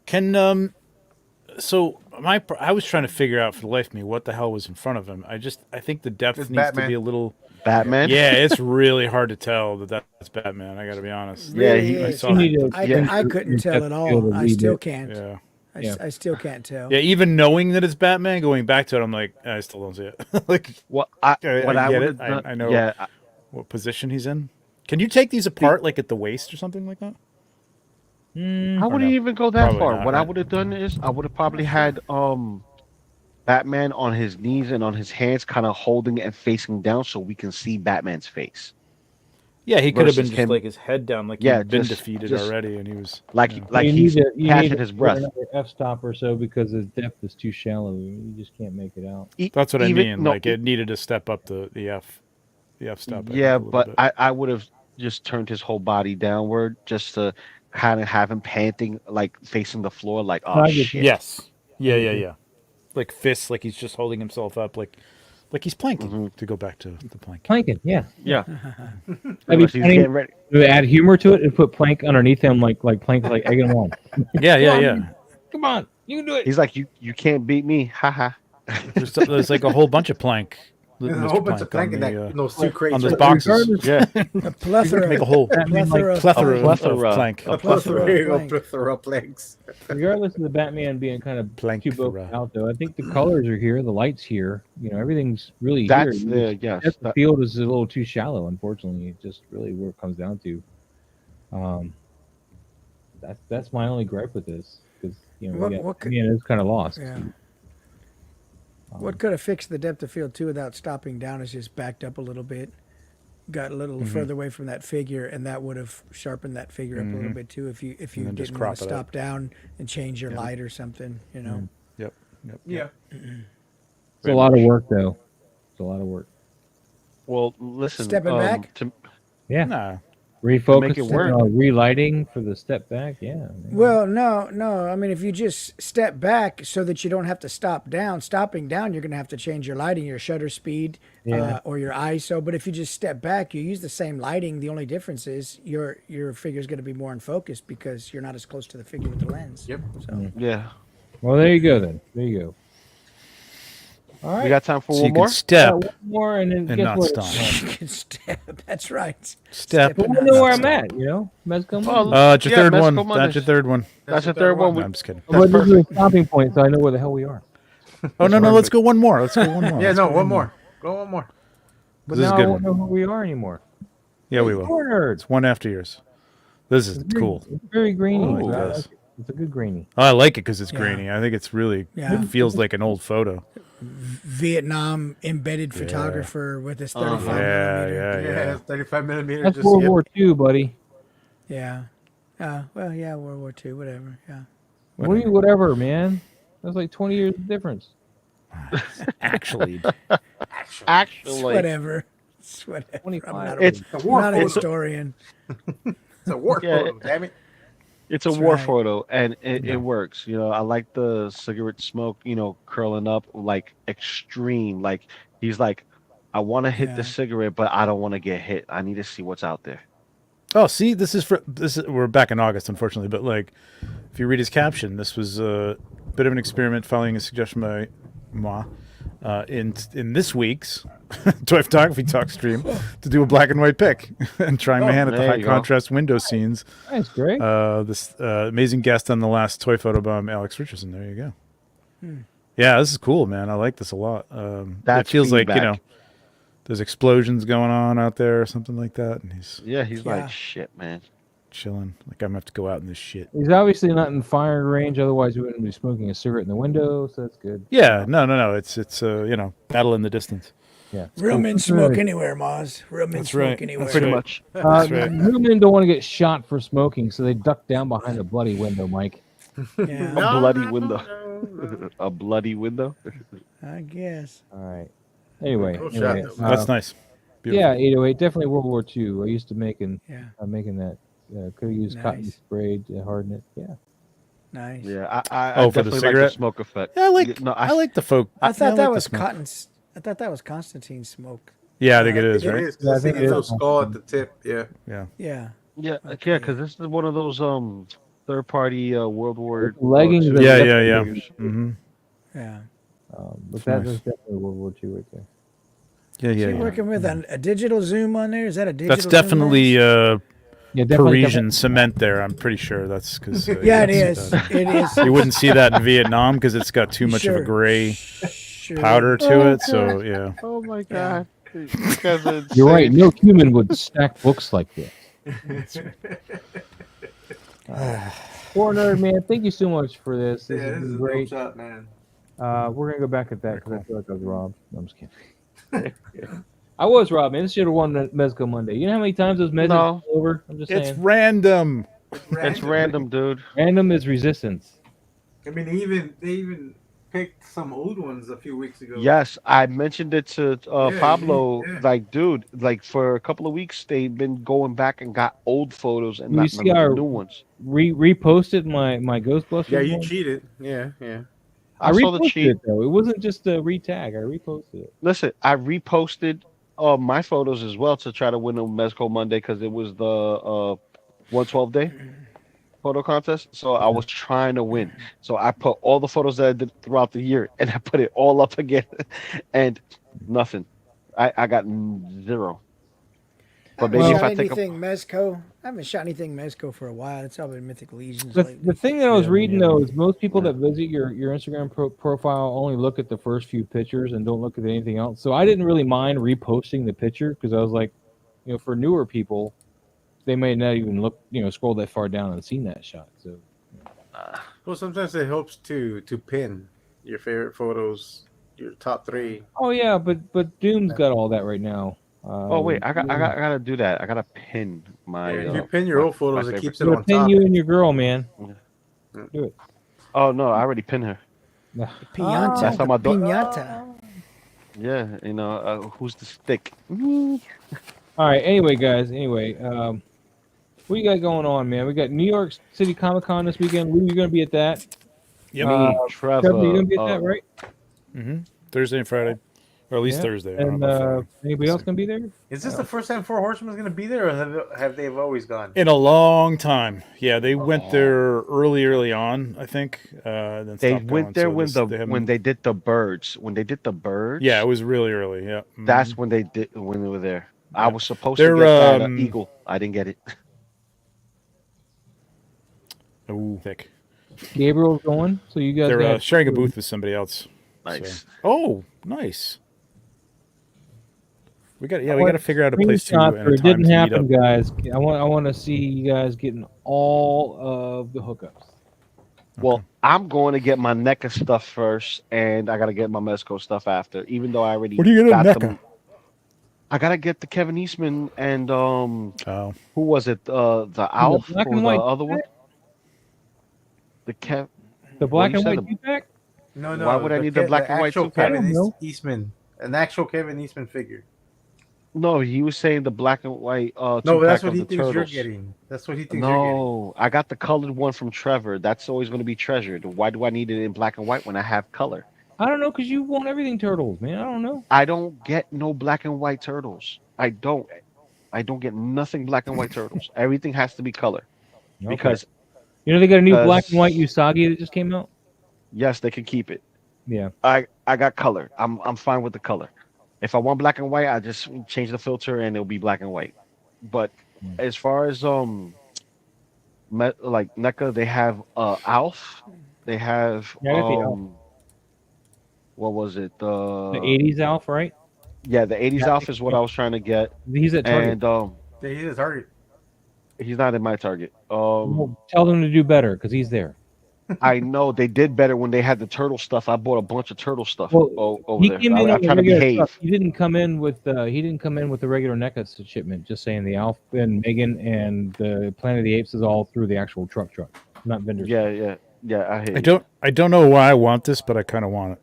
Can so I was trying to figure out for the life of me what the hell was in front of him. I think the depth It's needs Batman. to be a little. Batman. Yeah, it's really hard to tell that's Batman. I got to be honest. Yeah, Really I is. saw You need that. to- I couldn't tell at all. I still can't. Yeah. I still can't tell. Yeah, even knowing that it's Batman, going back to it, I'm like, I still don't see it. Like, What I I get would it. have done. I know Yeah, what position he's in. Can you take these apart, like at the waist or something like that? I Or wouldn't no? even go that Probably far. not, What I right? would have done is I would have probably had Batman on his knees and on his hands, kind of holding and facing down, so we can see Batman's face. Yeah, he could have been Versus just him- like his head down, like Yeah, he'd been just- defeated just- already, and he was Like yeah. like you he's need to catching his put breath. another f-stop or so because the depth is too shallow. You just can't make it out. That's what I Even- mean. no, Like it needed to step up the F stop. I think, Yeah, a little but bit. I would have just turned his whole body downward just to kind of have him panting, like facing the floor, like oh I get shit. Yes. Yeah. Like fists, like he's just holding himself up, like he's planking. To go back to the plank. Planking, yeah. Yeah. That'd be Pretty much he's funny getting ready. to add humor to it and put Plank underneath him, like Plank, like egging him on. Yeah. Come on, you can do it. He's like you can't beat me, haha. There's like a whole bunch of plank. There's a Mr. whole bunch of Plank plank in on that the, those two crates. on those right boxes. Yeah, A plethora. Make a whole plethora. plethora of plethora. plank. there. A plethora There you of go, plank. plethora of planks. Regardless of the Batman being kind of Plank too broken out, though, I think the colors are here, the lights here. You know, everything's really that's here. the yes. Depth of field is a little too shallow, unfortunately. It's just really where it comes down to. That's my only gripe with this because What could- it's kind of lost. Yeah. What could have fixed the depth of field too without stopping down is just backed up a little bit, got a little further away from that figure, and that would have sharpened that figure up a little bit too. If you then just didn't crop want to it up. stop down and change your light or something, Yep. Yeah. It's a lot of work, though. It's a lot of work. Well, listen. Stepping back? Yeah, Nah. refocus, make it work. relighting for the step back. Yeah. man. Well, no. I mean, if you just step back so that you don't have to stop down, stopping down, you're going to have to change your lighting, your shutter speed, Yeah. or your ISO. But if you just step back, you use the same lighting. The only difference is your figure is going to be more in focus because you're not as close to the figure with the lens. Yep. So Yeah, Well, there you go then. There you go. All right. we got time for So one you more. can step one more, and then and guess not what? stomp. you can step. That's right. Step. I want to know where I'm at. You know, Mezco. Oh, It's your Yeah, third one. Mexico That's your third one. That's the third one. No, I'm just kidding. Well, this is a stopping point, so I know where the hell we are. Oh no, let's go one more. Let's go one more. Yeah, Let's no, go one more. Go one more. But This is now a good I don't one. know who we are anymore. Yeah, we will. We're nerds. It's one after yours. This is It's very, cool. it's very grainy. Oh, so it I does. like it. It's a good grainy. I like it because it's Yeah. grainy. I think it's really Yeah. it feels like an old photo. Vietnam embedded photographer with his 35 millimeter. Yeah, it's 35 millimeter. That's Just World War II, buddy. Yeah. Well, yeah, World War II, whatever. Yeah. What do you, whatever, man? That's like 20 years of difference. Actually, It's whatever. It's whatever. 25. It's a war I'm not a photo. historian. It's a war Yeah, photo. Damn it. It's a That's war right. photo, and it works. You know, I like the cigarette smoke. You know, curling up like extreme. Like he's like, I want to hit Yeah. the cigarette, but I don't want to get hit. I need to see what's out there. oh, see, we're back in August, unfortunately, but like, if you read his caption, this was a bit of an experiment following a suggestion by Ma in this week's Toy Photography Talk stream to do a black and white pic and trying my hand at the there high you go. contrast window scenes. Nice, Greg. This amazing guest on the last Toy Photo Bomb, Alex Richardson. There you go. Yeah, this is cool, man. I like this a lot. It That's feels like, feedback. there's explosions going on out there or something like that, and he's He's Yeah. like, shit, man. chilling. Like, I'm gonna have to go out in this shit. He's obviously not in firing range, otherwise he wouldn't be smoking a cigarette in the window, so that's good. Yeah, no. It's battle in the distance. Yeah. Real men smoke Right. anywhere, Maz. Real men That's smoke right. anywhere. That's Pretty right. much. That's right. Real men don't want to get shot for smoking, so they duck down behind a bloody window, Mike. Yeah, A bloody window. A bloody window. I guess. All right. Anyway, Cool anyway, shot, though. That's nice. Beautiful. yeah, 808, definitely World War II. I used to making Yeah, making that. Could have used cotton Nice. spray to harden it. Yeah. nice. Yeah, I Oh, for the definitely like cigarette? the smoke effect. Yeah, I I like the folk. I thought that like was the smoke. cotton. I thought that was Constantine's smoke. Yeah, I think it is, It right? is. Yeah, I I think think it it's a is. skull at the tip. Yeah. Yeah. Yeah. Yeah, Okay. because this is one of those third party World War Leggings II and Yeah, stuff. yeah. figures. Mm-hmm. Yeah. But Nice. that's definitely World War II right there. Yeah, So yeah. you're yeah. working with a digital zoom on there? Is that a digital That's zoom definitely lens? Yeah, definitely. Parisian cement there. I'm pretty sure that's because. Yeah, it is. It is. You wouldn't see that in Vietnam because it's got too much of a Sure. gray Sure. powder to it. So yeah. Oh my Yeah. god. Because it's You're right. No human would stack books like this. Poor nerd, man. Thank you so much for this. This Yeah, has this been is a great. dope shot, man. We're gonna go back at that because I feel like I was robbed. No, I'm just kidding. I was robbed, man. This should have won Mezco Monday. You know how many times those Mezcos No. go over? I'm just It's saying. random. It's random, dude. Random is resistance. I mean, they even picked some old ones a few weeks ago. Yes, I mentioned it to Pablo. yeah. Like, dude, like for a couple of weeks, they've been going back and got old photos and You not see none of our- the new ones. Reposted my Ghostbusters. Yeah, you one. cheated. Yeah, yeah. I saw the reposted cheat. it though. It wasn't just a retag. I reposted it. Listen, I reposted my photos as well to try to win a Mezco Monday because it was the 112 day photo contest. So I was trying to win. So I put all the photos that I did throughout the year and I put it all up again and nothing. I got 0. But maybe Well, if I shot take anything Mezco. I haven't shot anything Mezco for a while. It's all been Mythic Legions The lately. thing that I was reading yeah. though is most people that visit your Instagram profile only look at the first few pictures and don't look at anything else. So I didn't really mind reposting the picture because I was like, for newer people, they may not even look, scroll that far down and seen that shot. So Well, sometimes it helps to pin your favorite photos, your top 3. oh yeah, but Doom's got all that right now. Oh wait, I gotta do that. I gotta pin my. If you pin your old photos, it favorite. keeps it It'll on pin top. you and your girl, man. Do it. Oh no, I already pinned her. Piñata. That's how my dog- Piñata. Yeah, who's the stick? All right. Anyway, guys. Anyway, what you got going on, man? We got New York City Comic Con this weekend. Lou, you're gonna be at that. Yep. Me, Trevor. Trevor, you're gonna be at that, right? Mm-hmm. Thursday and Friday, or at least Yeah. Thursday. I don't And know about Friday. anybody else gonna be there? Is this the first time Four Horsemen is going to be there, or have they always gone? In a long time. Yeah, they went there early on, I think. Then They stopped went going, there so when this- the they haven't- when they did the birds. When they did the birds. Yeah, it was really early. Yeah. Mhm. That's when they were there. I was supposed They're, to get that um, eagle. I didn't get it. Ooh, thick. Gabriel's going, so you guys. They're got sharing a booth with somebody else. Nice. So. Oh, nice. We got to figure out a place to Screenshots and or a it time didn't to meet up. happen, guys. I want to see you guys getting all of the hookups. Well, I'm going to get my NECA stuff first, and I got to get my Mezco stuff after. Even though I already What are you gonna got get, them, I got to get the Kevin Eastman and Oh, who was it? The The Alf black or and the white other one? two-pack? The Kev. The Well, black you and said white two-pack? No, why would I need the black and white actual two-pack? Kevin know. Eastman, an actual Kevin Eastman figure. No, he was saying the black and white No, that's two-pack what of he the thinks you're turtles. getting. That's what he thinks you're getting. No, I got the colored one from Trevor. That's always going to be treasured. Why do I need it in black and white when I have color? I don't know, because you want everything turtles, man. I don't know. I don't get no black and white turtles. I don't. I don't get nothing black and white turtles. Everything has to be color. Okay. Because You know they got a new black and white because- Usagi that just came out? yes, they can keep it. Yeah. I got color. I'm fine with the color. If I want black and white, I just change the filter and it'll be black and white. But as far as like NECA, they have Alf. They have Yeah, I got the Alf. what was it? The 80s Alf, right? Yeah, the 80s Yeah, Alf is what I was trying to get. He's at Target. And Yeah, he's a target. he's not in my Target. Well, tell them to do better because he's there. I know they did better when they had the turtle stuff. I bought a bunch of turtle stuff Well, over he there. came in I'm with trying to regular behave. stuff. He didn't come in with the regular NECA shipment. Just saying, the Alf and Megan and the Planet of the Apes is all through the actual truck, not vendors. Yeah. I hate it. I don't know why I want this, but I kind of want it.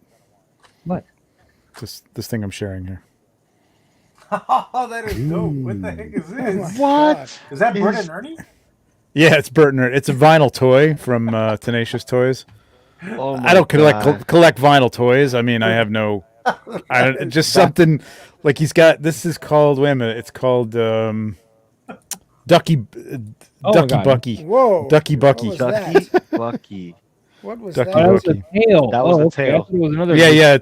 What? This thing I'm sharing here. Oh, that is dope. What the heck is this? What? Is that Bert and Ernie? Yeah, it's Burtner. It's a vinyl toy from Tenacious Toys. Oh my I don't God. collect vinyl toys. I mean, I have no. I don't, just something like he's got. This is called. Wait a minute. It's called Ducky Oh my Ducky God. Bucky. Whoa. Ducky Bucky. What was that? Ducky Bucky. What was Ducky that? That was Bucky. a tail. That was a okay. I tail. thought it was another. Yeah.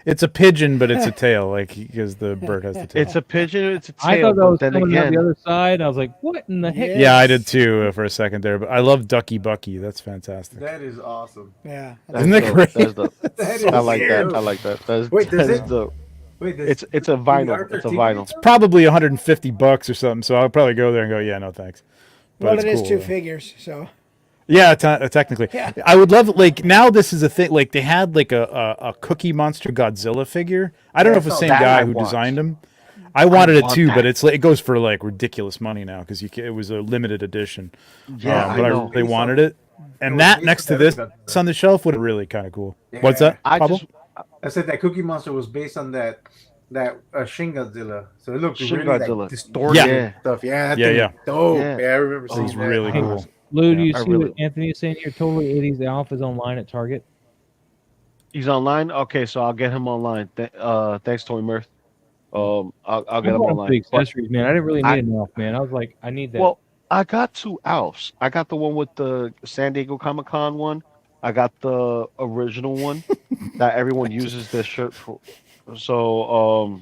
It's a pigeon, but it's a tail. Like because the bird has the tail. It's a pigeon. It's a tail. I thought that was but then coming out again, the other side. I was like, what in the heck? Yeah. Yeah, I did too for a second there. But I love Ducky Bucky. That's fantastic. That is awesome. Yeah. that's Isn't that dope. great? That's dope. That is I like that. dope. I like that. That's, Wait, does that's it- dope. Wait, It's a the vinyl. R13 It's a vinyl. figure? Probably $150 or something. So I'll probably go there and go, yeah, no thanks. But Well, it's it is cool, two though. figures, so Yeah, technically. Yeah. I would love like now. This is a thing. Like they had like a Cookie Monster Godzilla figure. I don't know if it's the same that guy I who want. designed him. I wanted it want too, that. but it's like it goes for like ridiculous money now because it was a limited edition. Yeah, but I I know. really wanted it, and was that based next on to this Godzilla. on the shelf would have really kind of cool. What's Yeah. that? I Pablo? just I said that Cookie Monster was based on that Shin Godzilla, so it looked Shin really Godzilla. like distorted Yeah. and stuff. Yeah, that Yeah, thing yeah. was dope. Yeah. Yeah, I remember seeing He's that. really cool. Lou, do Yeah, you I see really- what Anthony is saying here? Totally 80s Alf is online at Target. he's online. Okay, so I'll get him online. Thanks, Toy Mirth. I'll get I him bought him for the online. But- accessories, man. I didn't really need I- an Alf, man. I was like, I need that. Well, I got two Alfs. I got the one with the San Diego Comic Con one. I got the original one that everyone uses their shirt for. So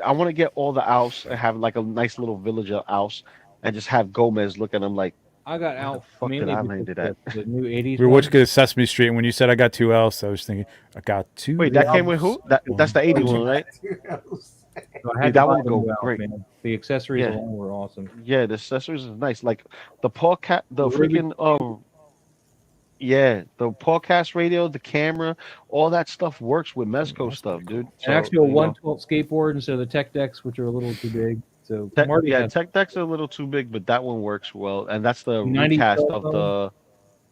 I want to get all the Alfs and have like a nice little village of Alfs and just have Gomez look at them like, I got Alf fuck did mainly I because land it the new 80s We were one. watching at Sesame Street, and when you said I got two else, I was thinking I got two. wait, that came with who? That's the 80 one, right? So I Hey, had that to buy one would them go Alf, great. man. The accessories Yeah. alone were awesome. Yeah, the accessories is nice. Like the podcast, the The Ruby- freaking yeah, the podcast radio, the camera, all that stuff works with Mezco stuff, dude. So, And actually, a you know, 112 skateboard instead of the Tech Decks, which are a little too big. So Tech, Marty yeah, has Tech Deck's a little too big, but that one works well, and that's the 90 recast cell of phone.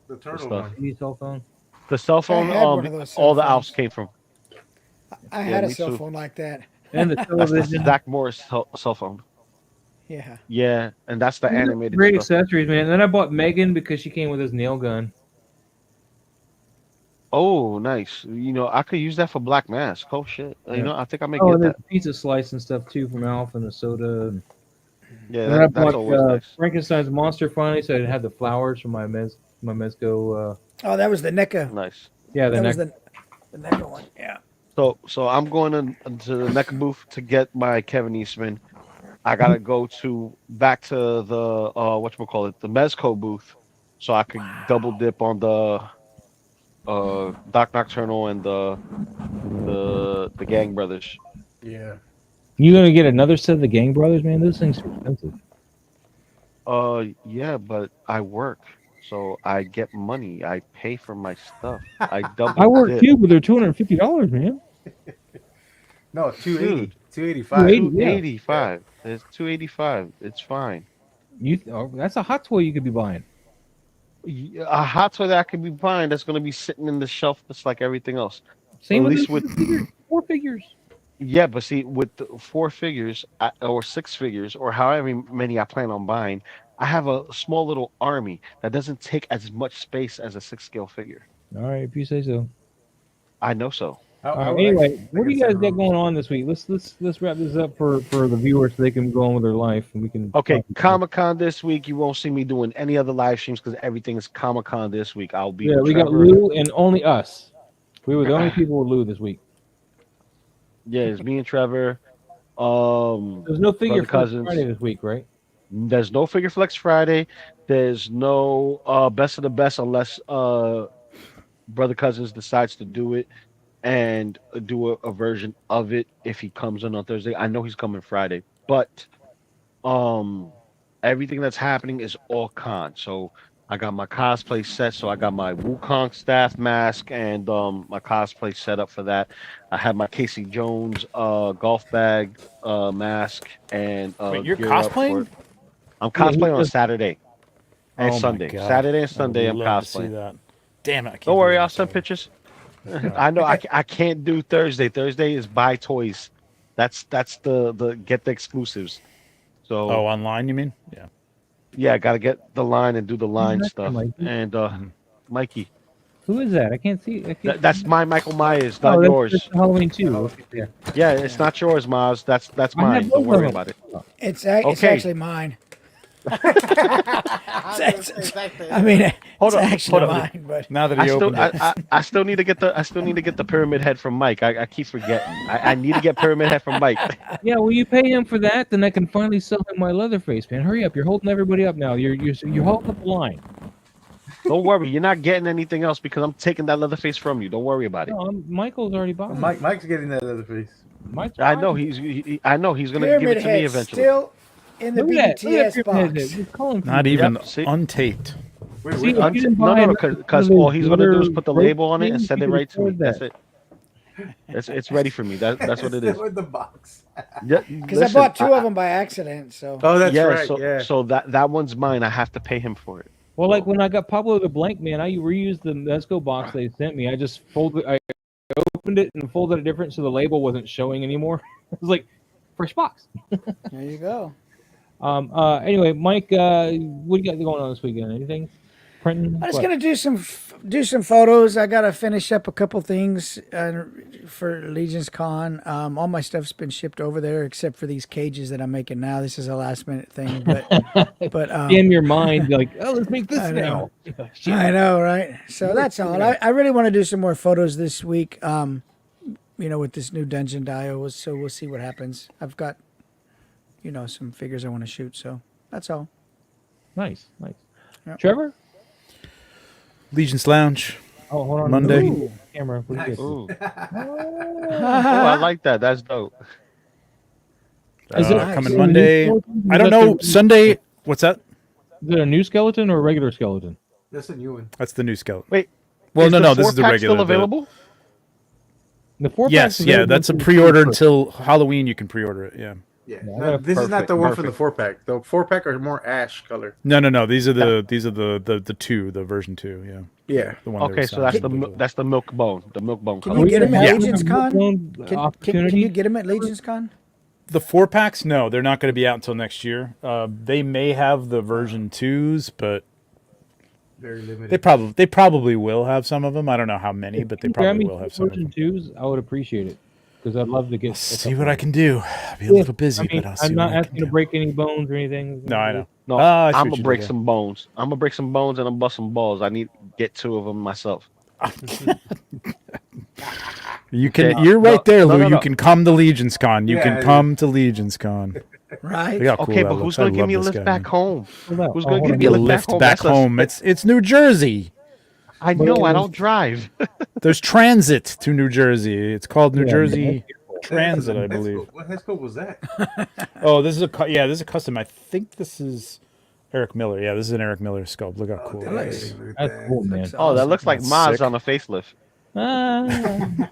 The turtle stuff. one. 80 cell phone. the cell phone. had one of those cell All the phones. Alfs came from. I Yeah, had a me cell too. phone like that. And the That's the television. Zach Morris cell phone. Yeah. Yeah, and that's the animated Great stuff. accessories, man. And then I bought Megan because she came with his nail gun. Oh, nice. You know, I could use that for Black Mask. Oh shit. You Yeah. know, I think I may Oh, get and that. there's pizza slice and stuff too from Alf and the soda. And Yeah, then I that's bought always nice. Frankenstein's monster finally, so I didn't have the flowers from my Mezco. Oh, that was the NECA. Nice. Yeah, the That was neck. the NECA one. Yeah. So I'm going to the NECA booth to get my Kevin Eastman. I gotta go back to the whatchamacallit, the Mezco booth, so I could double dip on the Doc Nocturnal and the Gang Brothers. Yeah. You gonna get another set of the Gang Brothers, man? Those things are expensive. Yeah, but I work, so I get money. I pay for my stuff. I I double work dip, too, but they're $250, man. No, 280, dude. 285. 280, yeah. 285. It's 285. It's fine. That's a hot toy you could be buying. A hot toy that I could be buying that's going to be sitting in the shelf just like everything else. At Same with least the with figures, 4 figures. yeah, but see, with the 4 figures or 6 figures or however many I plan on buying, I have a small little army that doesn't take as much space as a 6 scale figure. All right, if you say so. I know so. All I right. would Anyway, actually what do think you it's guys got in going on this week? Let's wrap this up for the viewers so they can go on with their life and we can. Okay, talk about it. Comic Con this week. You won't see me doing any other live streams because everything is Comic Con this week. I'll be Yeah, with we got Trevor. Lou and only us. We were the only people with Lou this week. Yeah, it's me and Trevor. There's no figure Brother for Cousins. Friday this week, right? There's no Figure Flex Friday. There's no Best of the Best unless Brother Cousins decides to do it and do a version of it if he comes in on Thursday. I know he's coming Friday, but um everything that's happening is all con. So I got my cosplay set. So I got my Wukong staff mask and my cosplay set up for that. I have my Casey Jones golf bag mask and Wait, you're gear up for cosplaying? it. I'm Yeah, he cosplaying on does- Saturday and Oh my Sunday. God. Saturday and I Sunday I'm would love to see cosplaying. that. Damn it! I can't Don't worry, believe I'll I'm send sorry. pictures. I know I can't do Thursday. Thursday is buy toys. That's the get the exclusives. So Oh, online? You mean? Yeah. yeah, I gotta get the line and do the line that's stuff. Mikey. And Mikey, Who is that? I can't see. I can't that's my Michael Myers, Oh, not that's yours. Halloween too. Okay, yeah. Yeah, it's not yours, Miles. That's I have mine. both Don't of worry them. about it. It's Okay. actually mine. I mean, it's Hold on, actually hold on. mine, but Now that he opened it. I still need to get the pyramid head from Mike. I keep forgetting. I need to get pyramid head from Mike. Yeah, will you pay him for that? Then I can finally sell him my Leatherface, man. Hurry up! You're holding everybody up now. You're holding up the line. Don't worry, you're not getting anything else because I'm taking that leather face from you. Don't worry about it. No, Michael's already bought it. Mike's getting that other face. Mike's I buying know it. I know he's gonna give Pyramid it to me Head eventually. still in the Look at that! Look at BTS that pyramid box. head. He's calling for Not you. even Yep, see? untaped. Wait, See, wait, if you didn't buy No, another because one of all those he's gonna do is leather put the break label on it and things, send you it can right to me. afford That's that. it. It's ready for me. That's what it is. Still in the box. Yeah, Because I listen, bought two of them by accident. So Oh, that's yeah, right. so yeah. so that one's mine. I have to pay him for it. Well, like when I got Pablo the Blank Man, I reused the Nesco box they sent me. I just I opened it and folded it different so the label wasn't showing anymore. It was like fresh box. there you go. Anyway, Mike, what do you got going on this weekend? Anything? Printing? I'm just What? gonna do some photos. I gotta finish up a couple things for Legion's Con. All my stuff's been shipped over there except for these cages that I'm making now. This is a last minute thing, but Damn your mind, like, oh, let's make this I now. know. I know, right? So that's all. I really want to do some more photos this week. With this new dungeon dio, so we'll see what happens. I've got, some figures I want to shoot. So that's all. Nice. Yep. Trevor? Legion's Lounge. Oh, hold on. Monday. Ooh, camera. What do you get? Ooh. Oh, I like that. That's dope. Is it Coming is it a new Monday. skeleton? I Is don't that know. Sunday. What's that? Is it a new skeleton or a regular skeleton? That's a new one. That's the new skeleton. Wait. Well, is no, the no. This is the 4-pack regular. Still available? The 4-pack Yes, is yeah. available That's a for pre-order the until Halloween. You can pre-order it. Yeah. Yeah. Yeah, I No, got this is not the one for the perfect. 4-pack. The 4-pack are more ash color. No. These are the two, the version 2. Yeah. Yeah. The one they Okay, were so that's selling. that's the milk bone. The milk bone Can color. you get them at Yeah. Legion's Con? Can Opportunity? you get them at Legion's Con? The 4-packs, no, they're not going to be out until next year. They may have the version 2s, but Very limited. they probably will have some of them. I don't know how many, but they probably will have some of version them. 2s. I would appreciate it because I'd love to get. See what I can do. I'll be a little busy, but I'll see I'm what not I asking can to do. break any bones or anything. No, I know. No, I see I'm what gonna you break did some bones. I'm gonna break some bones and I'm bust some balls. I need to get 2 of them myself. You can. Okay. You're right No, there, no, Lou. no, You no. can come to Legion's Con. You Yeah, can yeah. come to Legion's Con. Right. Look how cool Okay, that but who's looks. gonna I give love me a this lift guy. back home? Hold on. Who's Oh, gonna hold give on. me a Be a lift lift back home. It's New Jersey. I know. I don't drive. There's transit to New Jersey. It's called New Yeah, Jersey. Transit, I Head believe. scope. What head scope was that? Oh, this is this is a custom. I think this is Eric Miller. Yeah, this is an Eric Miller sculpt. Look how cool dang, that is. look at That's that. cool, man. Looks Oh, that awesome. looks like That's Maz sick. on a facelift. Ah,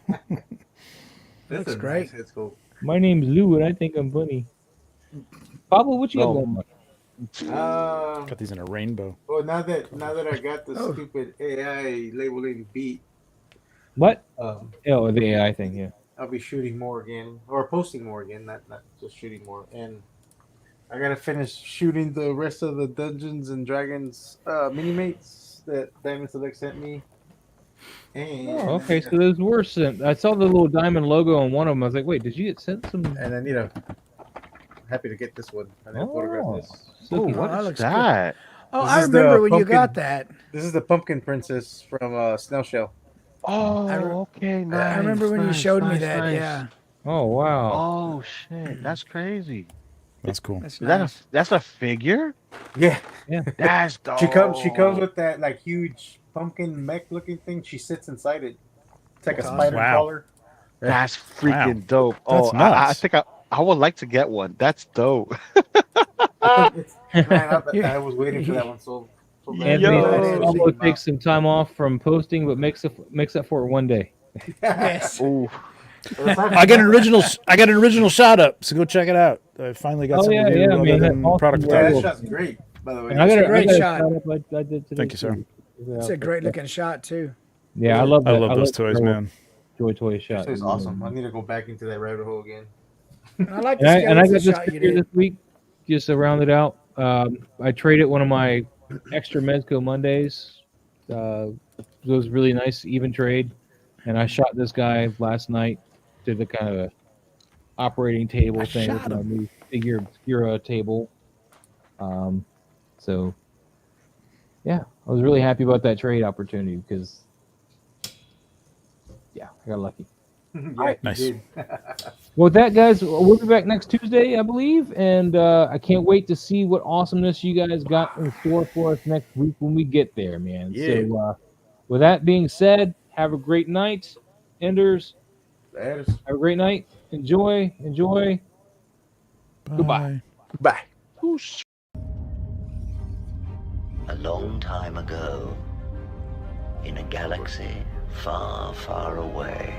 That's Looks a great. nice head scope. my name's Lou, and I think I'm funny. Pablo, what you got No. going on? Got these in a rainbow. Well, now that I got the Oh. stupid AI labeling beat, What? um, Oh, the AI thing, yeah. I'll be shooting more again, or posting more again, not just shooting more. And I gotta finish shooting the rest of the Dungeons and Dragons mini mates that Diamond Select sent me. And Oh, okay, so there's worse. I saw the little diamond logo on one of them. I was like, wait, did you get sent some? and I need a. Happy to get this one. I need to photograph Oh, this. Oh, Silky. what that is looks good. that? Oh, This I is the remember when you pumpkin. got that. This is the Pumpkin Princess from Snail Shell. Oh, I re- okay, nice. I remember when you nice, showed me nice, that. nice. Yeah, Oh, wow. Oh shit, that's crazy. That's cool. that's Is that nice. that's a figure? Yeah, That's dope. she comes with that like huge pumpkin mech looking thing. She sits inside it. It's like a That's spider Wow. crawler. That's freaking dope. That's Oh, I nuts. think I would like to get one. That's dope. I was waiting for that one so bad. Anthony Yo. Pablo takes some time off from posting, but makes up for it one day. Yes. Ooh, I got an original shot up, so go check it out. I finally got Oh, something yeah, new yeah, other man, than that's awesome. product Yeah, that photography. shot's great, by the way. And I got a great a shot. shot up I did today. Thank you, sir. too. It's a great looking shot too. Yeah, I love I that. love those the toys, whole man. Joy toy shot. It's awesome. I need to go back into that rabbit hole again. And I like And the I got this shot you figure did. this week, just to round it out. I traded one of my extra Mezco Mondays. It was really nice, even trade. And I shot this guy last night to the kind of a operating table thing with my new figure obscura table. So yeah, I was really happy about that trade opportunity because yeah, I got lucky. Yeah, Nice. you did. Well, with that, guys, we'll be back next Tuesday, I believe, and I can't wait to see what awesomeness you guys got in store for us next week when we get there, man. Yeah. So, with that being said, have a great night, Enders. That is- Have a great night. Enjoy. Goodbye. Bye. A long time ago, in a galaxy far, far away,